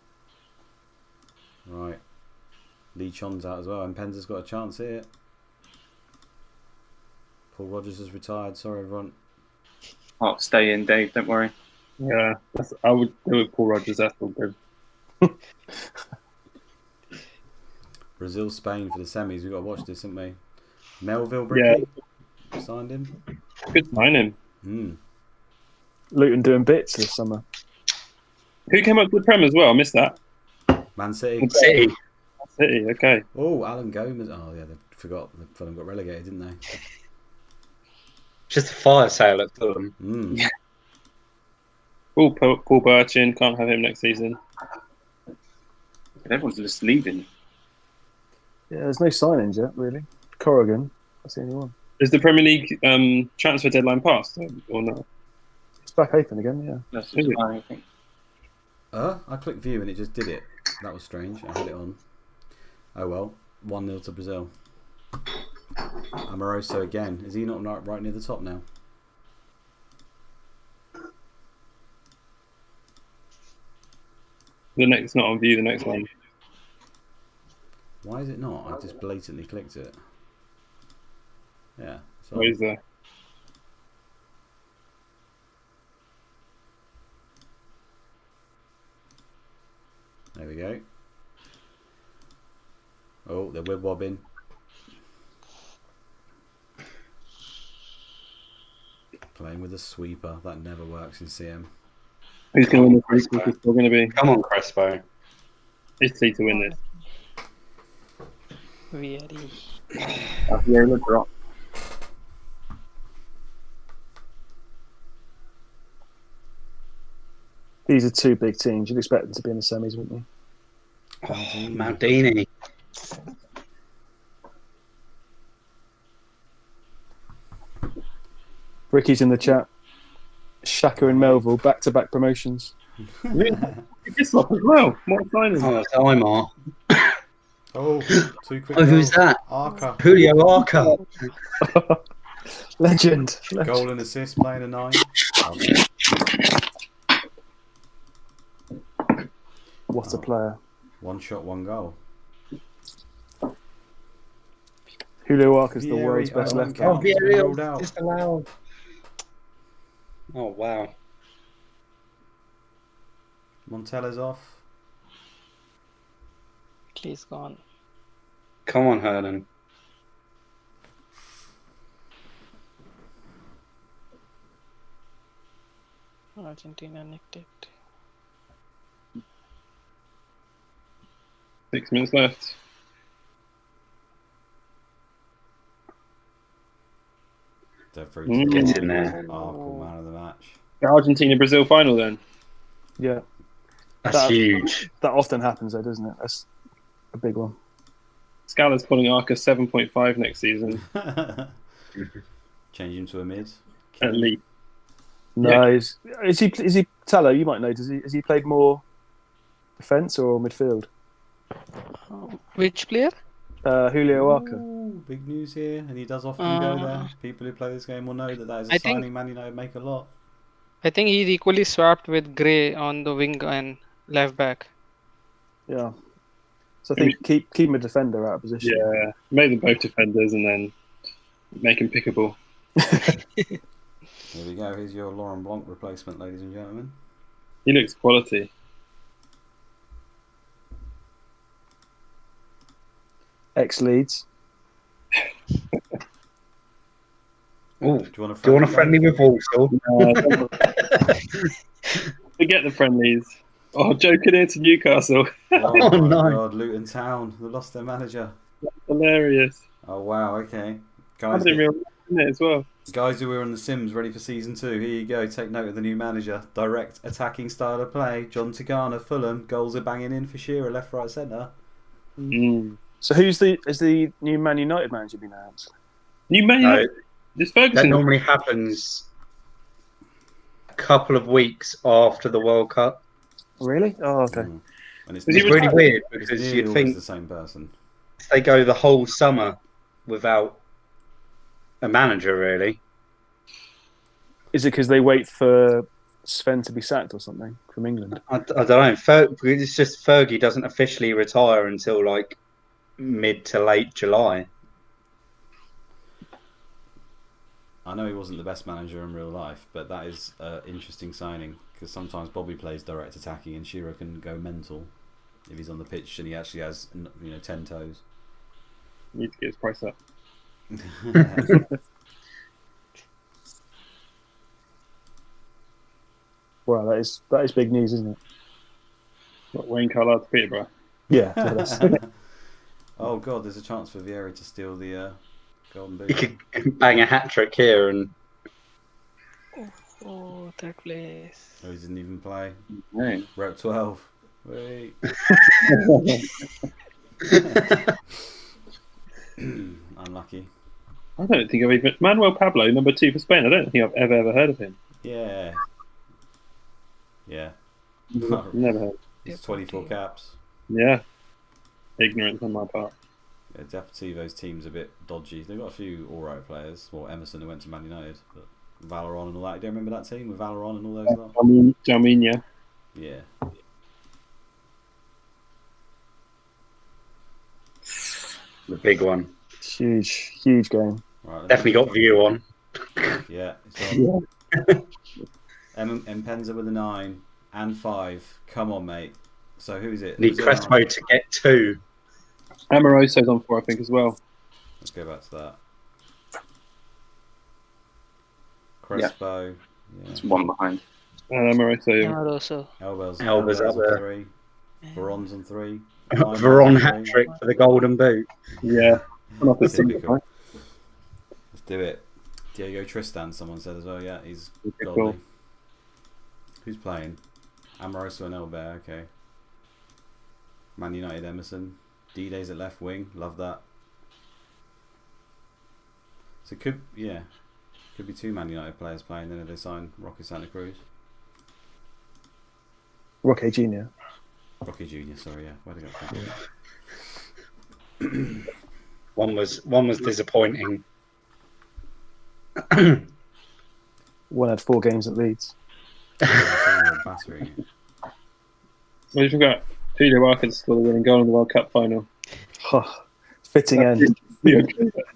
Right. Lee Chon's out as well, and Penza's got a chance here. Paul Rogers has retired. Sorry, everyone. Oh, stay in, Dave. Don't worry. Yeah, I would do with Paul Rogers. That's all good. Brazil, Spain for the semis. We've got to watch this, haven't we? Melville Bricky signed him. Good signing. Luton doing bits this summer. Who came up with the Prem as well? I missed that. Man City. City. City, okay. Oh, Alan Gomez. Oh, yeah, they forgot. Fulham got relegated, didn't they? Just a fire sale at Fulham. Paul Burchin, can't have him next season. Everyone's just leaving. Yeah, there's no signings yet, really. Corrigan, that's the only one. Is the Premier League transfer deadline passed or not? It's back open again, yeah. That's just fine, I think. I clicked view and it just did it. That was strange. I had it on. Oh well. 1-0 to Brazil. Amoroso again. Is he not right near the top now? The next not on view, the next one. Why is it not? I just blatantly clicked it. Yeah. So Where is there? there we go. Oh, they're web wobbing. Playing with a sweeper. That never works in CM. Who's going to win this race? It's still going to be Come on, Crespo. Italy to win this. Vieri. Vieira drop. These are 2 big teams. You'd expect them to be in the semis, wouldn't you? Oh, Maldini. Ricky's in the chat. Shaka and Melville, back-to-back promotions. It's up as well. More signings. Oh, it's Aymar. Oh, 2 quick Oh, who's goals. that? Arca. Julio Arca. Legend. Goal and assist, playing a 9. What a player. 1 shot, 1 goal. Julio Arca's the Vieri, world's best oh, left okay. back. He's been ruled out. Disallowed. Oh, wow. Montella's off. Please gone. Come on, Hernan. Argentina nicked it. 6 minutes left. Get in there. Oh, cool, man of the match. The Argentina-Brazil final then. Yeah, That's huge. that often happens, though, doesn't it? That's a big one. Scala's calling Arca 7.5 next season. Change him to a mid. At least. No, is he Tallow? You might know. Has he played more defence or midfield? Which player? Julio Arca. Ooh, big news here, and he does often go there. People who play this game will know that is a signing Man United make a lot. I think he's equally swapped with Gray on the wing and left back. Yeah. So I think keep him a defender out of position. Yeah, make them both defenders and then make him pickable. Here we go. Here's your Laurent Blanc replacement, ladies and gentlemen. He looks quality. Ex-Leeds. Ooh, Do you want a friendly with Walsall? Forget the friendlies. Oh, Joe Kinnear to Newcastle. Oh, my no. God, Luton Town. They lost their manager. Hilarious. Oh, wow, okay. Happened in real life, isn't it, as well? Guys who are on The Sims ready for Season 2, here you go. Take note of the new manager. Direct attacking style of play. John Tagana, Fulham. Goals are banging in for Shearer, left, right, centre. So is the new Man United manager been announced? New Man United? This Ferguson? That normally happens a couple of weeks after the World Cup. Really? Oh, okay. And it's really weird because because you'd you'd think think the same person. they go the whole summer without a manager, really. Is it because they wait for Sven to be sacked or something from England? I don't know. It's just Fergie doesn't officially retire until like mid to late July. I know he wasn't the best manager in real life, but that is an interesting signing because sometimes Bobby plays direct attacking and Shearer can go mental if he's on the pitch and he actually has 10 toes. Need to get his price up. Wow, that is big news, isn't it? What, Wayne Carlisle to Peterborough? Yeah. Oh God, there's a chance for Vieira to steal the Golden Boot. He could bang a hat trick here and. Oh, third place. Oh, he didn't even play. No. Rep 12. Wait. Unlucky. I don't think I've even... Manuel Pablo, number 2 for Spain. I don't think I've ever heard of him. Yeah. Never heard. He's 24 caps. Yeah. Ignorance on my part. Yeah, Deportivo's team's a bit dodgy. They've got a few alright players. Well, Emerson who went to Man United. But Valeron and all that. Do you remember that team with Valeron and all those lot? Jarminia. Yeah. The big one. Huge game. Right, Definitely got view on. Yeah. Mpenza with a 9 and 5. Come on, mate. So who is it? Need Crespo to get 2. Amoroso's on 4, I think, as well. Let's go back to that. Crespo. Yeah. It's one behind. Amoroso. Amoroso. Elba's up there. 3. Veron's on 3. Veron hat trick for the Golden Boot. Yeah. Typical. Let's do it. Diego Tristan, someone said as well. Yeah, he's goalie. Cool. Who's playing? Amoroso and Elba. Okay. Man United Emerson. D-Day's at left wing. Love that. So could be 2 Man United players playing then if they sign Rocky Santa Cruz. Roque Jr. Rocky Jr. Sorry, yeah. Where'd I go? One was disappointing. One had 4 games at Leeds. What do you think about Peter Barker to score the winning goal in the World Cup final? Fitting end. It's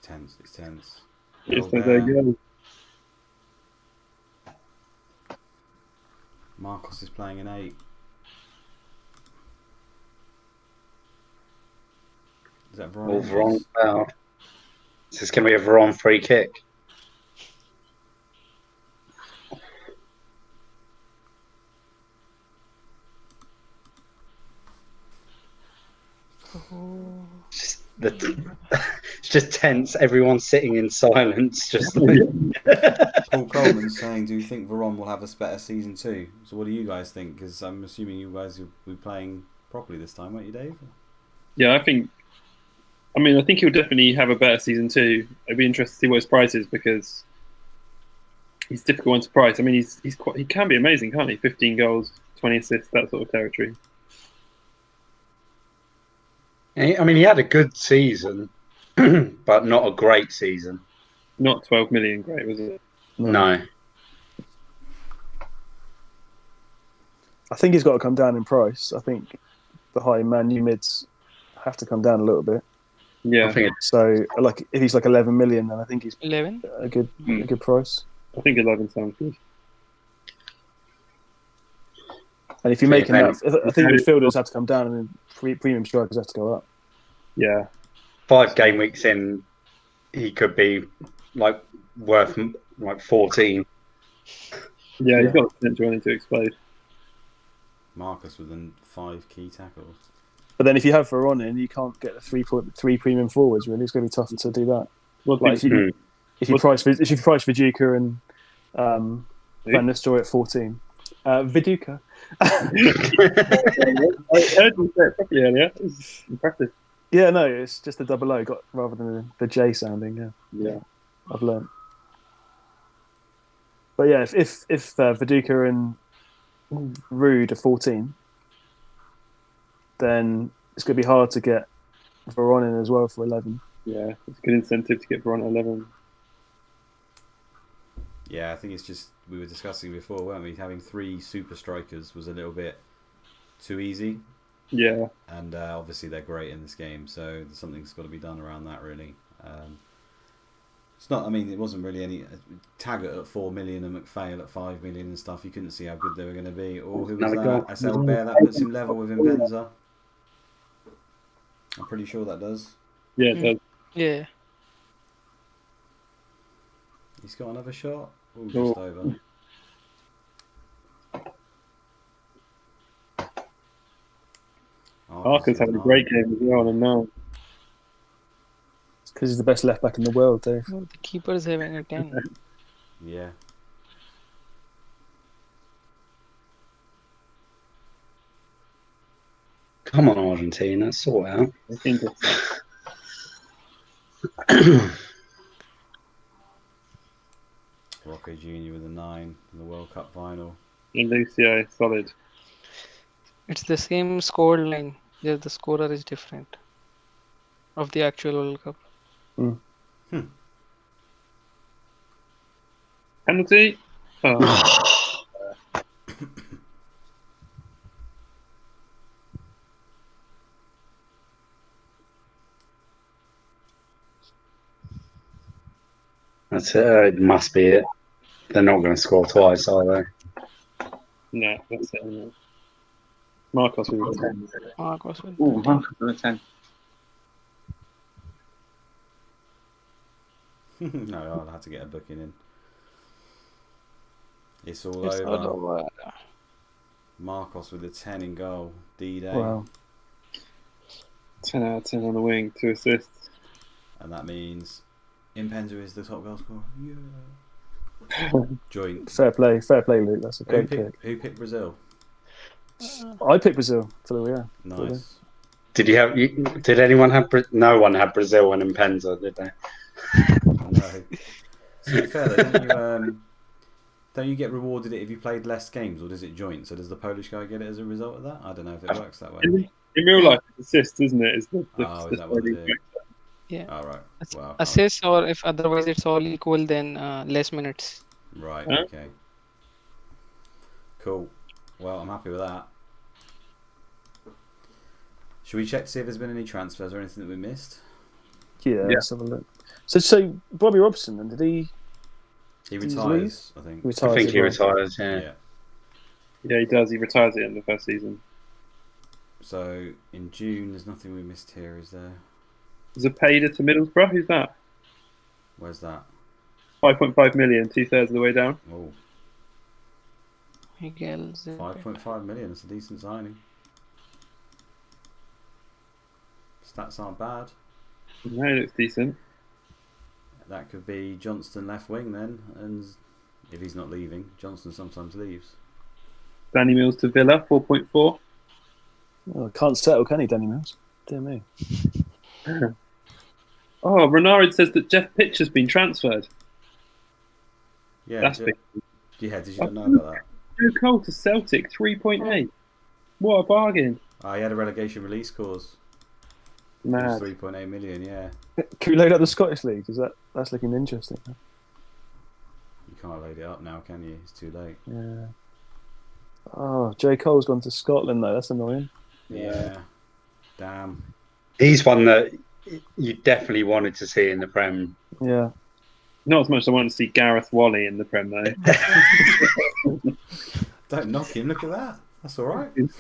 tense. Yes, there you go. Marcos is playing an 8. Is that Veron? Veron foul. This is going to be a Veron free kick. it's just tense. Everyone's sitting in silence. Just like... Paul Coleman's saying, "Do you think Varane will have a better season too?" So, what do you guys think? Because I'm assuming you guys will be playing properly this time, won't you, Dave? Yeah, I think he'll definitely have a better season too. It'd be interesting to see what his price is because he's a difficult one to price. I mean, he can be amazing, can't he? 15 goals, 20 assists, that sort of territory. I mean, he had a good season, but not a great season. Not 12 million great, was it? No. I think he's got to come down in price. I think the high Man U mids have to come down a little bit. Yeah. So, like, if he's like 11 million, then I think he's 11. a good price. I think 11 sounds good. And if you're making that, I think midfielders have to come down, and then premium strikers have to go up. Yeah. 5 game weeks in, he could be like worth like 14. Yeah, he's got the potential to explode. Marcus with 5 key tackles. But then if you have Varane in, you can't get the 3 premium forwards. Really, it's going to be tough to do that. Like if you price Viduka and Van Nistelrooy at 14, Viduka. I heard you say it properly earlier. It was impressive. Yeah, no, it's just a double O rather than the J sounding. Yeah. I've learned. But yeah, if Viduka and Rude are 14, then it's going to be hard to get Varane in as well for 11. Yeah, it's a good incentive to get Varane at 11. Yeah, I think it's just, we were discussing before, weren't we? Having 3 super strikers was a little bit too easy. Yeah. And obviously they're great in this game, so something's got to be done around that, really. It's not, I mean, it wasn't really any... Taggart at 4 million and McPhail at 5 million and stuff, you couldn't see how good they were going to be. Or who was that? SL Bear, that puts him level with Impenza. I'm pretty sure that does. Yeah, it does. Yeah. He's got another shot. Oh, just over. Arca's having a great game as well, and now. It's because he's the best left back in the world, Dave. Well, the keeper's having a 10. Yeah. Come on, Argentina, sort out. Rocco Jr. with a 9 in the World Cup final. And Lucio, solid. It's the same score line. Just the scorer is different of the actual World Cup. Penalty. Oh. That's it. It must be it. They're not going to score twice, are they? No, that's it. Marcos with a 10. Marcos with a 10. No, I'll have to get a booking in. It's all over. Marcos with a 10 in goal. D-Day. Wow. 10 out of 10 on the wing, 2 assists. And that means Impenza is the top goal scorer. Yeah. Joint. Fair play, Luke. That's a great pick. Who picked Brazil? I picked Brazil for the year. Nice. Did anyone have? No one had Brazil and Impenza, did they? No. To be fair, though, don't you get rewarded it if you played less games, or does it joint? So does the Polish guy get it as a result of that? I don't know if it works that way. In real life, it's assists, isn't it? Is is that what it is? Yeah. All right. Wow. Assists, or if otherwise it's all equal, then less minutes. Right. Huh? Okay. Cool. Well, I'm happy with that. Should we check to see if there's been any transfers or anything that we missed? Yeah. Let's have a look. So Bobby Robson, then did he? He retires, I think. I think he retires. Yeah. Yeah, he does. He retires at the end of the first season. So in June, there's nothing we missed here, is there? Zapata to Middlesbrough. Who's that? Where's that? 5.5 million, 2/3 of the way down. Oh. 5.5 million. That's a decent signing. Stats aren't bad. No, it looks decent. That could be Johnston left wing then, and if he's not leaving, Johnston sometimes leaves. Danny Mills to Villa, 4.4. Oh, can't settle, can he, Danny Mills? Dear me. Oh, Renard says that Jeff Pitcher's been transferred. Yeah, That's big. Yeah, did you not know about that? Joe Cole to Celtic, 3.8. What a bargain. He had a relegation release clause. Mad. 3.8 million, yeah. Can we load up the Scottish League? Because that's looking interesting. You can't load it up now, can you? It's too late. Yeah. Oh, J. Cole's gone to Scotland, though. That's annoying. Yeah. Damn. He's one that you definitely wanted to see in the Prem. Yeah. Not as much as I want to see Gareth Wally in the Prem, though. Don't knock him. Look at that. That's all right. It's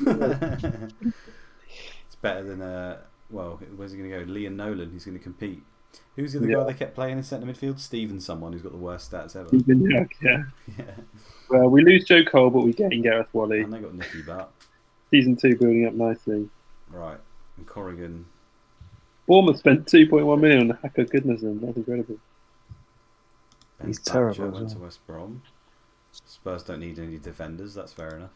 better than, well, where's he going to go? Liam Nolan, who's going to compete. Who's the other guy they kept playing in centre midfield? Steven someone who's got the worst stats ever. Yeah. Well, we lose Joe Cole, but we gain Gareth Wally. And they got Nicky Butt. Season 2 building up nicely. Right. And Corrigan. Bournemouth spent 2.1 million on Hacker Goodness, that's incredible. He's terrible. Went to West Brom. Spurs don't need any defenders, that's fair enough.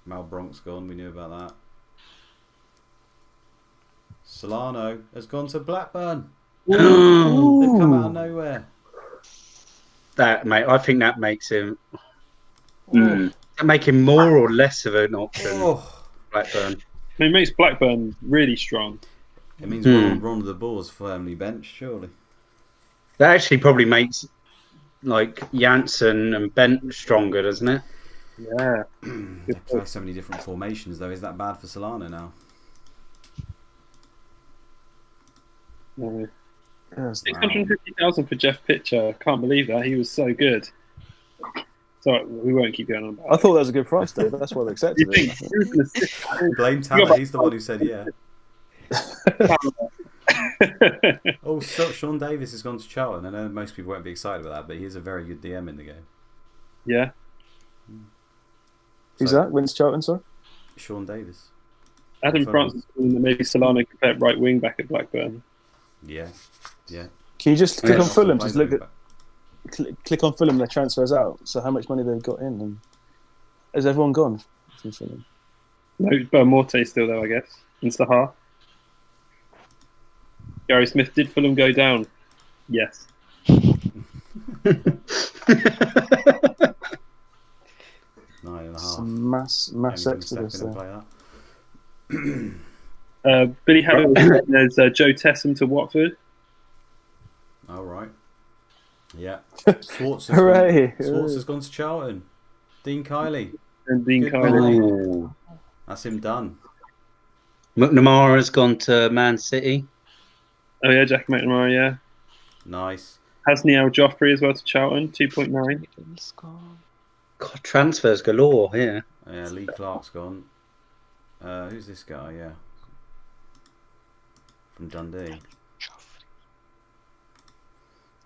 Mal Bronk's gone, we knew about that. Solano has gone to Blackburn. They've come out of nowhere. That, mate, I think that makes him. That make him more or less of an option. Blackburn. It makes Blackburn really strong. It means Ron of the Ball's firmly benched, surely. That actually probably makes like Janssen and Bent stronger, doesn't it? Yeah. They play so many different formations, though. Is that bad for Solano now? No. 650,000 for Jeff Pitcher. Can't believe that. He was so good. So we won't keep going on about I thought that was a good price, Dave. That's why they accepted it. Blame Tanner. He's the one who said yeah. Oh, so Sean Davis has gone to Charlton. I know most people won't be excited about that, but he's a very good DM in the game. Yeah. Who's that? When's Charlton, sorry? Sean Davis. Adam Francis saying that maybe Solano could play right wing back at Blackburn. Yeah. Can you just click on Fulham? Just look at click on Fulham. Their transfers out. So how much money they've got in? And has everyone gone from Fulham? No, Morte's still there, I guess. And Sahar. Gary Smith, did Fulham go down? Yes. 9.5. Some mass exodus there. Billy Haddle, there's Joe Tessam to Watford. All right. Yeah. Swartz has gone to Charlton. Dean Kiley. And Dean Kiley. That's him done. McNamara has gone to Man City. Oh yeah, Jack McNamara, yeah. Nice. Hasni Al Joffrey as well to Charlton, 2.9. God, transfers galore, yeah. Yeah, Lee Clark's gone. Who's this guy? Yeah. From Dundee.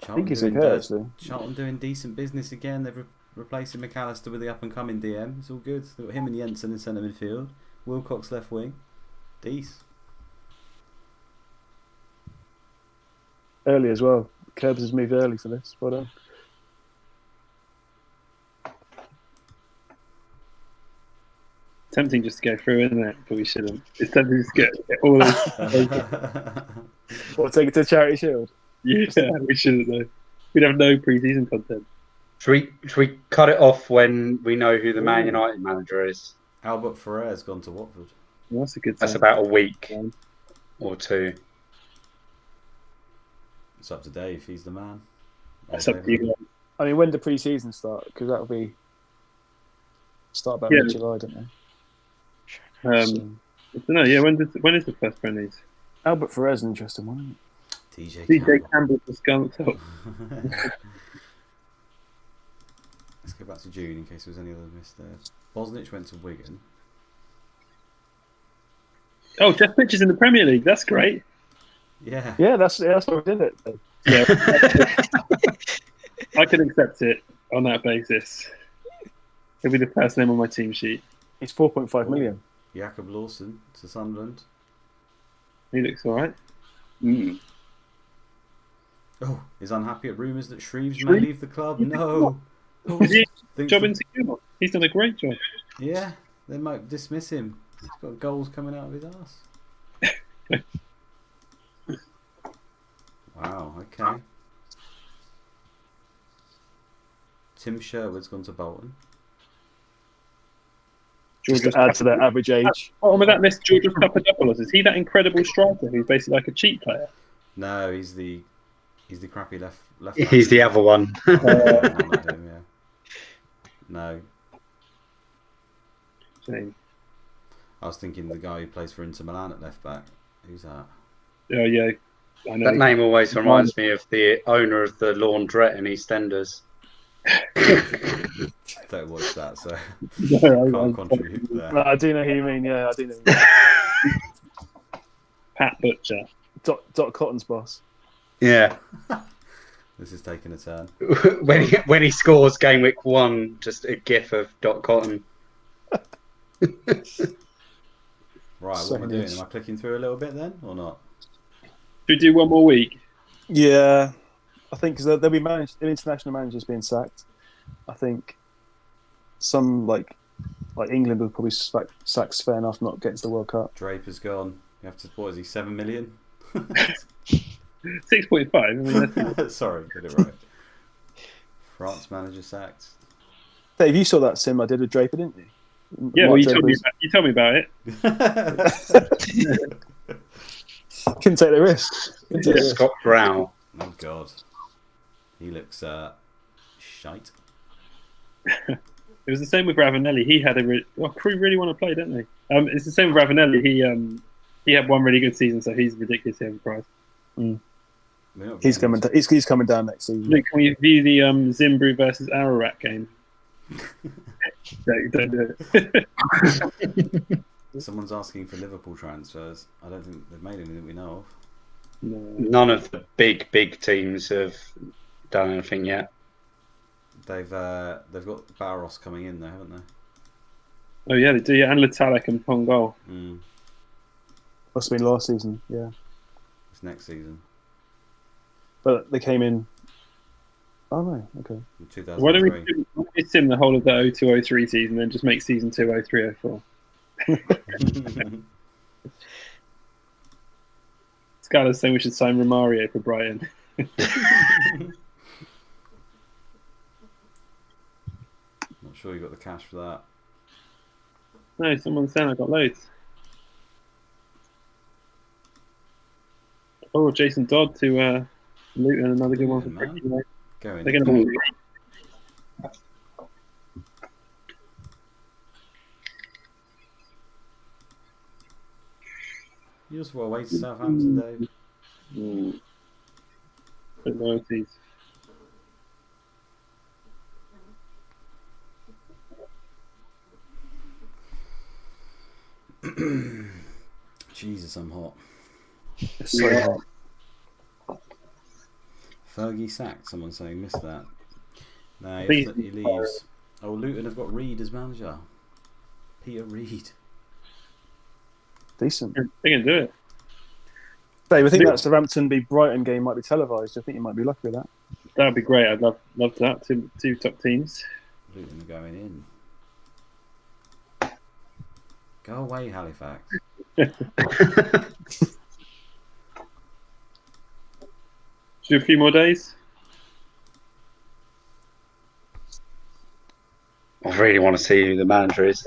I think he's okay, actually. Charlton doing decent business again. They're replacing McAllister with the up-and-coming DM. It's all good. They've got him and Jensen in centre midfield. Wilcox left wing. Decent. Early as well. Curbs has moved early for this. Well done. Tempting just to go through, isn't it? But we shouldn't. It's tempting to get all of Or take it to Charity Shield? Yeah, we shouldn't though. We'd have no pre-season content. Should we cut it off when we know who the Man United manager is? Albert Ferrer's gone to Watford. Well, that's a good. That's about a week or two. It's up to Dave. He's the man. That's up to you. I mean, when do pre-season start? Because that'll be start about mid-July, don't they? I don't know. Yeah, when is the first friendlies? Albert Ferrer's an interesting one, isn't it? TJ Campbell for Scunthorpe. Let's go back to June in case there was any other miss there. Bosnich went to Wigan. Oh, Jeff Pitcher's in the Premier League. That's great. Yeah. Yeah, that's why we did it. Yeah. I can accept it on that basis. He'll be the first name on my team sheet. It's 4.5 million. Jakob Lawson to Sunderland. He looks all right. Oh, is unhappy at rumours that Shreves may leave the club. No. Is he Thinks job the- insecure? He's done a great job. Yeah, they might dismiss him. He's got goals coming out of his ass. Wow, okay. Tim Sherwood's gone to Bolton. Just to add to their average age. Bottom of that list, Georgios Papadopoulos. Is he that incredible striker who's basically like a cheat player? No, he's the crappy left. He's the other one. Not him, yeah. No, Shame. I was thinking the guy who plays for Inter Milan at left back. Who's that? Oh yeah, I know. That name always reminds me of the owner of the laundrette in EastEnders. Don't watch that, so No, can't contribute there. No, I do know who you mean. Yeah, I do know. Who you mean. Pat Butcher. Dot Cotton's boss. Yeah. This is taking a turn. when he scores game week 1, just a gif of Dot Cotton. Right, what am I doing? Am I clicking through a little bit then, or not? Should we do one more week? Yeah, I think because there'll be international managers being sacked. I think some like England will probably sack fair enough not getting to the World Cup. Draper's gone. You have to, what is he, 7 million? 6.5. I mean, that's... Sorry, get it right. France manager sacked. Dave, you saw that sim I did with Draper, didn't you? Yeah, Mark well, you Draper's- told me about it. Couldn't take the risk. Couldn't take the risk. Scott Brown. Oh God, he looks shite. It was the same with Ravanelli. He had Crew really want to play, don't they? It's the same with Ravanelli. He had one really good season, so he's ridiculously overpriced. He's coming. He's coming down next season. Luke, can we view the Zimbru versus Ararat game? Don't do it. Someone's asking for Liverpool transfers. I don't think they've made anything we know of. No. None of the big teams have done anything yet. They've got Barros coming in though, haven't they? Oh yeah, they do. Yeah, and Latalek and Pongal. Must have been last season. Yeah, It's next season. but they came in. Oh no, okay. In Why don't 2003. we sim the whole of the 02-03 season, then just make season 2 03-04? Scala's saying we should sign Romario for Brighton. Not sure you got the cash for that. No, someone's saying I got loads. Oh, Jason Dodd to Luton, another good one for Man. Brighton. Going. They're going to You just want to wait to Southampton, Dave. put loyalties. Jesus, I'm hot. It's so hot. Fergie sacked. Someone saying missed that. No, Please. he leaves. Oh, Luton have got Reed as manager. Peter Reed. Decent. They're going to do it. Dave, I think that Southampton v Brighton game might be televised. I think you might be lucky with that. That would be great. I'd love that. Two top teams. Luton are going in. Go away, Halifax. Should we do a few more days? I really want to see who the manager is.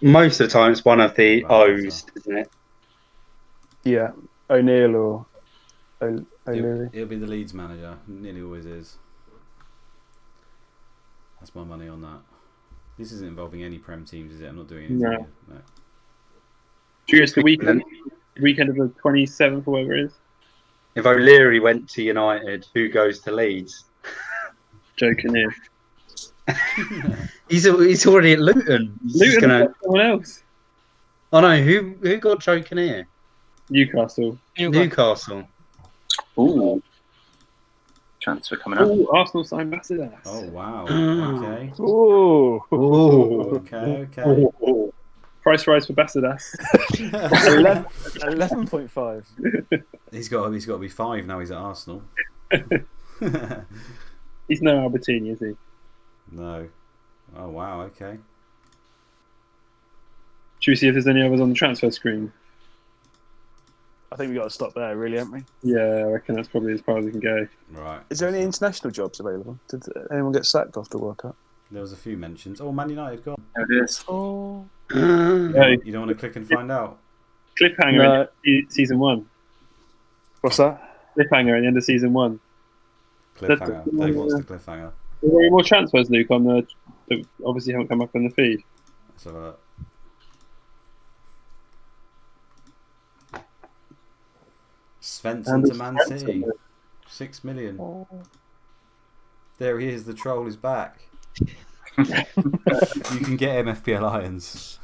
Most of the time, it's one of the O's, isn't it? Yeah, O'Neill or O'Leary. It'll be the Leeds manager. Nearly always is. That's my money on that. This isn't involving any Prem teams, is it? I'm not doing anything. No. Here. No. Should we go to the weekend of the 27th or whatever it is? If O'Leary went to United, who goes to Leeds? Joking here. He's already at Luton. He's just Luton gonna... or someone else? Oh no, who got Joe Kinnear? Newcastle. Newcastle. Ooh. Transfer coming up. Oh, Arsenal signed Bassidas. Oh wow. Okay. Oh, Oh, Okay. Okay. Price rise for Basidas. 11.5. He's got to be 5 now. He's at Arsenal. He's no Albertini, is he? No. Oh wow. Okay. Should we see if there's any others on the transfer screen? I think we got to stop there, really, haven't we? Yeah, I reckon that's probably as far as we can go. Right. Is there any international jobs available? Did anyone get sacked after the World Cup? There was a few mentions. Oh, Man United gone. There it is. Oh. No, You don't want to click and find out. cliffhanger in season 1. What's that? Cliffhanger at the end of season 1. Cliffhanger. Dave wants the cliffhanger. Are there any more transfers, Luke, on that obviously haven't come up in the feed? So. Svensson to Man City. 6 million. Oh. There he is. The troll is back. You can get him FPL irons.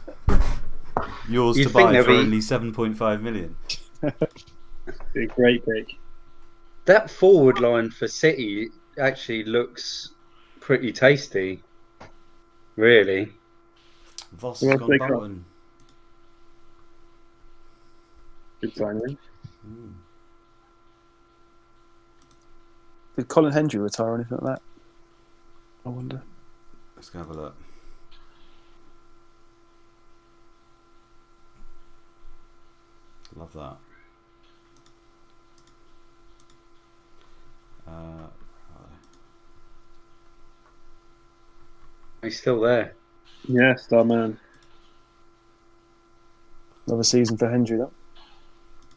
Yours You'd to think buy there'd for be- only 7.5 million. Be a great pick. That forward line for City actually looks pretty tasty. Really. Voss Who has else gone they got? Bolton. Good signing. Did Colin Hendry retire or anything like that? I wonder. Let's go have a look. Love that. He's still there. Yeah, star man. Another season for Hendry, though.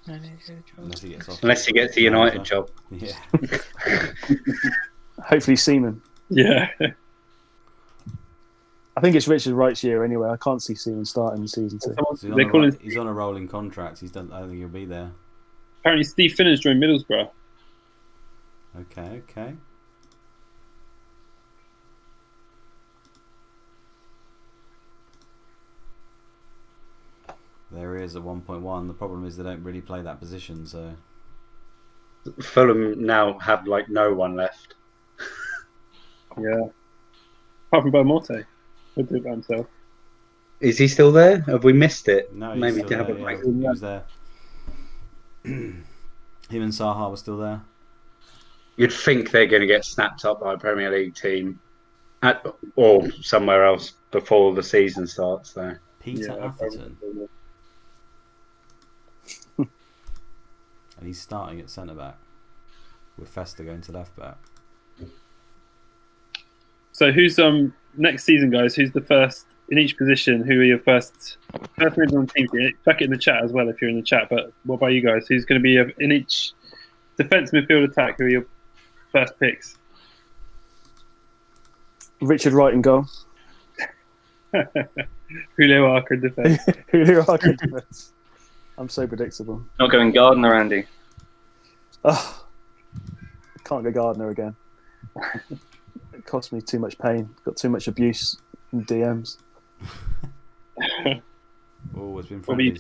Unless he gets off. Unless he gets the United job. Yeah. Hopefully Seaman. Yeah. I think it's Richard Wright's year anyway. I can't see Seaman starting in season 2. So They call him, he's on a rolling contract. He's done. I don't think he'll be there. apparently Steve Finner's joined Middlesbrough. Okay. There he is at 1.1. The problem is they don't really play that position, so Fulham now have like no one left. Yeah. Apart from Beaumonte. He'll do it by himself. Is he still there? Have we missed it? no, he's Maybe still to have there, a yeah. break. He was there. Him and Saha were still there. You'd think they're going to get snapped up by a Premier League team, or somewhere else before the season starts. Though. Peter Yeah, Atherton, and he's starting at centre back with Festa going to left back. So who's next season, guys? Who's the first in each position? Who are your first members on the team? Chuck it in the chat as well if you're in the chat. But what about you guys? Who's going to be in each defence, midfield, attack? Who are your first picks? Richard Wright in goal. Julio Arca in defence. Julio Arca in defence. I'm so predictable. Not going Gardner, Andy. Oh, can't go Gardner again. It cost me too much pain. Got too much abuse in DMs. Oh, it's been What about you, friendly.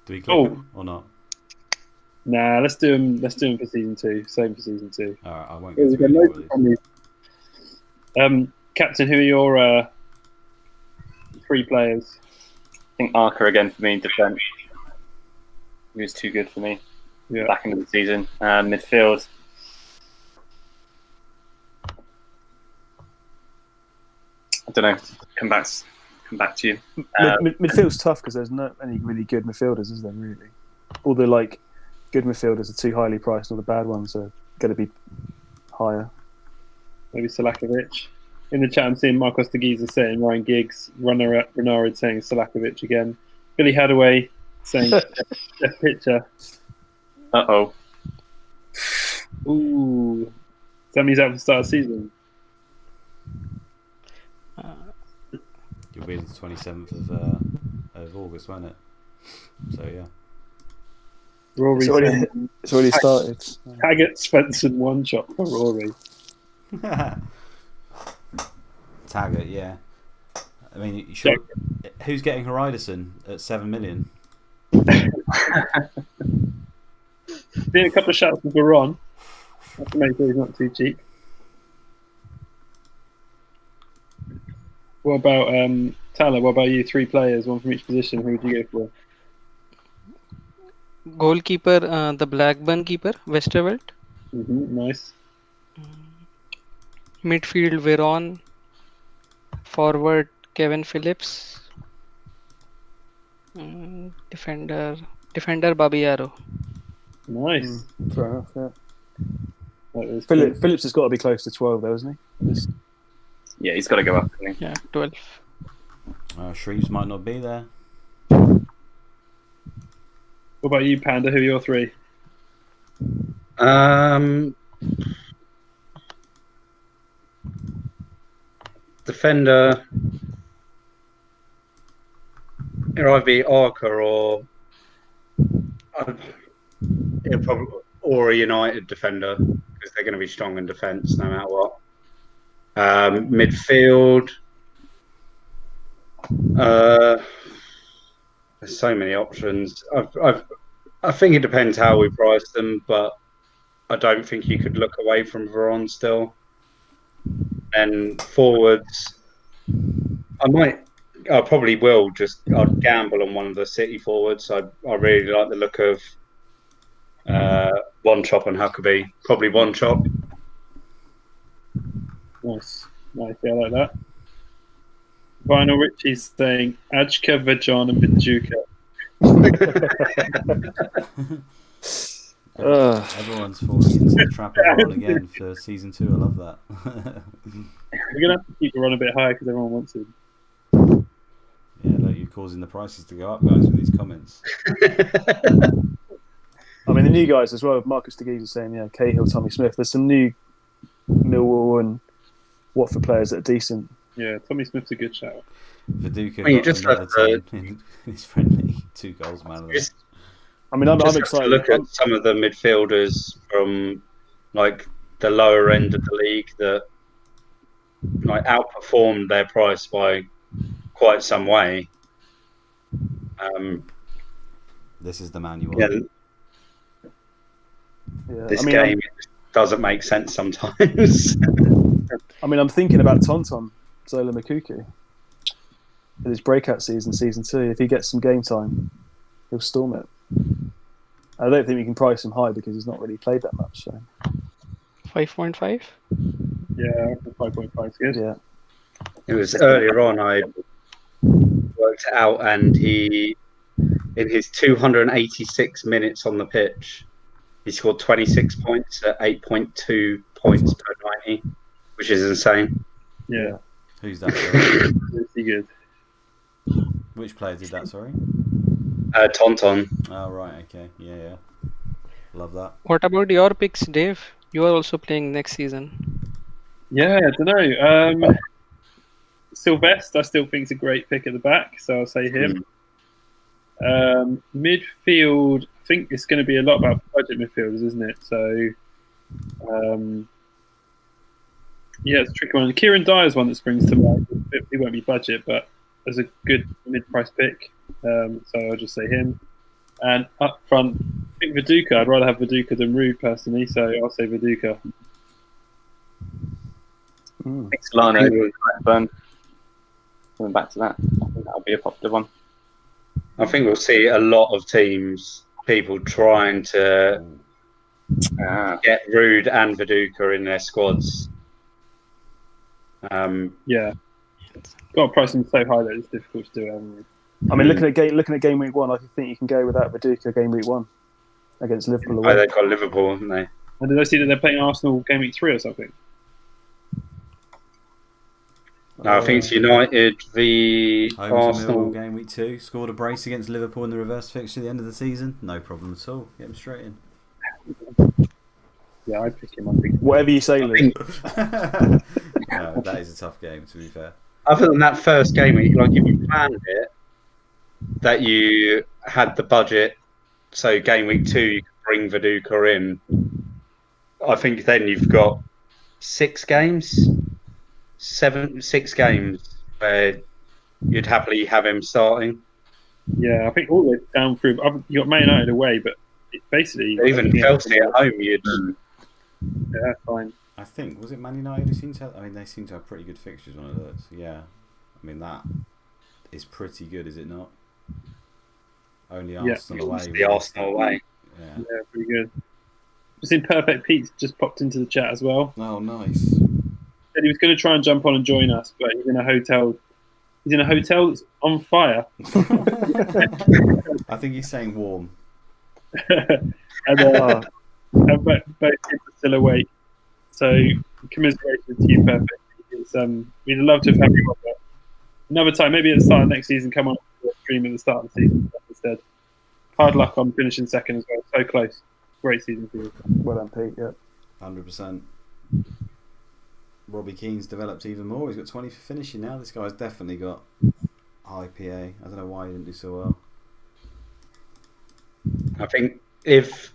Do we click him or not? Nah, let's do him. Let's do him for season 2. Same for season 2. All right, I won't Yeah, go we've through got any loads more of of these. Captain, who are your 3 players? I think Arca again for me in defence. He was too good for me Yeah. back into the season. Midfield. I don't know. Come back to you. Midfield's tough because there's not any really good midfielders, is there? Really, all the good midfielders are too highly priced. All the bad ones are going to be higher. Maybe Salakovic. In the chat, I'm seeing Marcos de Giza saying Ryan Giggs, Renard saying Salakovic again. Billy Hadaway saying Jeff Pitcher. Uh-oh. Ooh. That means out for the start of the season. You'll be the 27th of August, won't it? So yeah. Rory It's already started. Taggart, Svensson, one shot for Rory. Taggart, yeah. I mean, who's getting Hariderson at 7 million? Doing a couple of shots for Veron. Have to make sure he's not too cheap. What about Tyler, what about you? 3 players, 1 from each position. Who would you go for? Goalkeeper, the Blackburn keeper, Westerveld. Nice. Midfield, Veron. Forward, Kevin Phillips. Defender, Babiaro. Nice. Fair enough. Yeah. That Phillips has got to be close to 12, though, hasn't he? Yeah, he's got to go up. Hasn't he? Yeah, 12. Shreves might not be there. What about you, Panda? Who are your 3? Defender. It'll either be Arca or a United defender, because they're going to be strong in defence no matter what. Midfield. There's so many options. I think it depends how we price them, but I don't think you could look away from Veron still. And forwards, I probably will I'd gamble on one of the City forwards. I really like the look of One Chop and Huckabee. Probably One Chop. Nice. Yeah, I like that. Final Richie's saying Ajka, Vajon, and Viduka. Everyone's falling into the trap of Ron again for season 2. I love that. We're gonna have to keep the run a bit higher because everyone wants it. Yeah, look, you're causing the prices to go up, guys, with these comments. I mean, the new guys as well. Marcus de Gees is saying, yeah, Cahill, Tommy Smith. There's some new Millwall and Watford players that are decent. Yeah, Tommy Smith's a good shout. Viduka you got just another have to- in his friendly 2 goals, man. Of Just- I mean, I'm Just have excited. to look at some of the midfielders from like the lower end of the league that like outperformed their price by quite some way. This is the man you Yeah, want. Yeah, this I mean, game doesn't make sense sometimes. I'm thinking about Tonton Zola Makuku in his breakout season 2. If he gets some game time, he'll storm it. I don't think we can price him high because he's not really played that much. So 5.5. Yeah, 5.5 is good. yeah, It was earlier on I worked it out, and he, in his 286 minutes on the pitch, he scored 26 points at 8.2 points per 90, which is insane. Yeah, Who's that? Sorry? pretty good. Which player did that, sorry? Tonton. Oh, right, okay. Yeah. Love that. What about your picks, Dave? You are also playing next season. Yeah, I don't know. Sylvester, I still think is a great pick at the back, so I'll say him. Midfield, I think it's going to be a lot about budget midfielders, isn't it? So, yeah, it's a tricky one. Kieran Dyer's one that springs to mind. He won't be budget, but as a good mid-price pick, so I'll just say him. And up front, I think Viduka. I'd rather have Viduka than Rude personally, so I'll say Viduka. Thanks, Lana. Blackburn. Coming back to that, I think that'll be a popular one. I think we'll see a lot of people trying to get Rude and Viduka in their squads. Yeah, got to price them so high that it's difficult to do it, haven't we? I mean, looking at game week 1, I think you can go without Viduka game week 1 against Liverpool. Oh, they've got Liverpool, haven't they? And did I see that they're playing Arsenal game week 3 or something? No, I think it's United v Home to Arsenal. Millwall game week 2. Scored a brace against Liverpool in the reverse fixture at the end of the season. No problem at all. Get him straight in. Yeah, I'd pick him. I think. Whatever you say, Luke. No, that is a tough game, to be fair. Other than that first game, like if you planned it, that you had the budget, so game week 2 you could bring Viduka in. I think then you've got 6 games where you'd happily have him starting. Yeah, I think all the way down through. You got Man United away, but it basically Even Chelsea at home, you'd. Yeah, fine. I think, was it Man United who seemed to have, I mean, they seem to have pretty good fixtures on it. So yeah, I mean, that is pretty good, is it not? Only Yeah. Arsenal away. The Arsenal away. Yeah. Yeah, pretty good. Just in Perfect Pete just popped into the chat as well. Oh, nice. Said he was going to try and jump on and join us, but he's in a hotel. He's in a hotel that's on fire. I think he's saying warm. and both kids are still awake. So commiserations to you, Perfect. It's, we'd love to have you on, but another time, maybe at the start of next season, come on to stream at the start of the season instead. Hard luck on finishing second as well. So close. Great season for you. Well done, Pete. Yeah. 100%. Robbie Keane's developed even more. He's got 20 for finishing now. This guy's definitely got high PA. I don't know why he didn't do so well. I think if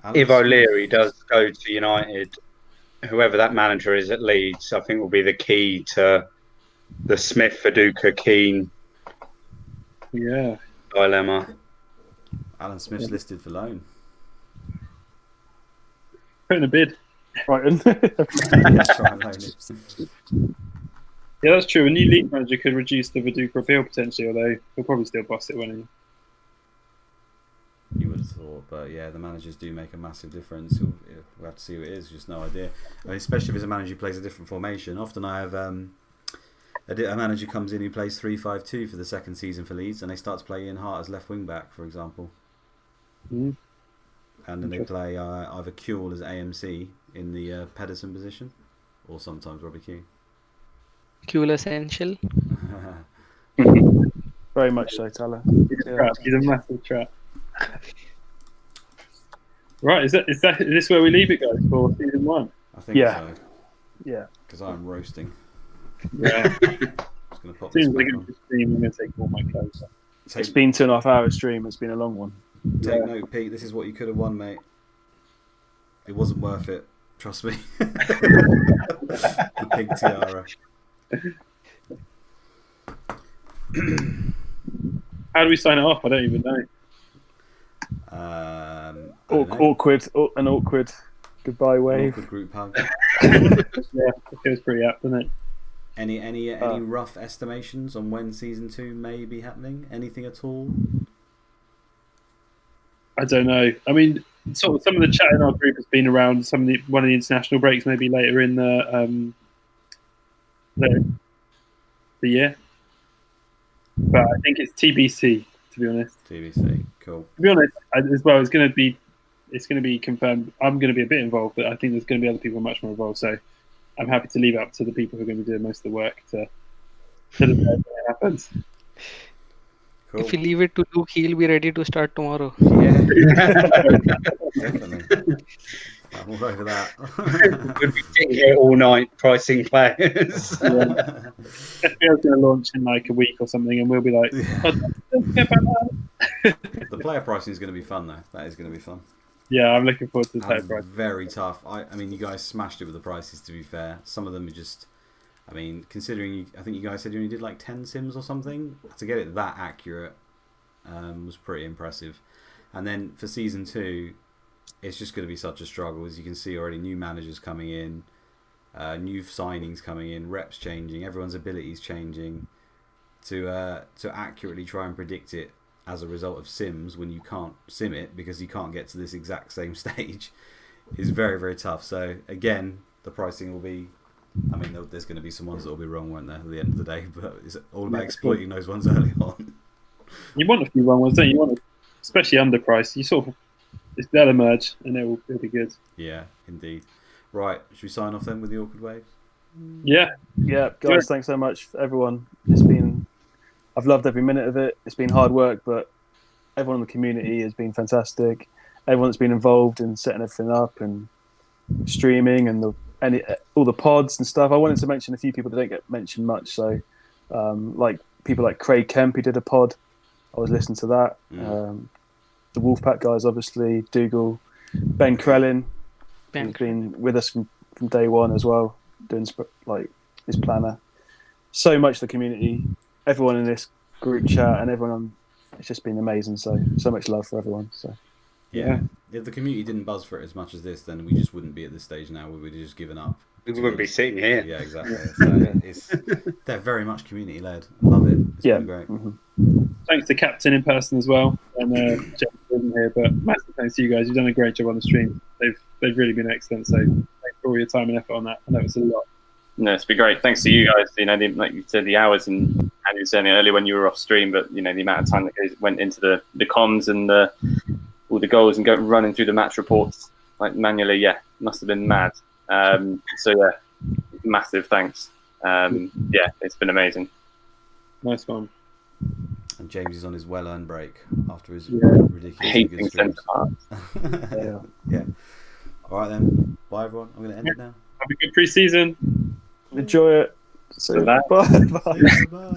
O'Leary does go to United, whoever that manager is at Leeds, I think will be the key to the Smith, Viduka, Keane dilemma. Alan Smith's listed for loan. Put in a bid. Brighton. Try and loan it. Yeah, that's true. A new league manager could reduce the Viduka appeal potentially, although he'll probably still boss it, won't he? You would have thought, but yeah, the managers do make a massive difference. We'll have to see who it is. Just no idea. I mean, especially if it's a manager who plays a different formation. Often I have a manager comes in who plays 3-5-2 for the second season for Leeds, and they start to play Ian Hart as left wing back, for example. Mm. And then they play either Kuehl as AMC in the Pedersen position, or sometimes Robbie Keane. Cool essential. Very much so, Tyler. He's a massive trap. Right, is this where we leave it, guys, for season 1? I think so. Yeah. Because I'm roasting. Yeah. Just gonna pop As soon this as we back get on. to stream, I'm going to take all my clothes off. It's been 2.5 hour stream. It's been a long one. Take note, Pete. This is what you could have won, mate. It wasn't worth it. Trust me. The pink tiara. How do we sign it off? I don't even know. I don't know. Awkward, an awkward goodbye wave. Awkward group hug. Yeah, it feels pretty apt, doesn't it? Any rough estimations on when season 2 may be happening? Anything at all? I don't know. I mean, sort of some of the chat in our group has been around one of the international breaks, maybe later in the year. But I think it's TBC, to be honest. TBC, cool. To be honest, as well, it's going to be confirmed. I'm going to be a bit involved, but I think there's going to be other people much more involved. So I'm happy to leave it up to the people who are going to be doing most of the work to decide when it happens. Cool. If you leave it to Luke, he'll be ready to start tomorrow. Yeah. Definitely. I'm all over that. We'd be sitting here all night pricing players. FPL's going to launch in like a week or something, and we'll be like, The player pricing is going to be fun, though. That is going to be fun. yeah, I'm looking forward to the player And price. very tough. I mean, you guys smashed it with the prices, to be fair. Some of them are just... I mean, considering... I think you guys said you only did like 10 sims or something. To get it that accurate was pretty impressive. And then for Season 2... It's just going to be such a struggle, as you can see already. New managers coming in, new signings coming in, reps changing, everyone's abilities changing. To accurately try and predict it as a result of sims when you can't sim it because you can't get to this exact same stage is very, very tough. So again, the pricing will be... I mean, there's going to be some ones that will be wrong, won't there, at the end of the day? But it's all about exploiting those ones early on. You want a few wrong ones, don't you? You want, especially underpriced. You sort of... They'll emerge, and it'll be good. Yeah, indeed. Right, should we sign off then with the awkward waves? Yeah. Yeah, guys, thanks so much, everyone. I've loved every minute of it. It's been hard work, but everyone in the community has been fantastic. Everyone that's been involved in setting everything up and streaming and all the pods and stuff. I wanted to mention a few people that don't get mentioned much. So, like people like Craig Kemp, who did a pod. I was listening to that. The Wolfpack guys, obviously, Dougal, Ben Krellin, who's been with us from day one as well, doing like his planner. So much the community, everyone in this group chat, and everyone on. It's just been amazing. So much love for everyone. So yeah, if the community didn't buzz for it as much as this, then we just wouldn't be at this stage now. We would have just given up. We wouldn't be sitting here. Yeah, exactly. So they're very much community led. Love it. It's been great. Thanks to Captain in person as well, and Jeff isn't here, but massive thanks to you guys. You've done a great job on the stream. They've really been excellent. So thanks for all your time and effort on that. I know it's a lot. No, it's been great. Thanks to you guys. Like you said, the hours, and you were saying it earlier when you were off stream, but the amount of time that went into the comms and all the goals and running through the match reports like manually. Yeah, must have been mad. So yeah, massive thanks. Yeah, it's been amazing. Nice one. And James is on his well-earned break after his ridiculously good streams. Yeah. All right then. Bye everyone. I'm going to end it now. Have a good pre-season. Enjoy it. Bye. Bye. Bye.